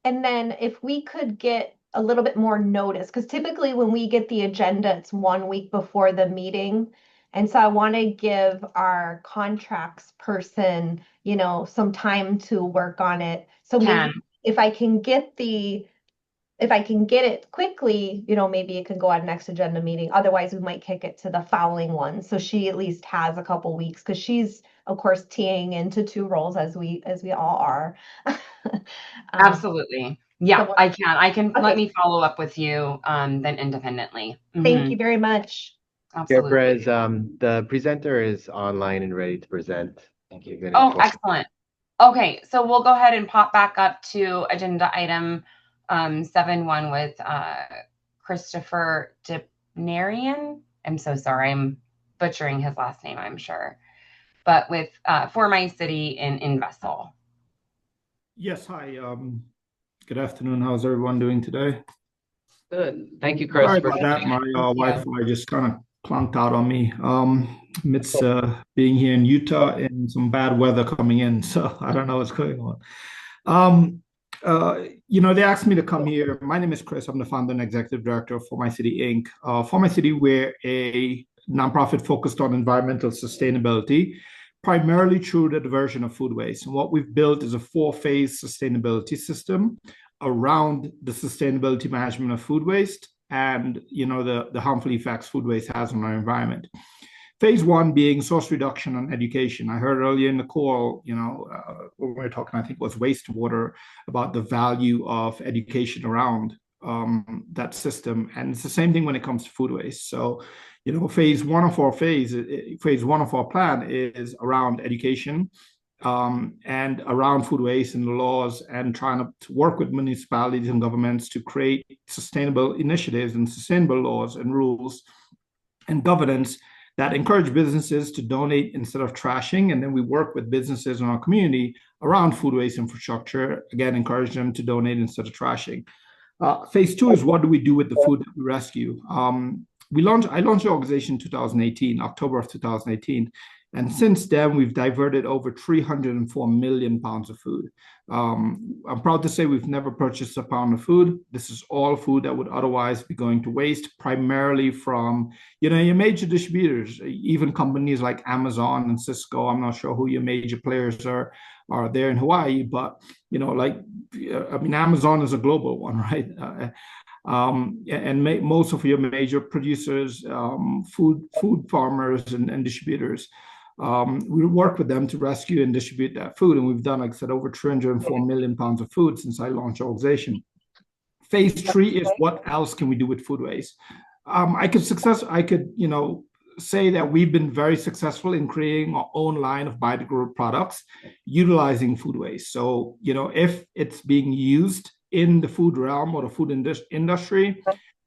And then if we could get a little bit more notice, because typically when we get the agenda, it's 1 week before the meeting. And so I want to give our contracts person, some time to work on it. So maybe if I can get it quickly, maybe it can go on next agenda meeting. Otherwise, we might kick it to the following one. So she at least has a couple weeks because she's, of course, teeing into two roles as we all are. Absolutely. Yeah, so I can okay. Let me follow up with you then independently. Thank you very much. Absolutely. The presenter is online and ready to present. Thank you. Oh, excellent. Okay, so we'll go ahead and pop back up to agenda item 7.1 with Christopher Dipnarian. I'm so sorry, I'm butchering his last name, I'm sure. But with For My City in Vessel. Yes, hi. Good afternoon. How's everyone doing today? Good. Thank you, Chris. Sorry about that. My Wi-Fi just kind of clunked out on me. Amidst being here in Utah and some bad weather coming in, so I don't know what's going on. They asked me to come here. My name is Chris. I'm the founder and executive director of For My City Inc. For My City, we're a nonprofit focused on environmental sustainability, primarily through the diversion of food waste. And what we've built is a 4-phase sustainability system around the sustainability management of food waste and the harmful effects food waste has on our environment. Phase 1 being source reduction and education. I heard earlier in the call, when we were talking, I think it was wastewater, about the value of education around that system. And it's the same thing when it comes to food waste. So, phase one of our plan is around education and around food waste and the laws, and trying to work with municipalities and governments to create sustainable initiatives and sustainable laws and rules and governance that encourage businesses to donate instead of trashing. And then we work with businesses in our community around food waste infrastructure, again, encourage them to donate instead of trashing. Phase two is what do we do with the food that we rescue? I launched the organization in 2018, October of 2018. And since then, we've diverted over 304 million pounds of food. I'm proud to say we've never purchased a pound of food. This is all food that would otherwise be going to waste, primarily from, your major distributors, even companies like Amazon and Cisco. I'm not sure who your major players are there in Hawaii, but, Amazon is a global one, right? Most of your major producers, food farmers and distributors. We work with them to rescue and distribute that food. And we've done, like I said, over 304 million pounds of food since I launched the organization. Phase three is what else can we do with food waste? I could say that we've been very successful in creating our own line of biodegradable products utilizing food waste. So, if it's being used in the food realm or the food industry,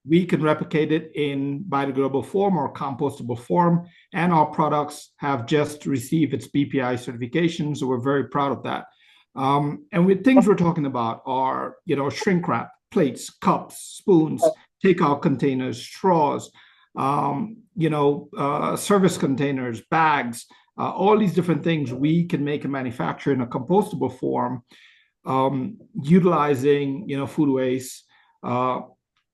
we can replicate it in biodegradable form or compostable form. And our products have just received its BPI certification. So we're very proud of that. And with things we're talking about are, shrink wrap, plates, cups, spoons, takeout containers, straws, service containers, bags, all these different things we can make and manufacture in a compostable form, utilizing, food waste.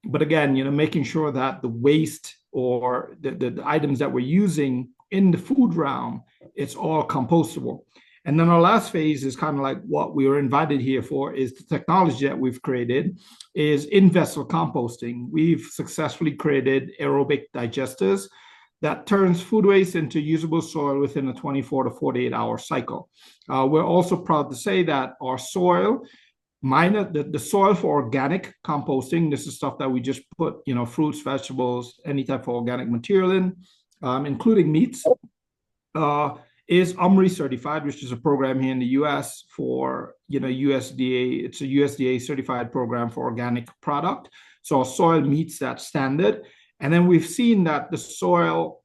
But again, making sure that the waste or the items that we're using in the food realm, it's all compostable. And then our last phase is kind of like what we were invited here for, is the technology that we've created is in-vessel composting. We've successfully created aerobic digesters that turns food waste into usable soil within a 24 to 48-hour cycle. We're also proud to say that our soil, the soil for organic composting, this is stuff that we just put, fruits, vegetables, any type of organic material in, including meats, is UMRI certified, which is a program here in the US for, USDA. It's a USDA certified program for organic product. So our soil meets that standard. And then we've seen that the soil,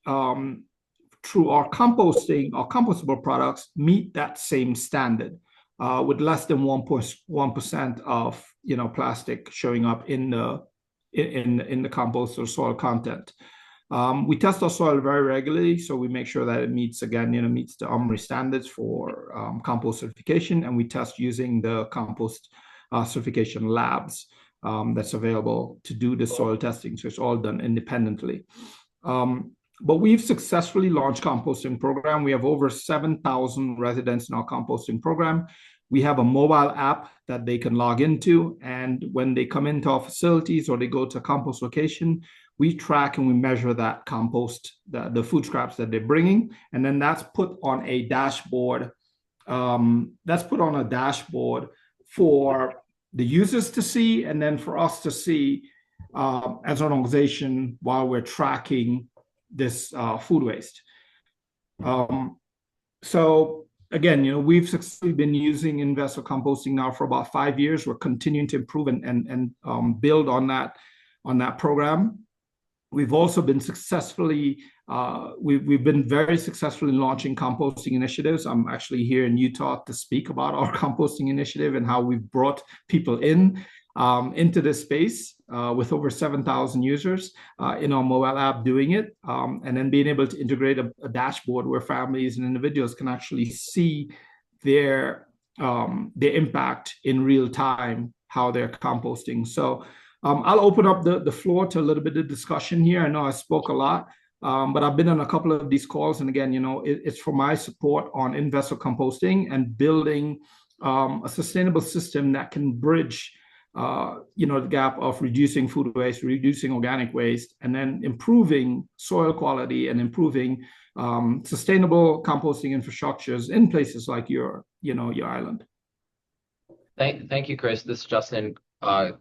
through our compostable products, meet that same standard. With less than 1% of plastic showing up in the compost or soil content. We test our soil very regularly, so we make sure that it meets the UMRI standards for compost certification, and we test using the compost certification labs that's available to do the soil testing. So it's all done independently. But we've successfully launched composting program. We have over 7,000 residents in our composting program. We have a mobile app that they can log into. And when they come into our facilities or they go to a compost location, we track and we measure that compost, the food scraps that they're bringing. And then that's put on a dashboard. For the users to see, and then for us to see as an organization while we're tracking this food waste. So again, we've successfully been using in-vessel composting now for about 5 years. We're continuing to improve and build on that program. We've also been we've been very successful in launching composting initiatives. I'm actually here in Utah to speak about our composting initiative and how we've brought people into this space with over 7,000 users in our mobile app doing it, and then being able to integrate a dashboard where families and individuals can actually see their impact in real time, how they're composting. So I'll open up the floor to a little bit of discussion here. I know I spoke a lot, but I've been on a couple of these calls, and again, it's for my support on in-vessel composting and building a sustainable system that can bridge the gap of reducing food waste, reducing organic waste, and then improving soil quality and improving sustainable composting infrastructures in places like your island. Thank you, Chris. This is Justin,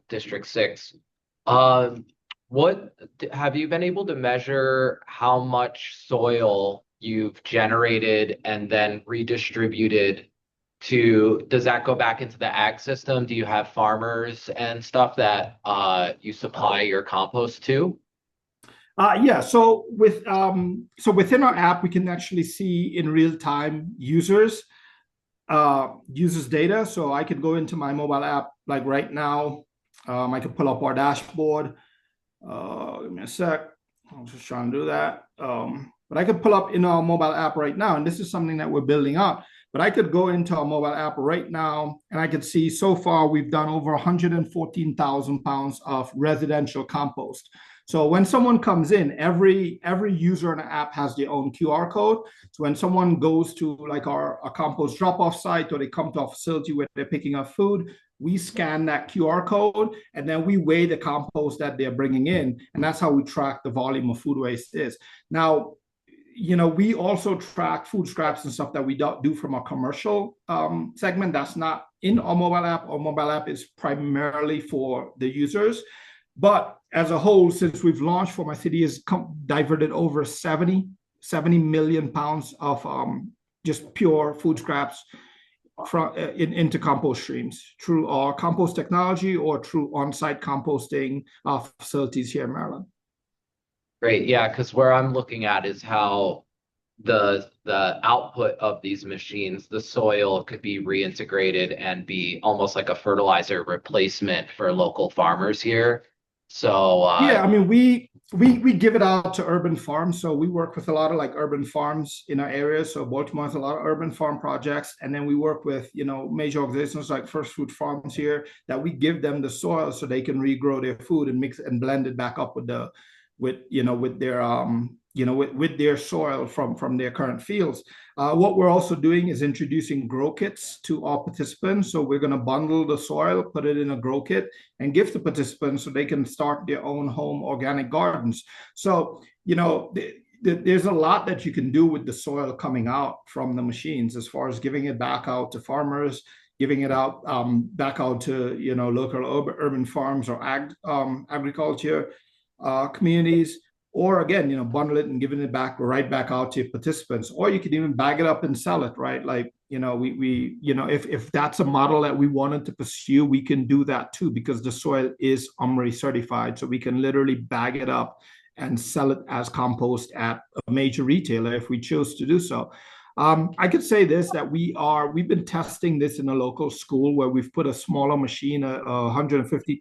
District 6. What have you been able to measure how much soil you've generated and then redistributed does that go back into the ag system? Do you have farmers and stuff that you supply your compost to? Yeah, so within our app, we can actually see in real time users data. So I could go into my mobile app like right now. I could pull up our dashboard. Give me a sec. I'm just trying to do that. But I could pull up in our mobile app right now, and this is something that we're building out. But I could go into our mobile app right now, and I could see so far we've done over 114,000 pounds of residential compost. So when someone comes in, every user in the app has their own QR code. So when someone goes to like our compost drop-off site, or they come to our facility where they're picking up food, we scan that QR code, and then we weigh the compost that they're bringing in, and that's how we track the volume of food waste is. Now, we also track food scraps and stuff that we do from a commercial segment. That's not in our mobile app. Our mobile app is primarily for the users. But as a whole, since we've launched, For My City has diverted over 70 million pounds of just pure food scraps into compost streams through our compost technology or through on-site composting facilities here in Maryland. Great. Yeah, because where I'm looking at is how the output of these machines, the soil could be reintegrated and be almost like a fertilizer replacement for local farmers here. So yeah, I mean, we give it out to urban farms. So we work with a lot of like urban farms in our area. So Baltimore has a lot of urban farm projects, and then we work with major organizations like First Food Farms here, that we give them the soil so they can regrow their food and mix and blend it back up with their soil from their current fields. What we're also doing is introducing grow kits to our participants. So we're going to bundle the soil, put it in a grow kit, and give the participants so they can start their own home organic gardens. So, there's a lot that you can do with the soil coming out from the machines, as far as giving it back out to farmers, giving it out back out to local urban farms or agriculture communities. Or again, bundle it and giving it back right back out to participants. Or you could even bag it up and sell it, right? Like, if that's a model that we wanted to pursue, we can do that too, because the soil is UMRI certified. So we can literally bag it up and sell it as compost at a major retailer if we chose to do so. I could say this, that we've been testing this in a local school where we've put a smaller machine, a 150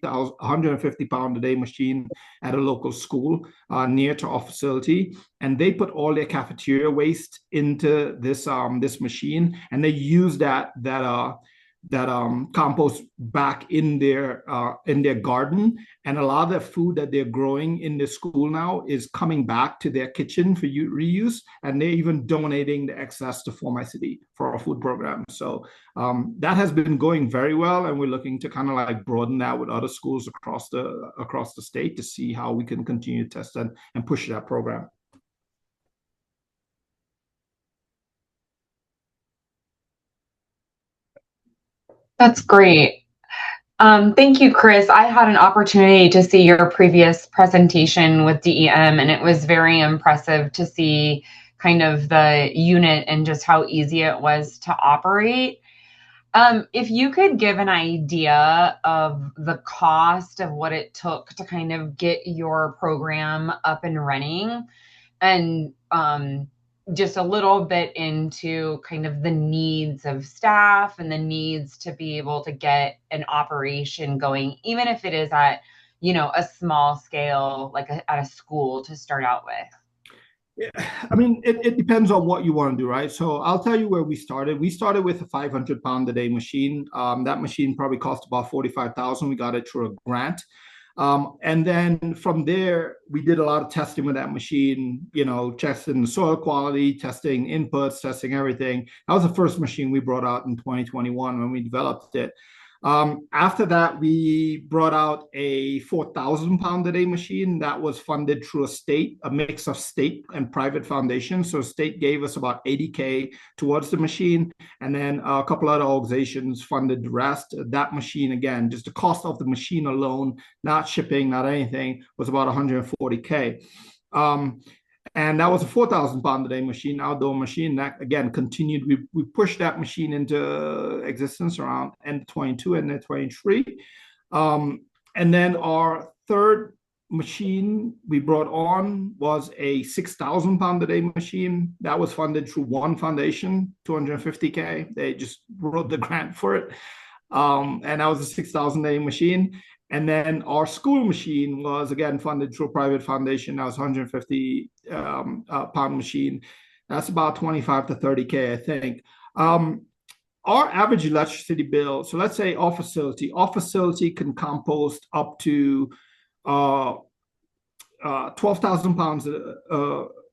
pound a day machine at a local school near to our facility, and they put all their cafeteria waste into this machine, and they use that compost back in their garden, and a lot of the food that they're growing in the school now is coming back to their kitchen for reuse, and they're even donating the excess to For My City for our food program. So that has been going very well, and we're looking to kind of like broaden that with other schools across the state to see how we can continue to test and push that program. That's great. Thank you, Chris. I had an opportunity to see your previous presentation with DEM, and it was very impressive to see kind of the unit and just how easy it was to operate. If you could give an idea of the cost of what it took to kind of get your program up and running, and just a little bit into kind of the needs of staff and the needs to be able to get an operation going, even if it is at, a small scale, like at a school to start out with. Yeah, I mean, it depends on what you want to do, right? So I'll tell you where we started. We started with a 500 pound a day machine. That machine probably cost about 45,000. We got it through a grant. And then from there, we did a lot of testing with that machine, testing the soil quality, testing inputs, testing everything. That was the first machine we brought out in 2021 when we developed it. After that, we brought out a 4,000 pound a day machine that was funded through a mix of state and private foundations. So state gave us about 80K towards the machine, and then a couple other organizations funded the rest. That machine, again, just the cost of the machine alone, not shipping, not anything, was about 140K. And that was a 4,000 pound a day machine, outdoor machine. That again continued. We pushed that machine into existence around end 22 and then 23. And then our third machine we brought on was a 6,000 pound a day machine that was funded through one foundation, 250K. They just wrote the grant for it. And that was a 6,000 a day machine. And then our school machine was again funded through a private foundation. That was 150 pound machine. That's about 25 to 30K, I think. Our average electricity bill, so let's say our facility can compost up to 12,000 pounds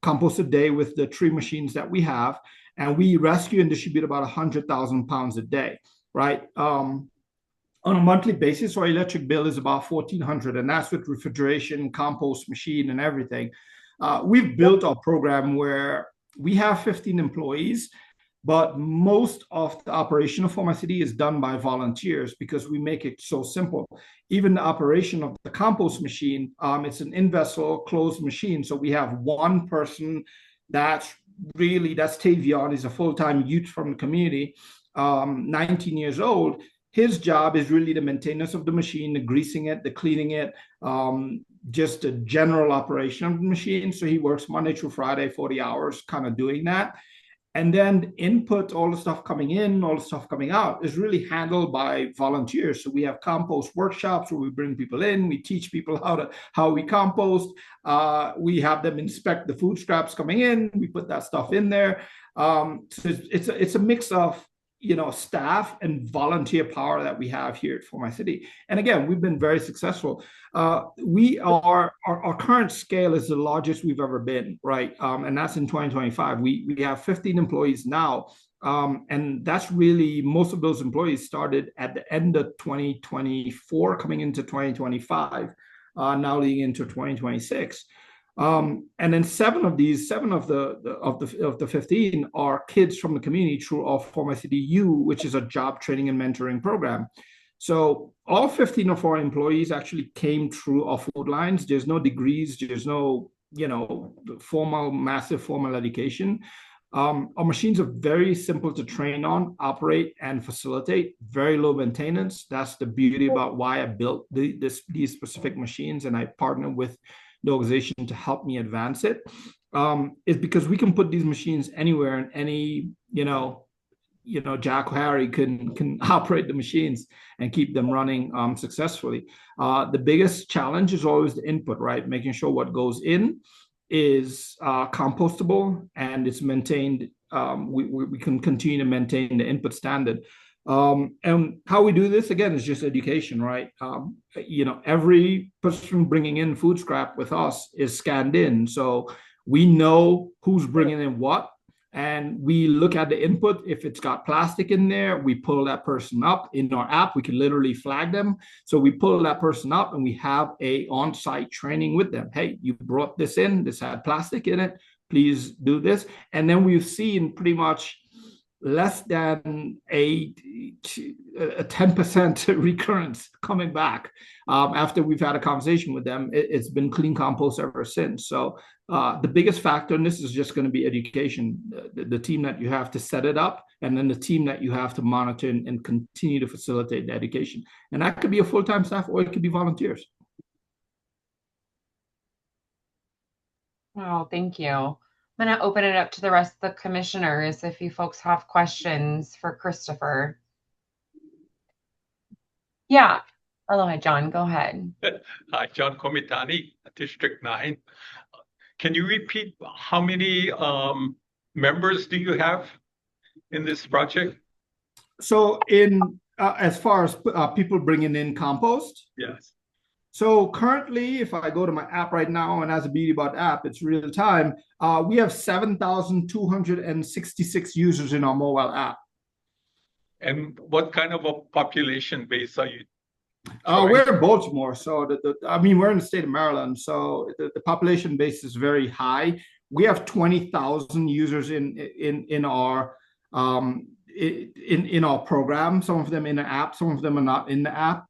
compost a day with the 3 machines that we have, and we rescue and distribute about 100,000 pounds a day, right? On a monthly basis, our electric bill is about 1,400, and that's with refrigeration, compost machine, and everything. We've built our program where we have 15 employees, but most of the operation of my city is done by volunteers because we make it so simple. Even the operation of the compost machine, it's an in-vessel closed machine. So we have one person that's Tavion. He's a full-time youth from the community, 19 years old. His job is really the maintenance of the machine, the greasing it, the cleaning it, just a general operation of the machine. So he works Monday through Friday, 40 hours, kind of doing that. And then input, all the stuff coming in, all the stuff coming out is really handled by volunteers. So we have compost workshops where we bring people in, we teach people how we compost. We have them inspect the food scraps coming in. We put that stuff in there. So it's a mix of staff and volunteer power that we have here at My City. And again, we've been very successful. Our current scale is the largest we've ever been, right? And that's in 2025. We have 15 employees now. And that's really, most of those employees started at the end of 2024, coming into 2025, now leading into 2026. And then 7 of the 15 are kids from the community through our My City U, which is a job training and mentoring program. So all 15 of our employees actually came through our food lines. There's no degrees, there's no massive formal education. Our machines are very simple to train on, operate, and facilitate. Very low maintenance. That's the beauty about why I built these specific machines, and I partnered with the organization to help me advance it, is because we can put these machines anywhere, and any Jack or Harry can operate the machines and keep them running successfully. The biggest challenge is always the input, right? Making sure what goes in is compostable and it's maintained. We can continue to maintain the input standard. And how we do this, again, is just education, right? Every person bringing in food scrap with us is scanned in. So we know who's bringing in what, and we look at the input. If it's got plastic in there, we pull that person up. In our app, we can literally flag them. So we pull that person up and we have a on-site training with them. Hey, you brought this in, this had plastic in it, please do this. And then we've seen pretty much less than a 10% recurrence coming back after we've had a conversation with them. It's been clean compost ever since. So the biggest factor in this is just going to be education, the team that you have to set it up, and then the team that you have to monitor and continue to facilitate the education. And that could be a full-time staff, or it could be volunteers. Wow, thank you. I'm going to open it up to the rest of the commissioners if you folks have questions for Christopher. Yeah. Aloha, John. Go ahead. Hi, John Komitani, District 9. Can you repeat how many members do you have in this project? So as far as people bringing in compost? Yes. So currently, if I go to my app right now, and as a Beauty Bot app, it's real time, we have 7,266 users in our mobile app. And what kind of a population base are you? We're in Baltimore, so we're in the state of Maryland, so the population base is very high. We have 20,000 users in our program. Some of them in the app, some of them are not in the app.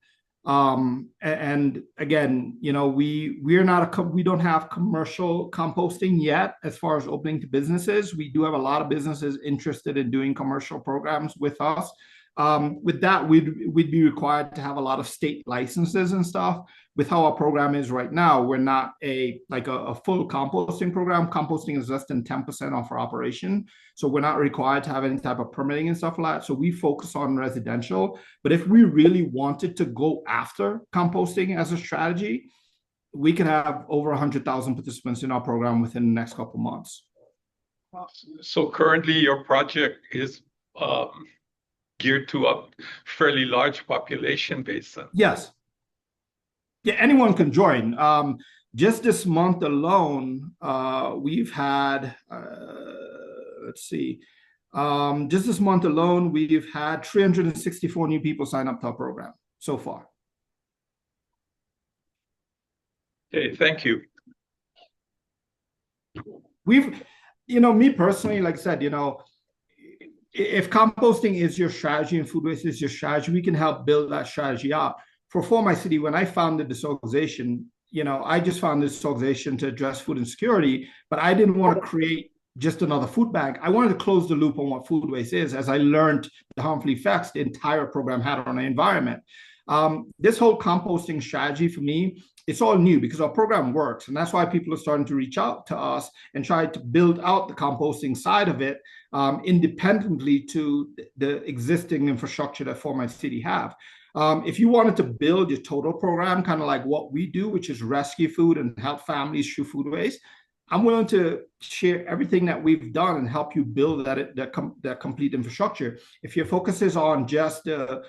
And again, we don't have commercial composting yet as far as opening to businesses. We do have a lot of businesses interested in doing commercial programs with us. With that, we'd be required to have a lot of state licenses and stuff. With how our program is right now, we're not a full composting program. Composting is less than 10% of our operation. So we're not required to have any type of permitting and stuff like that. So we focus on residential. But if we really wanted to go after composting as a strategy, we could have over 100,000 participants in our program within the next couple of months. So currently your project is geared to a fairly large population base. Yes. Yeah, anyone can join. Just this month alone, we've had, let's see, just this month alone, we've had 364 new people sign up to our program so far. Okay, thank you. Me personally, like I said, if composting is your strategy and food waste is your strategy, we can help build that strategy out. For My City, when I founded this organization, I just founded this organization to address food insecurity, but I didn't want to create just another food bank. I wanted to close the loop on what food waste is, as I learned the harmful effects the entire program had on the environment. This whole composting strategy for me, it's all new because our program works. And that's why people are starting to reach out to us and try to build out the composting side of it independently to the existing infrastructure that My City have. If you wanted to build your total program, kind of like what we do, which is rescue food and help families through food waste, I'm willing to share everything that we've done and help you build that complete infrastructure. If your focus is on just the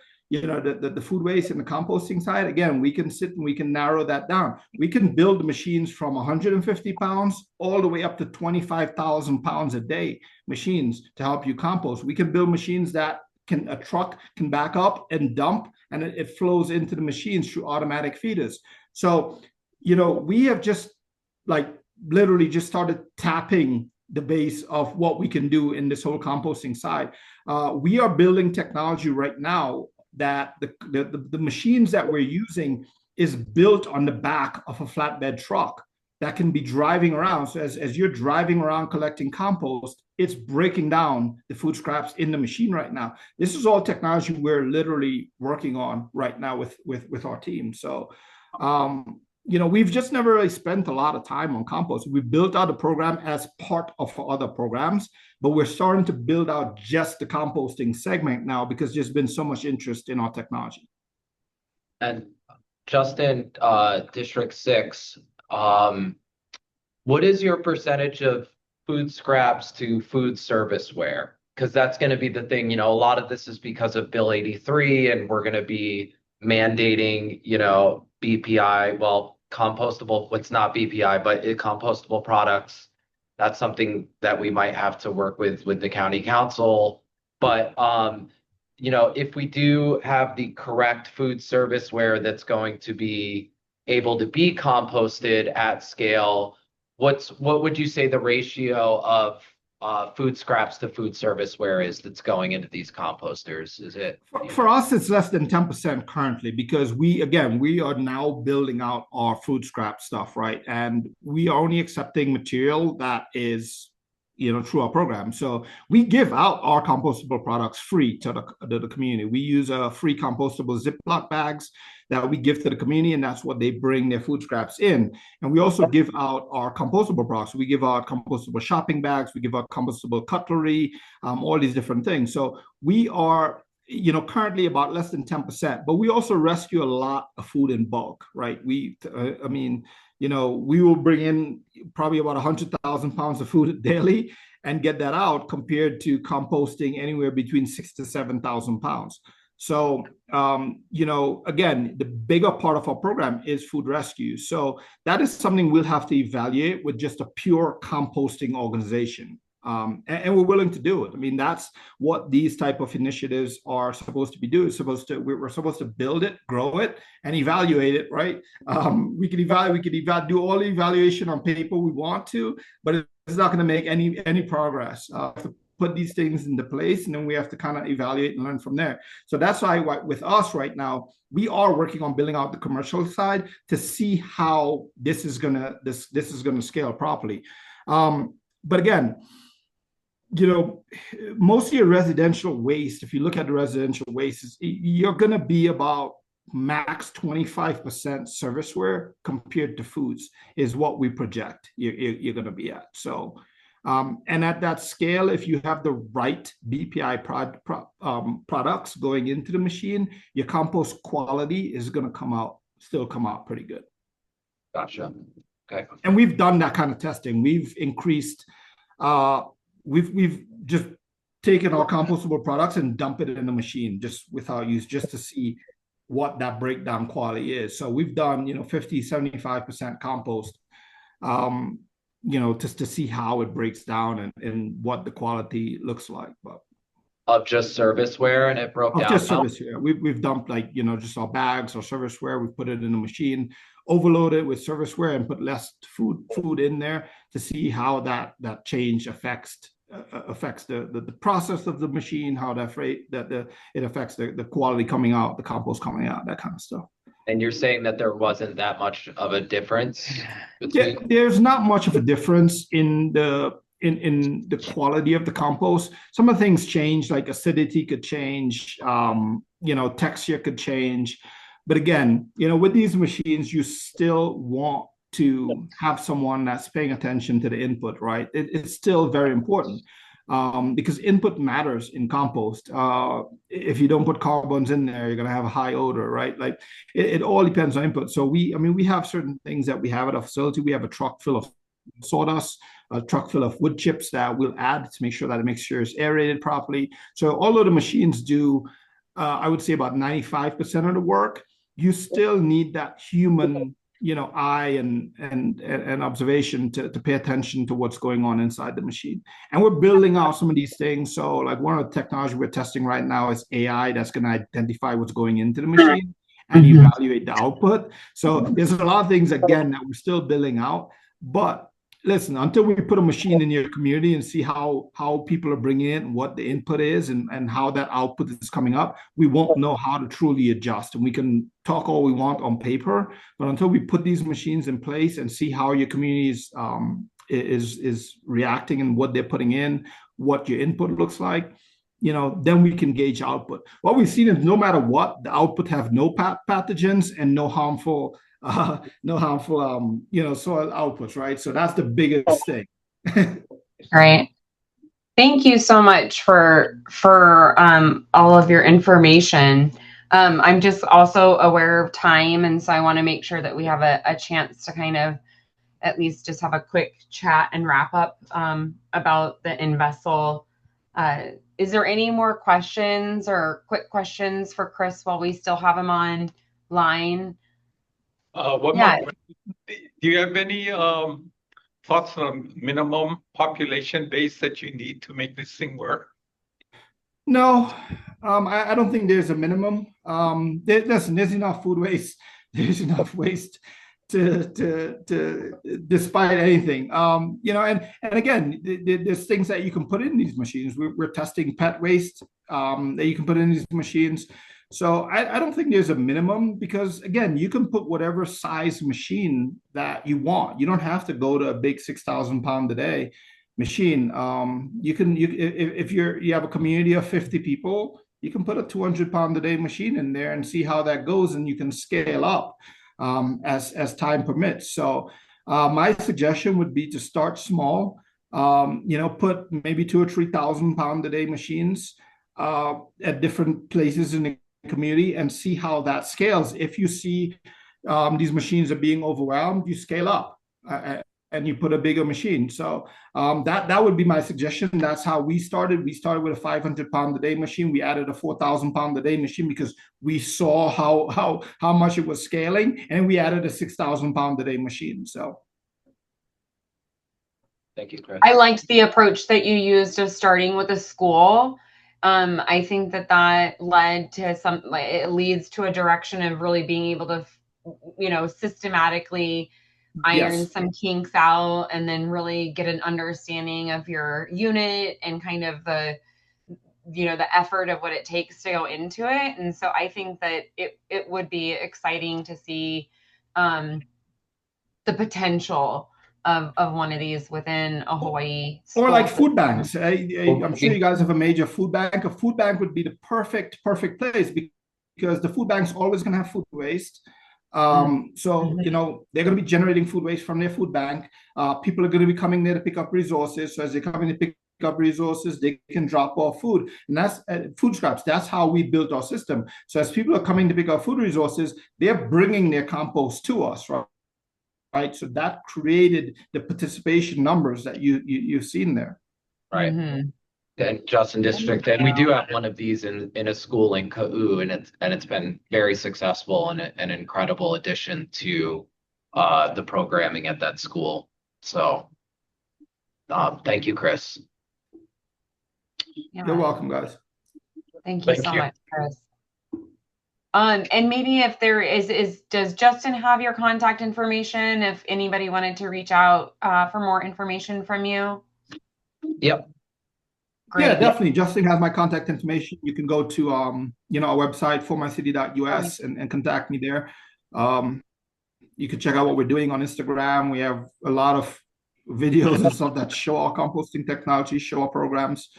food waste and the composting side, again, we can sit and we can narrow that down. We can build machines from 150 pounds all the way up to 25,000 pounds a day machines to help you compost. We can build machines that a truck can back up and dump, and it flows into the machines through automatic feeders. So, we have just literally just started tapping the base of what we can do in this whole composting side. We are building technology right now that the machines that we're using is built on the back of a flatbed truck that can be driving around. So as you're driving around collecting compost, it's breaking down the food scraps in the machine right now. This is all technology we're literally working on right now with our team. So, we've just never really spent a lot of time on compost. We built out a program as part of other programs, but we're starting to build out just the composting segment now because there's been so much interest in our technology. And Justin, District 6, what is your percentage of food scraps to food serviceware? Because that's going to be the thing, a lot of this is because of Bill 83, and we're going to be mandating, BPI, well, compostable, what's not BPI, but compostable products. That's something that we might have to work with the county council. But, if we do have the correct food serviceware that's going to be able to be composted at scale, what would you say the ratio of food scraps to food serviceware is that's going into these composters? Is it for us? It's less than 10% currently because we are now building out our food scrap stuff, right? And we are only accepting material that is through our program. So we give out our compostable products free to the community. We use free compostable Ziploc bags that we give to the community, and that's what they bring their food scraps in. And we also give out our compostable products. We give out compostable shopping bags. We give out compostable cutlery, all these different things. So we are, currently about less than 10%, but we also rescue a lot of food in bulk, right? We will bring in probably about 100,000 pounds of food daily and get that out compared to composting anywhere between 6,000 to 7,000 pounds. So, again, the bigger part of our program is food rescue. So that is something we'll have to evaluate with just a pure composting organization. And we're willing to do it. I mean, that's what these type of initiatives are supposed to be doing. We're supposed to build it, grow it, and evaluate it, right? We can do all the evaluation on paper we want to, but it's not going to make any progress. To put these things into place, and then we have to kind of evaluate and learn from there. So that's why with us right now, we are working on building out the commercial side to see how this is gonna scale properly. But again, most of your residential waste, if you look at the residential waste, you're going to be about max 25% serviceware compared to foods is what we project you're going to be at. So, and at that scale, if you have the right BPI products going into the machine, your compost quality is going to still come out pretty good. Gotcha. Okay. And we've done that kind of testing. We've increased, we've just taken our compostable products and dump it in the machine just without use, just to see what that breakdown quality is. So we've done, 50, 75% compost, just to see how it breaks down and what the quality looks like. But of just serviceware, and it broke down. Just serviceware. We've dumped just our bags or serviceware. We've put it in the machine, overloaded with serviceware, and put less food in there to see how that change affects the process of the machine, how it affects the quality coming out, the compost coming out, that kind of stuff. And you're saying that there wasn't that much of a difference between? Yeah, there's not much of a difference in the quality of the compost. Some of the things change, like acidity could change, texture could change. But again, with these machines, you still want to have someone that's paying attention to the input, right? It's still very important because input matters in compost. If you don't put carbons in there, you're going to have a high odor, right? Like it all depends on input. So we have certain things that we have at our facility. We have a truck full of sawdust, a truck full of wood chips that we'll add to make sure that the mixture is aerated properly. So although the machines do, I would say about 95% of the work, you still need that human, eye and observation to pay attention to what's going on inside the machine. And we're building out some of these things. So like one of the technology we're testing right now is AI that's going to identify what's going into the machine and evaluate the output. So there's a lot of things, again, that we're still building out. But listen, until we put a machine in your community and see how people are bringing it and what the input is and how that output is coming up, we won't know how to truly adjust. And we can talk all we want on paper, but until we put these machines in place and see how your community is reacting and what they're putting in, what your input looks like, then we can gauge output. What we've seen is no matter what, the output have no pathogens and no harmful soil outputs, right? So that's the biggest thing. Right. Thank you so much for all of your information. I'm just also aware of time, and so I want to make sure that we have a chance to kind of at least just have a quick chat and wrap up about the InVessel. Is there any more questions or quick questions for Chris while we still have him online? Do you have any thoughts on minimum population base that you need to make this thing work? No, I don't think there's a minimum. Listen, there's enough food waste. There's enough waste to despite anything. And again, there's things that you can put in these machines. We're testing pet waste that you can put in these machines. So I don't think there's a minimum because, again, you can put whatever size machine that you want. You don't have to go to a big 6,000 pound a day machine. If you have a community of 50 people, you can put a 200 pound a day machine in there and see how that goes, and you can scale up as time permits. So my suggestion would be to start small. Put maybe 2,000 or 3,000 pound a day machines at different places in the community and see how that scales. If you see these machines are being overwhelmed, you scale up and you put a bigger machine. So that would be my suggestion. That's how we started. We started with a 500 pound a day machine. We added a 4,000 pound a day machine because we saw how much it was scaling, and we added a 6,000 pound a day machine. So. Thank you, Chris. I liked the approach that you used of starting with a school. I think that led to it leads to a direction of really being able to, systematically iron some kinks out and then really get an understanding of your unit and kind of the effort of what it takes to go into it. And so I think that it would be exciting to see the potential of one of these within a Hawaii Or school like food system. banks. I'm sure you guys have a major food bank. A food bank would be the perfect place because the food bank's always going to have food waste. So, you know, they're going to be generating food waste from their food bank. People are going to be coming there to pick up resources. So as they come in to pick up resources, they can drop off food. And that's food scraps. That's how we built our system. So as people are coming to pick up food resources, they're bringing their compost to us, right? So that created the participation numbers that you've seen there. Right. And Justin District, and we do have one of these in a school in Ka'u, and it's been very successful and an incredible addition to the programming at that school. So thank you, Chris. Yeah. You're welcome, guys. Thank you so much, Chris. And maybe if there does Justin have your contact information if anybody wanted to reach out for more information from you? Yep. Great. Yeah, definitely. Justin has my contact information. You can go to you know, our website, formycity.us, and contact me there. You can check out what we're doing on Instagram. We have a lot of videos and stuff that show our composting technology, show our programs.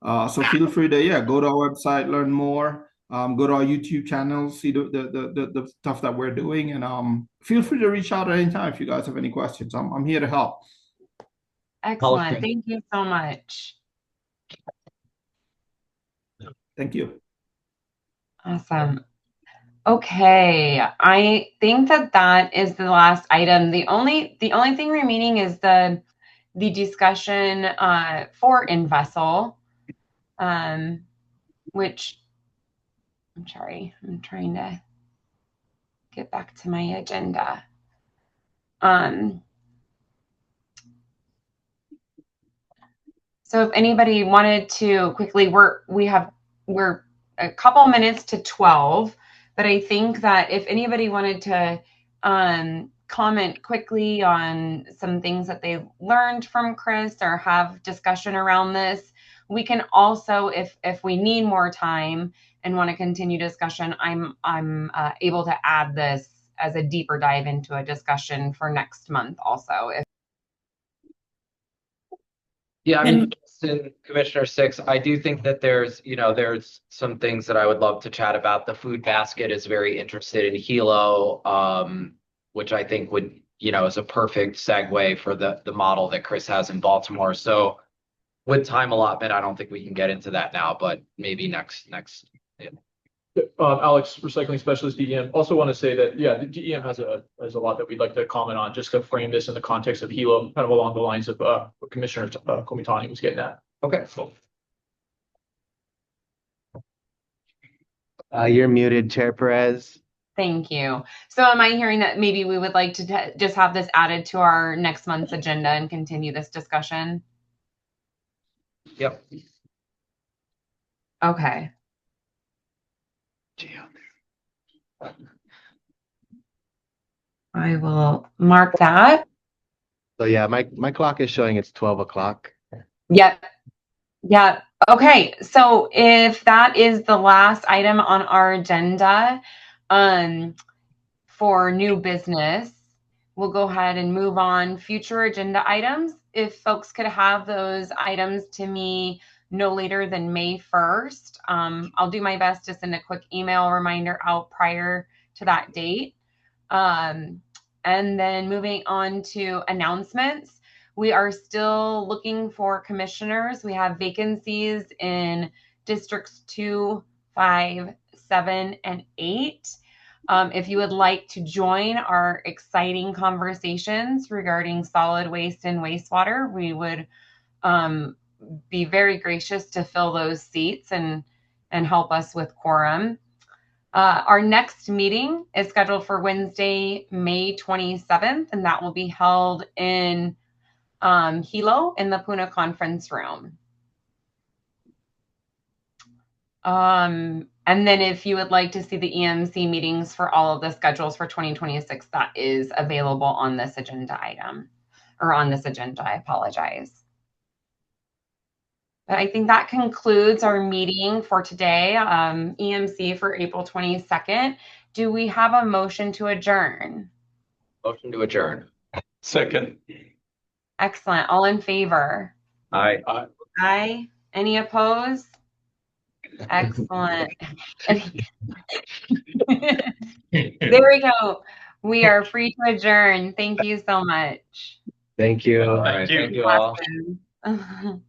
So feel free to go to our website, learn more. Go to our YouTube channel, see the stuff that we're doing, and feel free to reach out at any time if you guys have any questions. I'm here to help. Excellent. Thank you so much. Thank you. Awesome. Okay, I think that is the last item. The only thing remaining is the discussion for InVessel, which I'm sorry, I'm trying to get back to my agenda. So if anybody wanted to quickly, we're a couple minutes to 12, but I think that if anybody wanted to comment quickly on some things that they learned from Chris or have discussion around this, we can also, if we need more time and want to continue discussion, I'm able to add this as a deeper dive into a discussion for next month also. Yeah, I mean, Commissioner Six, I do think that there's some things that I would love to chat about. The food basket is very interested in Hilo, which I think would, is a perfect segue for the model that Chris has in Baltimore. So with time allotment, I don't think we can get into that now, but maybe next. Yeah. Alex, recycling specialist, DEM. Also want to say that, the DEM has a lot that we'd like to comment on, just to frame this in the context of Hilo, kind of along the lines of what Commissioner Komitani was getting at. Okay. You're muted, Chair Perez. Thank you. So am I hearing that maybe we would like to just have this added to our next month's agenda and continue this discussion? Yep. Okay. I will mark that. So yeah, my clock is showing it's 12 o'clock. Yep. Yeah. Okay. So if that is the last item on our agenda, for new business, we'll go ahead and move on. Future agenda items, if folks could have those items to me no later than May 1st. I'll do my best to send a quick email reminder out prior to that date. And then moving on to announcements, we are still looking for commissioners. We have vacancies in districts 2, 5, 7, and 8. If you would like to join our exciting conversations regarding solid waste and wastewater, we would be very gracious to fill those seats and help us with quorum. Our next meeting is scheduled for Wednesday, May 27th, and that will be held in Hilo in the Puna Conference Room. And then if you would like to see the EMC meetings for all of the schedules for 2026, that is available on this agenda item, or on this agenda, I apologize. But I think that concludes our meeting for today, EMC for April 22nd. Do we have a motion to adjourn? Motion to adjourn. Second. Excellent. All in favor? Aye. Aye. Any opposed? Excellent. There we go. We are free to adjourn. Thank you so much. Thank you. All right, Thank you. thank you all. Awesome.